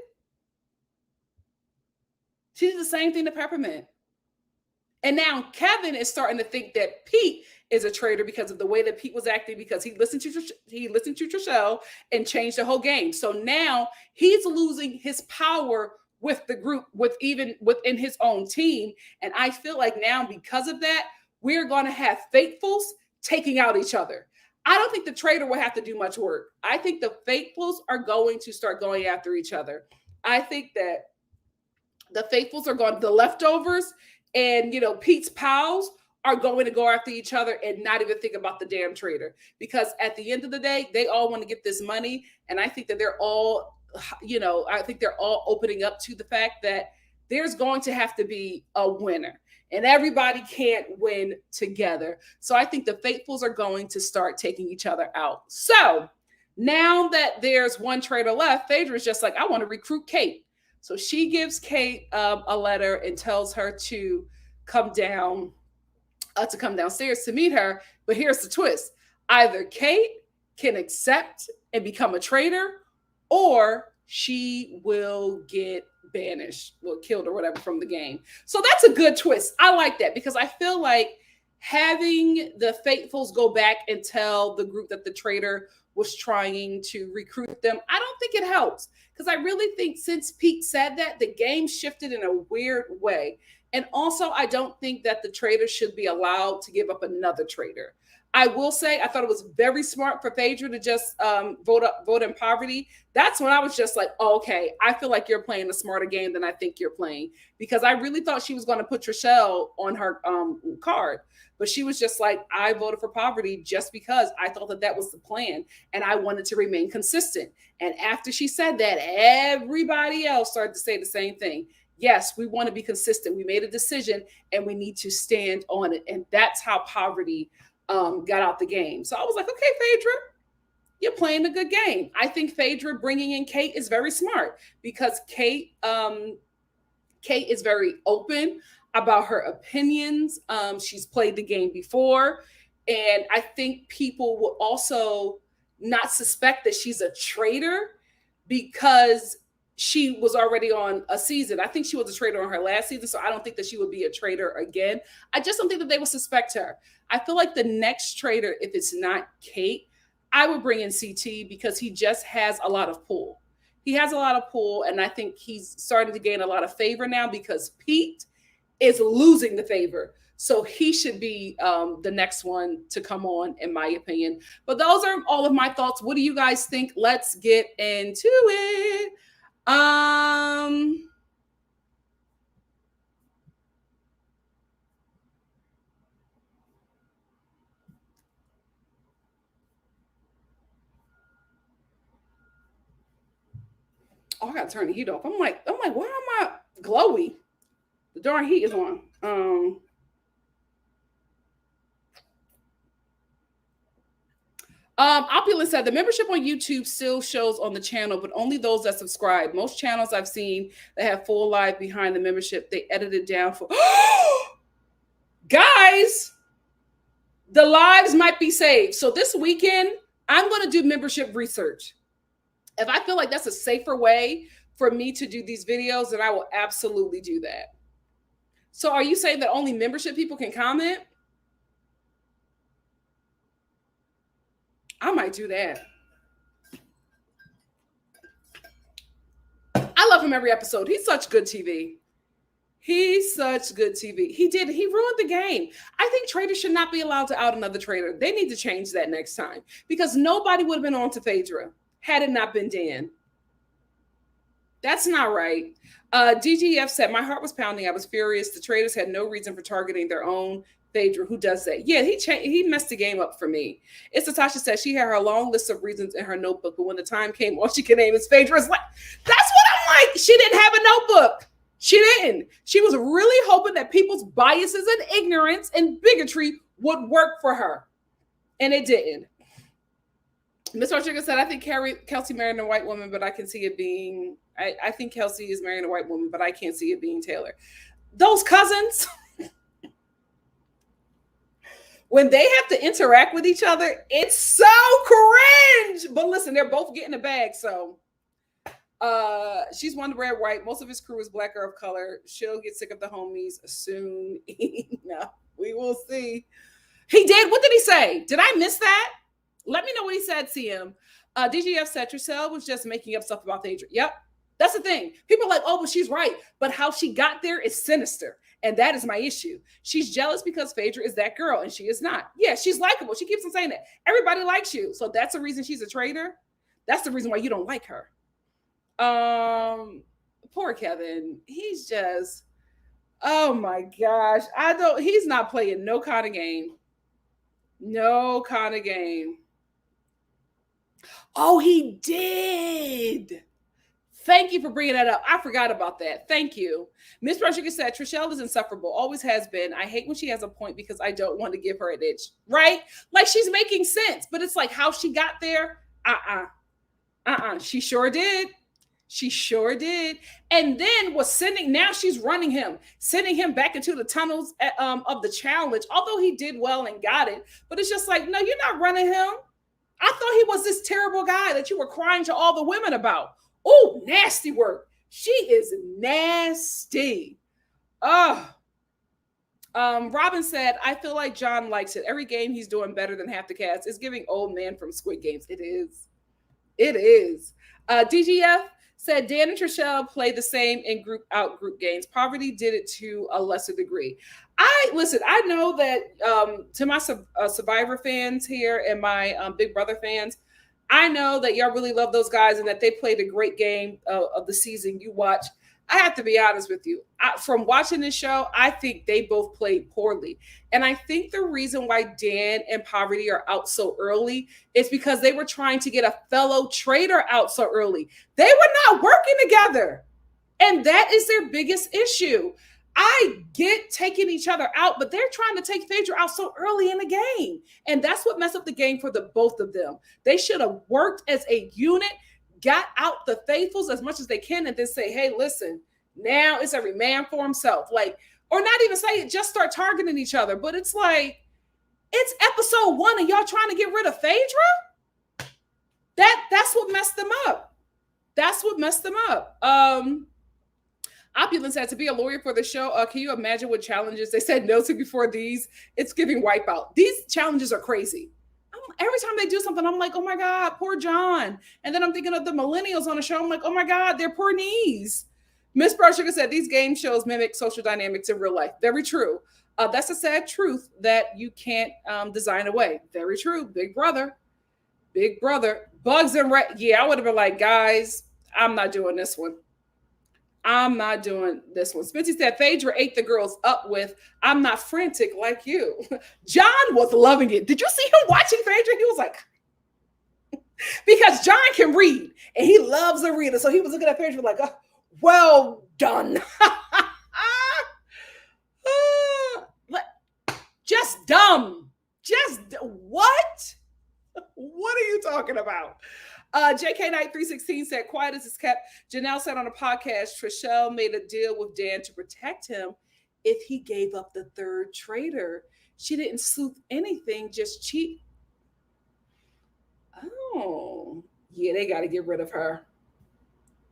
She did the same thing to Peppermint. And now Kevin is starting to think that Pete is a traitor because of the way that Pete was acting, because he listened to Trishelle and changed the whole game. So now he's losing his power with the group, even within his own team. And I feel like now, because of that, we're going to have faithfuls taking out each other. I don't think the traitor will have to do much work. I think the faithfuls are going to start going after each other. I think that the faithfuls are going, the leftovers, and Pete's pals are going to go after each other and not even think about the damn traitor, because at the end of the day, they all want to get this money. And I think that they're all, I think they're all opening up to the fact that there's going to have to be a winner, and everybody can't win together. So I think the faithfuls are going to start taking each other out. So now that there's one traitor left, Phaedra is just like, I want to recruit Kate. So she gives Kate a letter and tells her to come downstairs to meet her. But here's the twist: either Kate can accept and become a traitor, or she will get banished or killed or whatever from the game. So that's a good twist. I like that, because I feel like having the faithfuls go back and tell the group that the traitor was trying to recruit them, I don't think it helps, because I really think since Pete said that, the game shifted in a weird way. And also, I don't think that the traitor should be allowed to give up another traitor. I will say, I thought it was very smart for Phaedra to just vote in poverty. That's when I was just like, oh, okay, I feel like you're playing a smarter game than I think you're playing, because I really thought she was going to put Trishelle on her card. But she was just like, I voted for poverty just because I thought that that was the plan, and I wanted to remain consistent. And after she said that, everybody else started to say the same thing. Yes, we want to be consistent. We made a decision and we need to stand on it. And that's how poverty got out the game. So I was like, okay, Phaedra, you're playing a good game. I think Phaedra bringing in Kate is very smart, because Kate is very open about her opinions. She's played the game before. And I think people will also not suspect that she's a traitor because she was already on a season. I think she was a traitor on her last season, so I don't think that she would be a traitor again. I just don't think that they would suspect her. I feel like the next traitor, if it's not Kate, I would bring in CT, because he just has a lot of pull. He has a lot of pull, and I think he's starting to gain a lot of favor now, because Pete is losing the favor. So he should be the next one to come on, in my opinion. But those are all of my thoughts. What do you guys think? Let's get into it. Oh, I gotta turn the heat off. I'm like, why am I glowy? The darn heat is on. Opulent said the membership on YouTube still shows on the channel, but only those that subscribe. Most channels I've seen that have full live behind the membership, they edit it down for guys. The lives might be saved. So this weekend, I'm going to do membership research. If I feel like that's a safer way for me to do these videos, then I will absolutely do that. So are you saying that only membership people can comment? I might do that. I love him every episode. He's such good TV. He's such good TV. He ruined the game. I think traitors should not be allowed to out another traitor. They need to change that next time, because nobody would have been on to Phaedra had it not been Dan. That's not right. DGF said, my heart was pounding. I was furious. The traitors had no reason for targeting their own Phaedra. Who does that? Yeah, he messed the game up for me. It's Natasha said she had her long list of reasons in her notebook, but when the time came, all she could name is Phaedra. It's like, that's what I'm like. She didn't have a notebook. She didn't. She was really hoping that people's biases and ignorance and bigotry would work for her. And it didn't. Miss Rodriguez said, I think Kelsey married a white woman, but I can see it being, I think Kelsey is marrying a white woman, but I can't see it being Taylor. Those cousins, when they have to interact with each other, it's so cringe. But listen, they're both getting a bag, so. She's one to wear white. Most of his crew is black or of color. She'll get sick of the homies soon. No, we will see. He did. What did he say? Did I miss that? Let me know what he said, CM. DGF said Trishelle was just making up stuff about Phaedra. Yep. That's the thing. People are like, oh, but she's right. But how she got there is sinister. And that is my issue. She's jealous because Phaedra is that girl and she is not. Yeah, she's likable. She keeps on saying that. Everybody likes you. So that's the reason she's a traitor. That's the reason why you don't like her. Poor Kevin. He's just, Oh my gosh. He's not playing no kind of game. No kind of game. Oh, he did. Thank you for bringing that up. I forgot about that. Thank you. Miss Rodriguez said, Trishelle is insufferable. Always has been. I hate when she has a point because I don't want to give her an itch. Right? Like she's making sense, but it's like how she got there. She sure did. She sure did. And then was now she's running him, sending him back into the tunnels of the challenge, although he did well and got it. But it's just like, no, you're not running him. I thought he was this terrible guy that you were crying to all the women about. Oh, nasty work. She is nasty. Robin said, I feel like John likes it. Every game he's doing better than half the cast. It's giving old man from Squid Games. It is. It is. DGF said Dan and Trishelle play the same in group games. Poverty did it to a lesser degree. I know that to my Survivor fans here and my Big Brother fans, I know that y'all really love those guys and that they played a great game of the season you watch. I have to be honest with you. From watching this show, I think they both played poorly. And I think the reason why Dan and Poverty are out so early is because they were trying to get a fellow traitor out so early. They were not working together. And that is their biggest issue. I get taking each other out, but they're trying to take Phaedra out so early in the game. And that's what messed up the game for the both of them. They should have worked as a unit, got out the faithfuls as much as they can, and then say, hey, listen, now it's every man for himself. Like, or not even say it, just start targeting each other. But it's like, it's episode 1 and y'all trying to get rid of Phaedra? That's what messed them up. That's what messed them up. Opulence had to be a lawyer for the show. Can you imagine what challenges they said no to before these? It's giving Wipeout. These challenges are crazy. Every time they do something, I'm like, oh my God, poor John. And then I'm thinking of the millennials on the show. I'm like, oh my God, their poor knees. Miss Sugar said these game shows mimic social dynamics in real life. Very true. That's a sad truth that you can't design away. Very true. Big brother. Big brother. Bugs and yeah, I would have been like, guys, I'm not doing this one. I'm not doing this one. Spency said, Phaedra ate the girls up with, I'm not frantic like you. John was loving it. Did you see him watching Phaedra? He was like, because John can read and he loves a reader. So he was looking at Phaedra like, oh, well done. Just dumb. Just what? What are you talking about? JK Knight 316 said, quiet as it's kept. Janelle said on a podcast, Trishelle made a deal with Dan to protect him if he gave up the third traitor. She didn't sleuth anything, just cheat. Oh, yeah, they got to get rid of her.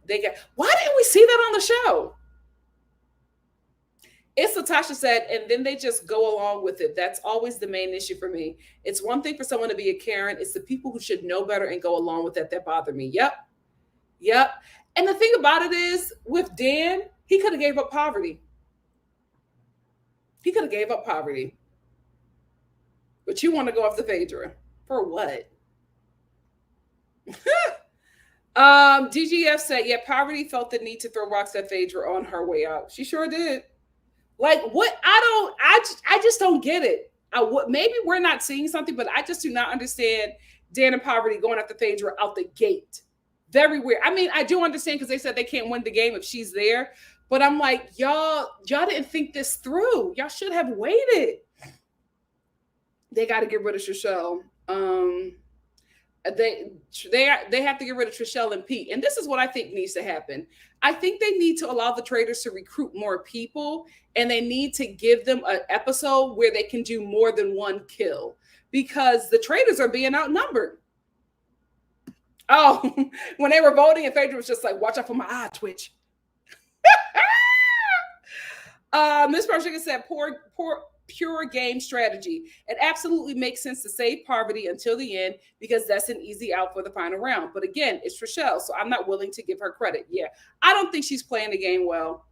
Why didn't we see that on the show? It's Latasha said, and then they just go along with it. That's always the main issue for me. It's one thing for someone to be a Karen. It's the people who should know better and go along with that bother me. Yep. And the thing about it is, with Dan, he could have gave up Poverty. But you want to go after Phaedra. For what? DGF said, yeah, Poverty felt the need to throw rocks at Phaedra on her way out. She sure did. Like, what? I just don't get it. Maybe we're not seeing something, but I just do not understand Dan and Poverty going after Phaedra out the gate. Very weird. I mean, I do understand because they said they can't win the game if she's there. But I'm like, y'all didn't think this through. Y'all should have waited. They got to get rid of Trishelle. They have to get rid of Trishelle and Pete. And this is what I think needs to happen. I think they need to allow the Traitors to recruit more people, and they need to give them an episode where they can do more than one kill because the Traitors are being outnumbered. Oh, when they were voting, and Phaedra was just like, watch out for my eye twitch. Miss Sugar said, pure game strategy. It absolutely makes sense to save Poverty until the end because that's an easy out for the final round. But again, it's Trishelle, so I'm not willing to give her credit. Yeah, I don't think she's playing the game well.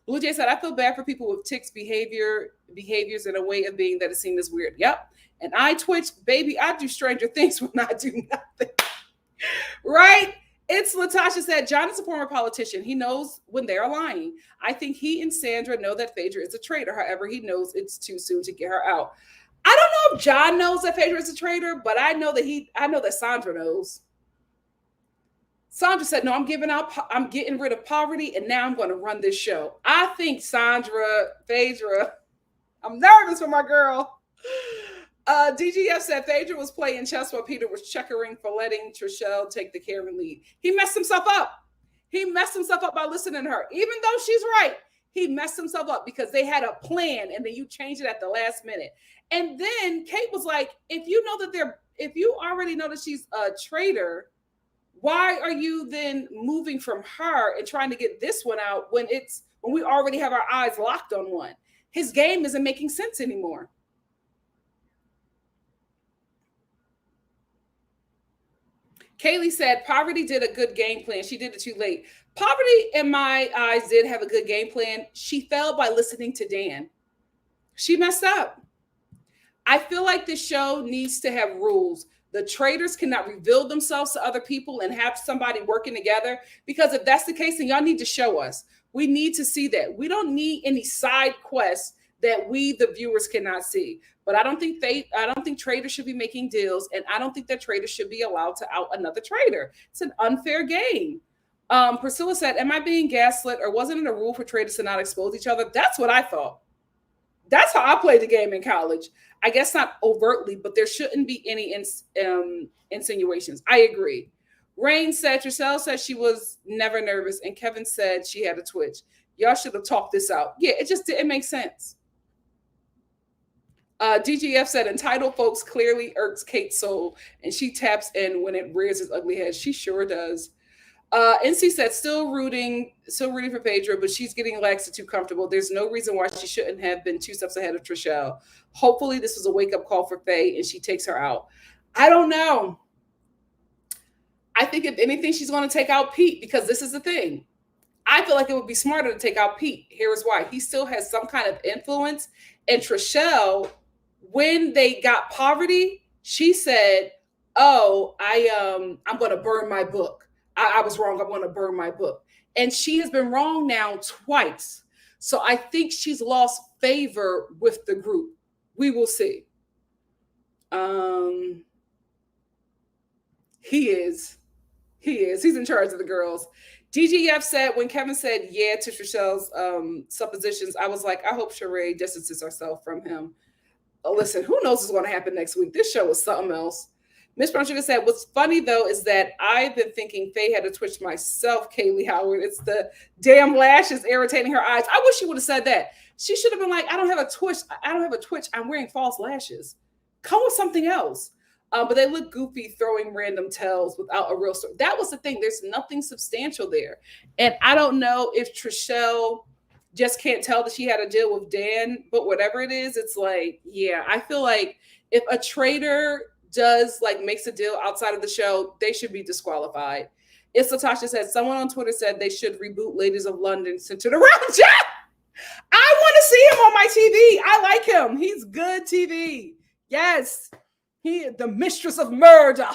Blue Jay said, I feel bad for people with tics behaviors and a way of being that is seen as weird. Yep. And I twitch, baby, I do stranger things when I do nothing. Right? It's Latasha said, John is a former politician. He knows when they're lying. I think he and Sandra know that Phaedra is a traitor. However, he knows it's too soon to get her out. I don't know if John knows that Phaedra is a traitor, but I know that Sandra knows. Sandra said, no, I'm getting rid of poverty, and now I'm going to run this show. I think Phaedra, I'm nervous for my girl. DGF said Phaedra was playing chess while Peter was checkering for letting Trishelle take the Karen lead. He messed himself up. He messed himself up by listening to her. Even though she's right, he messed himself up because they had a plan and then you changed it at the last minute. And then Kate was like, if you already know that she's a traitor, why are you then moving from her and trying to get this one out when we already have our eyes locked on one? His game isn't making sense anymore. Kaylee said, Poverty did a good game plan. She did it too late. Poverty, in my eyes, did have a good game plan. She failed by listening to Dan. She messed up. I feel like this show needs to have rules. The traitors cannot reveal themselves to other people and have somebody working together, because if that's the case, then y'all need to show us. We need to see that. We don't need any side quests that we, the viewers, cannot see. But I don't think traitors should be making deals, and I don't think that traitors should be allowed to out another traitor. It's an unfair game. Priscilla said, am I being gaslit, or wasn't it a rule for traitors to not expose each other? That's what I thought. That's how I played the game in college. I guess not overtly, but there shouldn't be any insinuations. I agree. Rain said, Trishelle said she was never nervous, and Kevin said she had a twitch. Y'all should have talked this out. Yeah, it just didn't make sense. DGF said, entitled folks clearly irks Kate's soul, and she taps in when it rears its ugly head. She sure does. NC said, still rooting for Phaedra, but she's getting lax and too comfortable. There's no reason why she shouldn't have been 2 steps ahead of Trishelle. Hopefully this was a wake-up call for Faye and she takes her out. I don't know. I think if anything, she's going to take out Pete, because this is the thing. I feel like it would be smarter to take out Pete. Here's why. He still has some kind of influence. And Trishelle, when they got Poverty, she said, oh, I'm going to burn my book. I was wrong. I want to burn my book. And she has been wrong now twice. So I think she's lost favor with the group. We will see. He is. He's in charge of the girls. DGF said, when Kevin said yeah to Trishelle's suppositions, I was like, I hope Sheree distances herself from him. Listen, who knows what's going to happen next week? This show is something else. Miss Brown Sugar said, what's funny, though, is that I've been thinking Faye had a twitch myself, Kaylee Howard. It's the damn lashes irritating her eyes. I wish she would have said that. She should have been like, I don't have a twitch. I'm wearing false lashes. Come with something else. But they look goofy throwing random tells without a real story. That was the thing. There's nothing substantial there. And I don't know if Trishelle just can't tell that she had a deal with Dan, but whatever it is, it's like, yeah, I feel like if a traitor makes a deal outside of the show, they should be disqualified. It's Latasha said, someone on Twitter said they should reboot Ladies of London centered around Jack. I want to see him on my TV. I like him. He's good TV. Yes. He is the mistress of murder.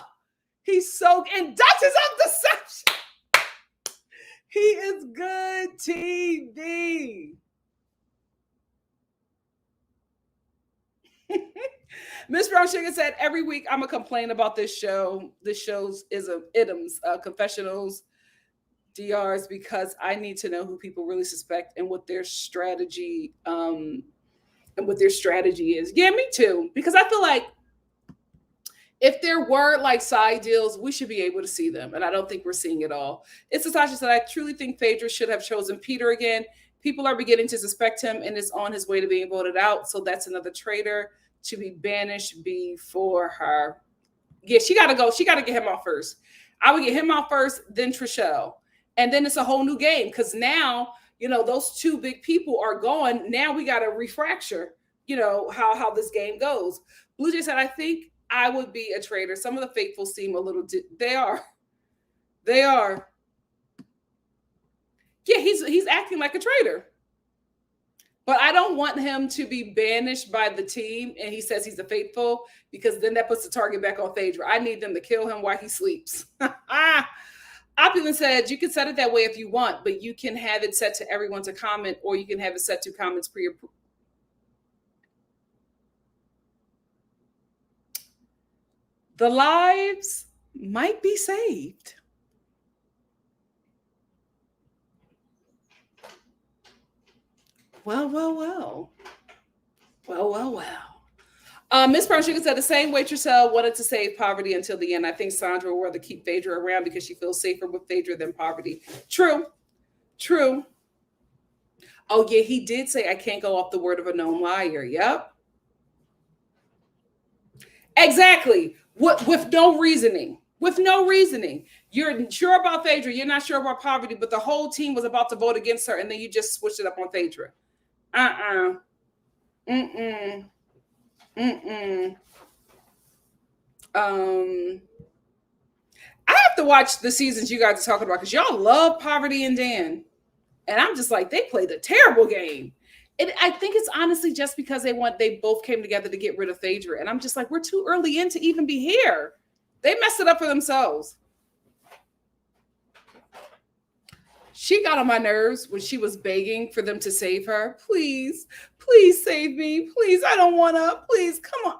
He's so, and Duchess of Deception. He is good TV. Miss Brown Sugar said, every week I'm going to complain about this show. This show's is a idioms, confessionals, DRs, because I need to know who people really suspect and what their strategy is. Yeah, me too. Because I feel like if there were like side deals, we should be able to see them. And I don't think we're seeing it all. It's Natasha said, I truly think Phaedra should have chosen Peter again. People are beginning to suspect him and is on his way to being voted out. So that's another traitor to be banished before her. Yeah, she got to go. She got to get him out first. I would get him out first, then Trishelle. And then it's a whole new game, because now, those two big people are gone. Now we got to refracture, how this game goes. Blue Jay said, I think I would be a traitor. Some of the faithful seem a little, they are. Yeah, he's acting like a traitor. But I don't want him to be banished by the team and he says he's a faithful, because then that puts the target back on Phaedra. I need them to kill him while he sleeps. Opulent said you can set it that way if you want, but you can have it set to everyone to comment, or you can have it set to comments pre-approved. The lives might be saved. Well. Miss Brown Sugar said the same way Tricelle wanted to save poverty until the end. I think Sandra would rather keep Phaedra around because she feels safer with Phaedra than poverty. True. Oh, yeah, he did say I can't go off the word of a known liar. Yep. Exactly. With no reasoning. You're sure about Phaedra. You're not sure about poverty, but the whole team was about to vote against her, and then you just switched it up on Phaedra. I have to watch the seasons you guys are talking about because y'all love Poverty and Dan. And I'm just like, they played a terrible game. And I think it's honestly just because they both came together to get rid of Phaedra. And I'm just like, we're too early in to even be here. They messed it up for themselves. She got on my nerves when she was begging for them to save her. Please save me. Please, I don't want to. Please, come on.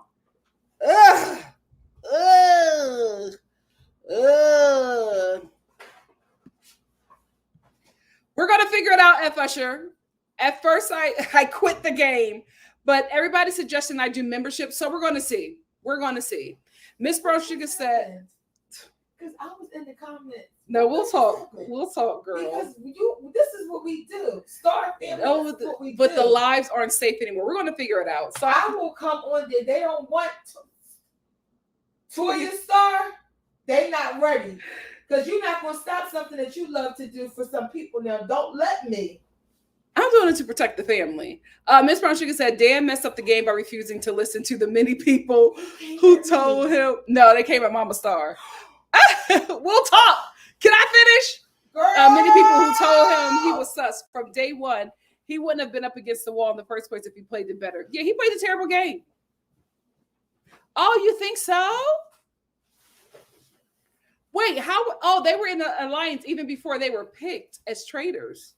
We're going to figure it out, F. Usher. At first, I quit the game, but everybody's suggesting I do membership, so we're going to see. Miss Brown Sugar said... Because I was in the comments. No, we'll talk, girl. Because this is what we do. Star family, this is what we but do. The lives aren't safe anymore. We're going to figure it out. So I will come on there. They don't want Toya-Star. They not ready. Because you're not going to stop something that you love to do for some people now. Don't let me. I'm doing it to protect the family. Miss Brown Sugar said, Dan messed up the game by refusing to listen to the many people who told him. No, they came at Mama Star. We'll talk. Can I finish? Many people who told him he was sus from day one. He wouldn't have been up against the wall in the first place if he played it better. Yeah, he played a terrible game. Oh, you think so? Wait, how? Oh, they were in the alliance even before they were picked as traitors.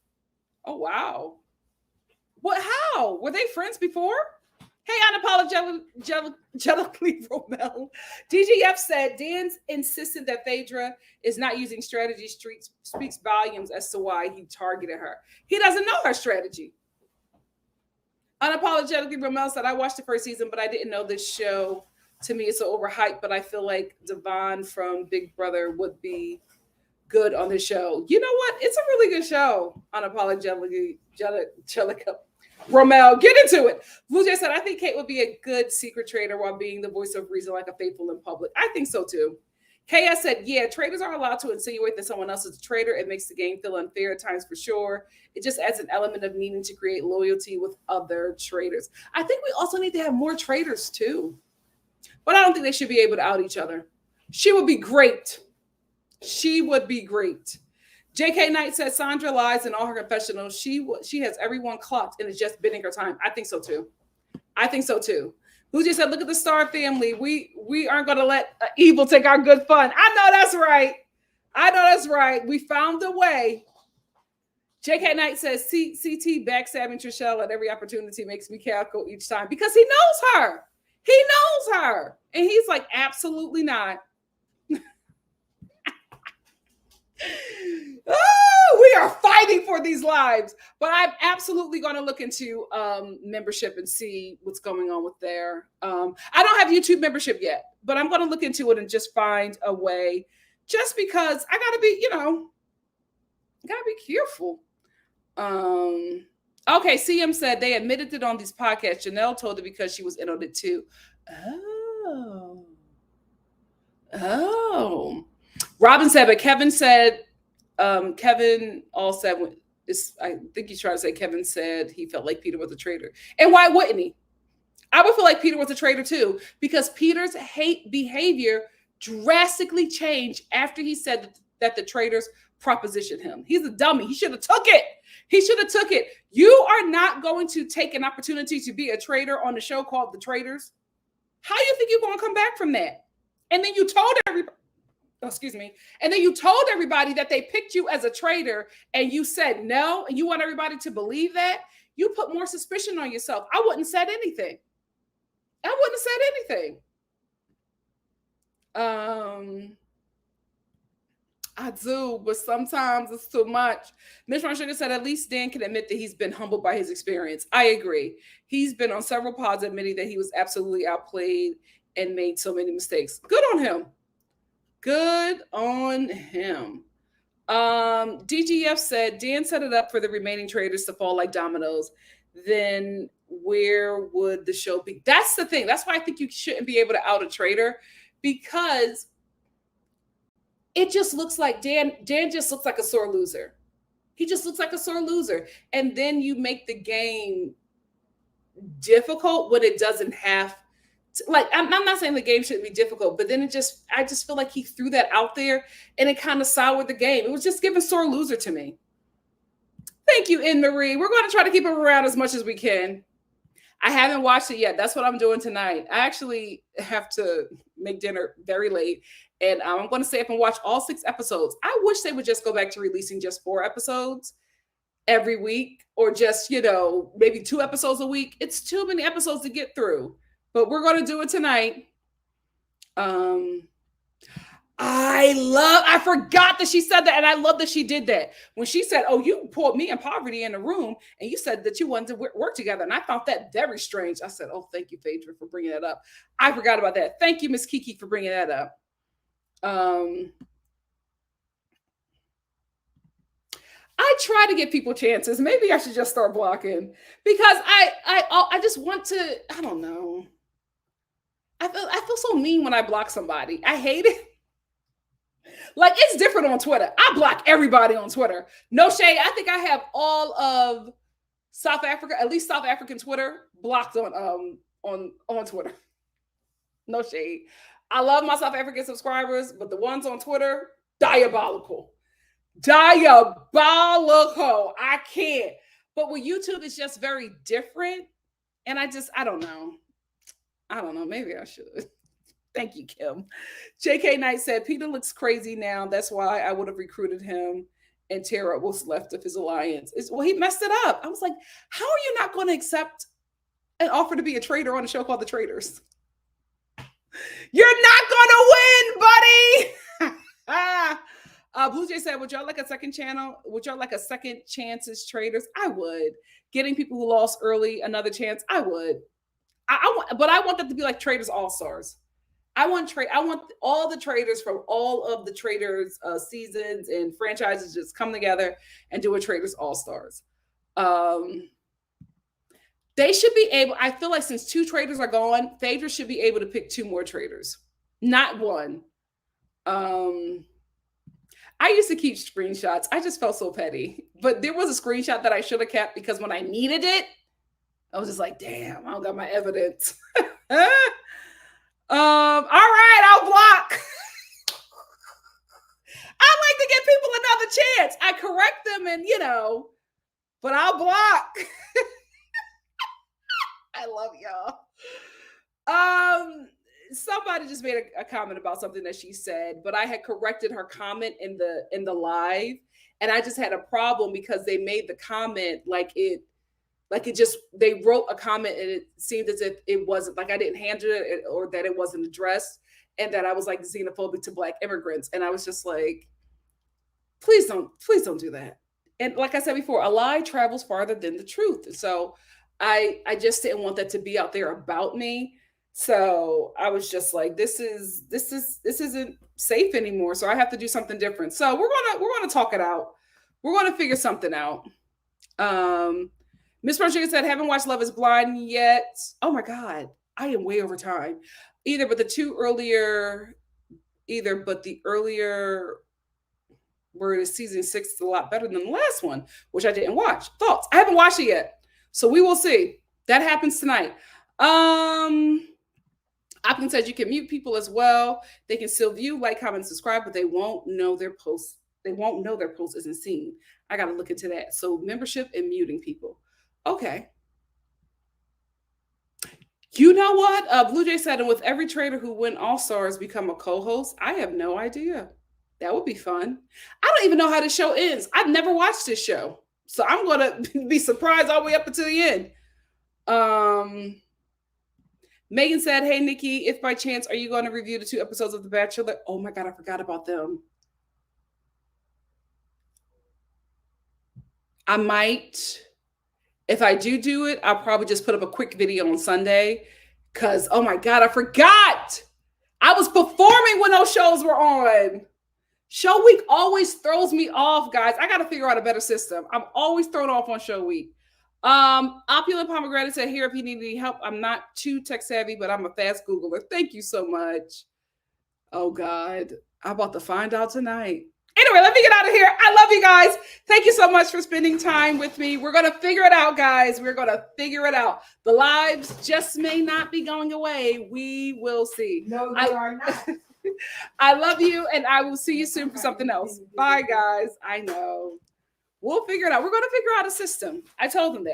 Oh, wow. What? How? Were they friends before? Hey, unapologetically, Romel. DGF said Dan's insistent that Phaedra is not using strategy speaks volumes as to why he targeted her. He doesn't know her strategy. Unapologetically, Romel said, I watched the first season, but I didn't know this show. To me, it's so overhyped, but I feel like Devon from Big Brother would be good on the show. You know what? It's a really good show. Unapologetically, Romel, get into it. Blue Jay said, I think Kate would be a good secret traitor while being the voice of reason, like a faithful in public. I think so too. KS said, yeah, traitors are allowed to insinuate that someone else is a traitor. It makes the game feel unfair at times for sure. It just adds an element of needing to create loyalty with other traitors. I think we also need to have more traitors too. But I don't think they should be able to out each other. She would be great. JK Knight said Sandra lies in all her confessionals. She has everyone clocked and is just bidding her time. I think so too. Who just said, look at the Star family. We aren't going to let evil take our good fun. I know that's right. We found a way. JK Knight says CT backstabbing Trishelle at every opportunity makes me cackle each time because he knows her. And he's like, absolutely not. Oh, we are fighting for these lives. But I'm absolutely going to look into membership and see what's going on with there. I don't have YouTube membership yet, but I'm going to look into it and just find a way. Just because I got to be, careful. Okay, CM said they admitted it on these podcasts. Janelle told it because she was in on it too. Oh. Robin said, but Kevin said, I think he's trying to say Kevin said he felt like Peter was a traitor. And why wouldn't he? I would feel like Peter was a traitor too, because Peter's hate behavior drastically changed after he said that the traitors propositioned him. He's a dummy. He should have took it. You are not going to take an opportunity to be a traitor on the show called The Traitors. How do you think you're going to come back from that? And then you told everybody. excuse me, and then you told everybody that they picked you as a traitor and you said no, and you want everybody to believe that, you put more suspicion on yourself. I wouldn't have said anything. I wouldn't have said anything. I do, but sometimes it's too much. Miss Ron Sugar said, at least Dan can admit that he's been humbled by his experience. I agree. He's been on several pods admitting that he was absolutely outplayed and made so many mistakes. Good on him. Good on him. DGF said, Dan set it up for the remaining traders to fall like dominoes. Then where would the show be? That's the thing. That's why I think you shouldn't be able to out a trader, because it just looks like Dan just looks like a sore loser. He just looks like a sore loser. And then you make the game difficult when it doesn't have to, like, I'm not saying the game shouldn't be difficult, but then I just feel like he threw that out there and it kind of soured the game. It was just giving sore loser to me. Thank you, Anne Marie. We're going to try to keep him around as much as we can. I haven't watched it yet. That's what I'm doing tonight. I actually have to make dinner very late, and I'm going to stay up and watch all 6 episodes. I wish they would just go back to releasing just 4 episodes every week, or just, maybe 2 episodes a week. It's too many episodes to get through, but we're going to do it tonight. I forgot that she said that, and I love that she did that. When she said, oh, you pulled me and Poverty in a room, and you said that you wanted to work together, and I thought that very strange. I said, oh, thank you, Phaedra, for bringing that up. I forgot about that. Thank you, Miss Kiki, for bringing that up. I try to give people chances. Maybe I should just start blocking, because I just want to, I don't know. I feel so mean when I block somebody. I hate it. Like, it's different on Twitter. I block everybody on Twitter. No shade. I think I have all of South Africa, at least South African Twitter, blocked on Twitter. No shade. I love my South African subscribers, but the ones on Twitter, diabolical. Diabolical. I can't. But with YouTube, it's just very different. And I don't know. Maybe I should. Thank you, Kim. JK Knight said, Peter looks crazy now. That's why I would have recruited him and tear up what's left of his alliance. Well, he messed it up. I was like, how are you not going to accept an offer to be a traitor on a show called The Traitors? You're not going to win, buddy. Blue Jay said, would y'all like a second channel? Would y'all like a second chance as traders? I would. Getting people who lost early another chance? I would. But I want them to be like Traitors All-Stars. I want all the traders from all of the Traitors seasons and franchises just come together and do a Traitors All-Stars. They should be able, I feel like since 2 traders are gone, Phaedra should be able to pick 2 more traders, not 1. I used to keep screenshots. I just felt so petty. But there was a screenshot that I should have kept, because when I needed it, I was just like, damn, I don't got my evidence. All right, I'll block. I like to give people another chance. I correct them and, but I'll block. I love y'all. Somebody just made a comment about something that she said, but I had corrected her comment in the live, and I just had a problem because they made the comment they wrote a comment and it seemed as if it wasn't, like I didn't handle it, or that it wasn't addressed, and that I was like xenophobic to Black immigrants. And I was just like, please don't do that. And like I said before, a lie travels farther than the truth. So I just didn't want that to be out there about me. So I was just like, this isn't safe anymore. So I have to do something different. So we're gonna talk it out. We're gonna figure something out. Miss Rodriguez said, haven't watched Love is Blind yet. Oh my God, I am way over time. But the earlier word is season 6 is a lot better than the last one, which I didn't watch. Thoughts? I haven't watched it yet. So we will see. That happens tonight. Opkin says you can mute people as well. They can still view, like, comment, subscribe, but they won't know their post. They won't know their post isn't seen. I got to look into that. So membership and muting people. Okay. You know what? Blue Jay said, and with every trader who win All Stars become a co-host. I have no idea. That would be fun. I don't even know how the show ends. I've never watched this show, so I'm gonna be surprised all the way up until the end. Megan said, "Hey Nikki, if by chance are you going to review the 2 episodes of The Bachelor?" Oh my god, I forgot about them. I might. If I do it, I'll probably just put up a quick video on Sunday. Cause oh my god, I forgot. I was performing when those shows were on. Show week always throws me off, guys. I got to figure out a better system. I'm always thrown off on show week. Opulent Pomegranate said, here if you need any help. I'm not too tech savvy, but I'm a fast Googler. Thank you so much. Oh God, I'm about to find out tonight. Anyway, let me get out of here. I love you guys. Thank you so much for spending time with me. We're going to figure it out, guys. We're going to figure it out. The lives just may not be going away. We will see. No, they are not. I love you, and I will see you soon for something else. Bye, guys. I know. We'll figure it out. We're going to figure out a system. I told them that.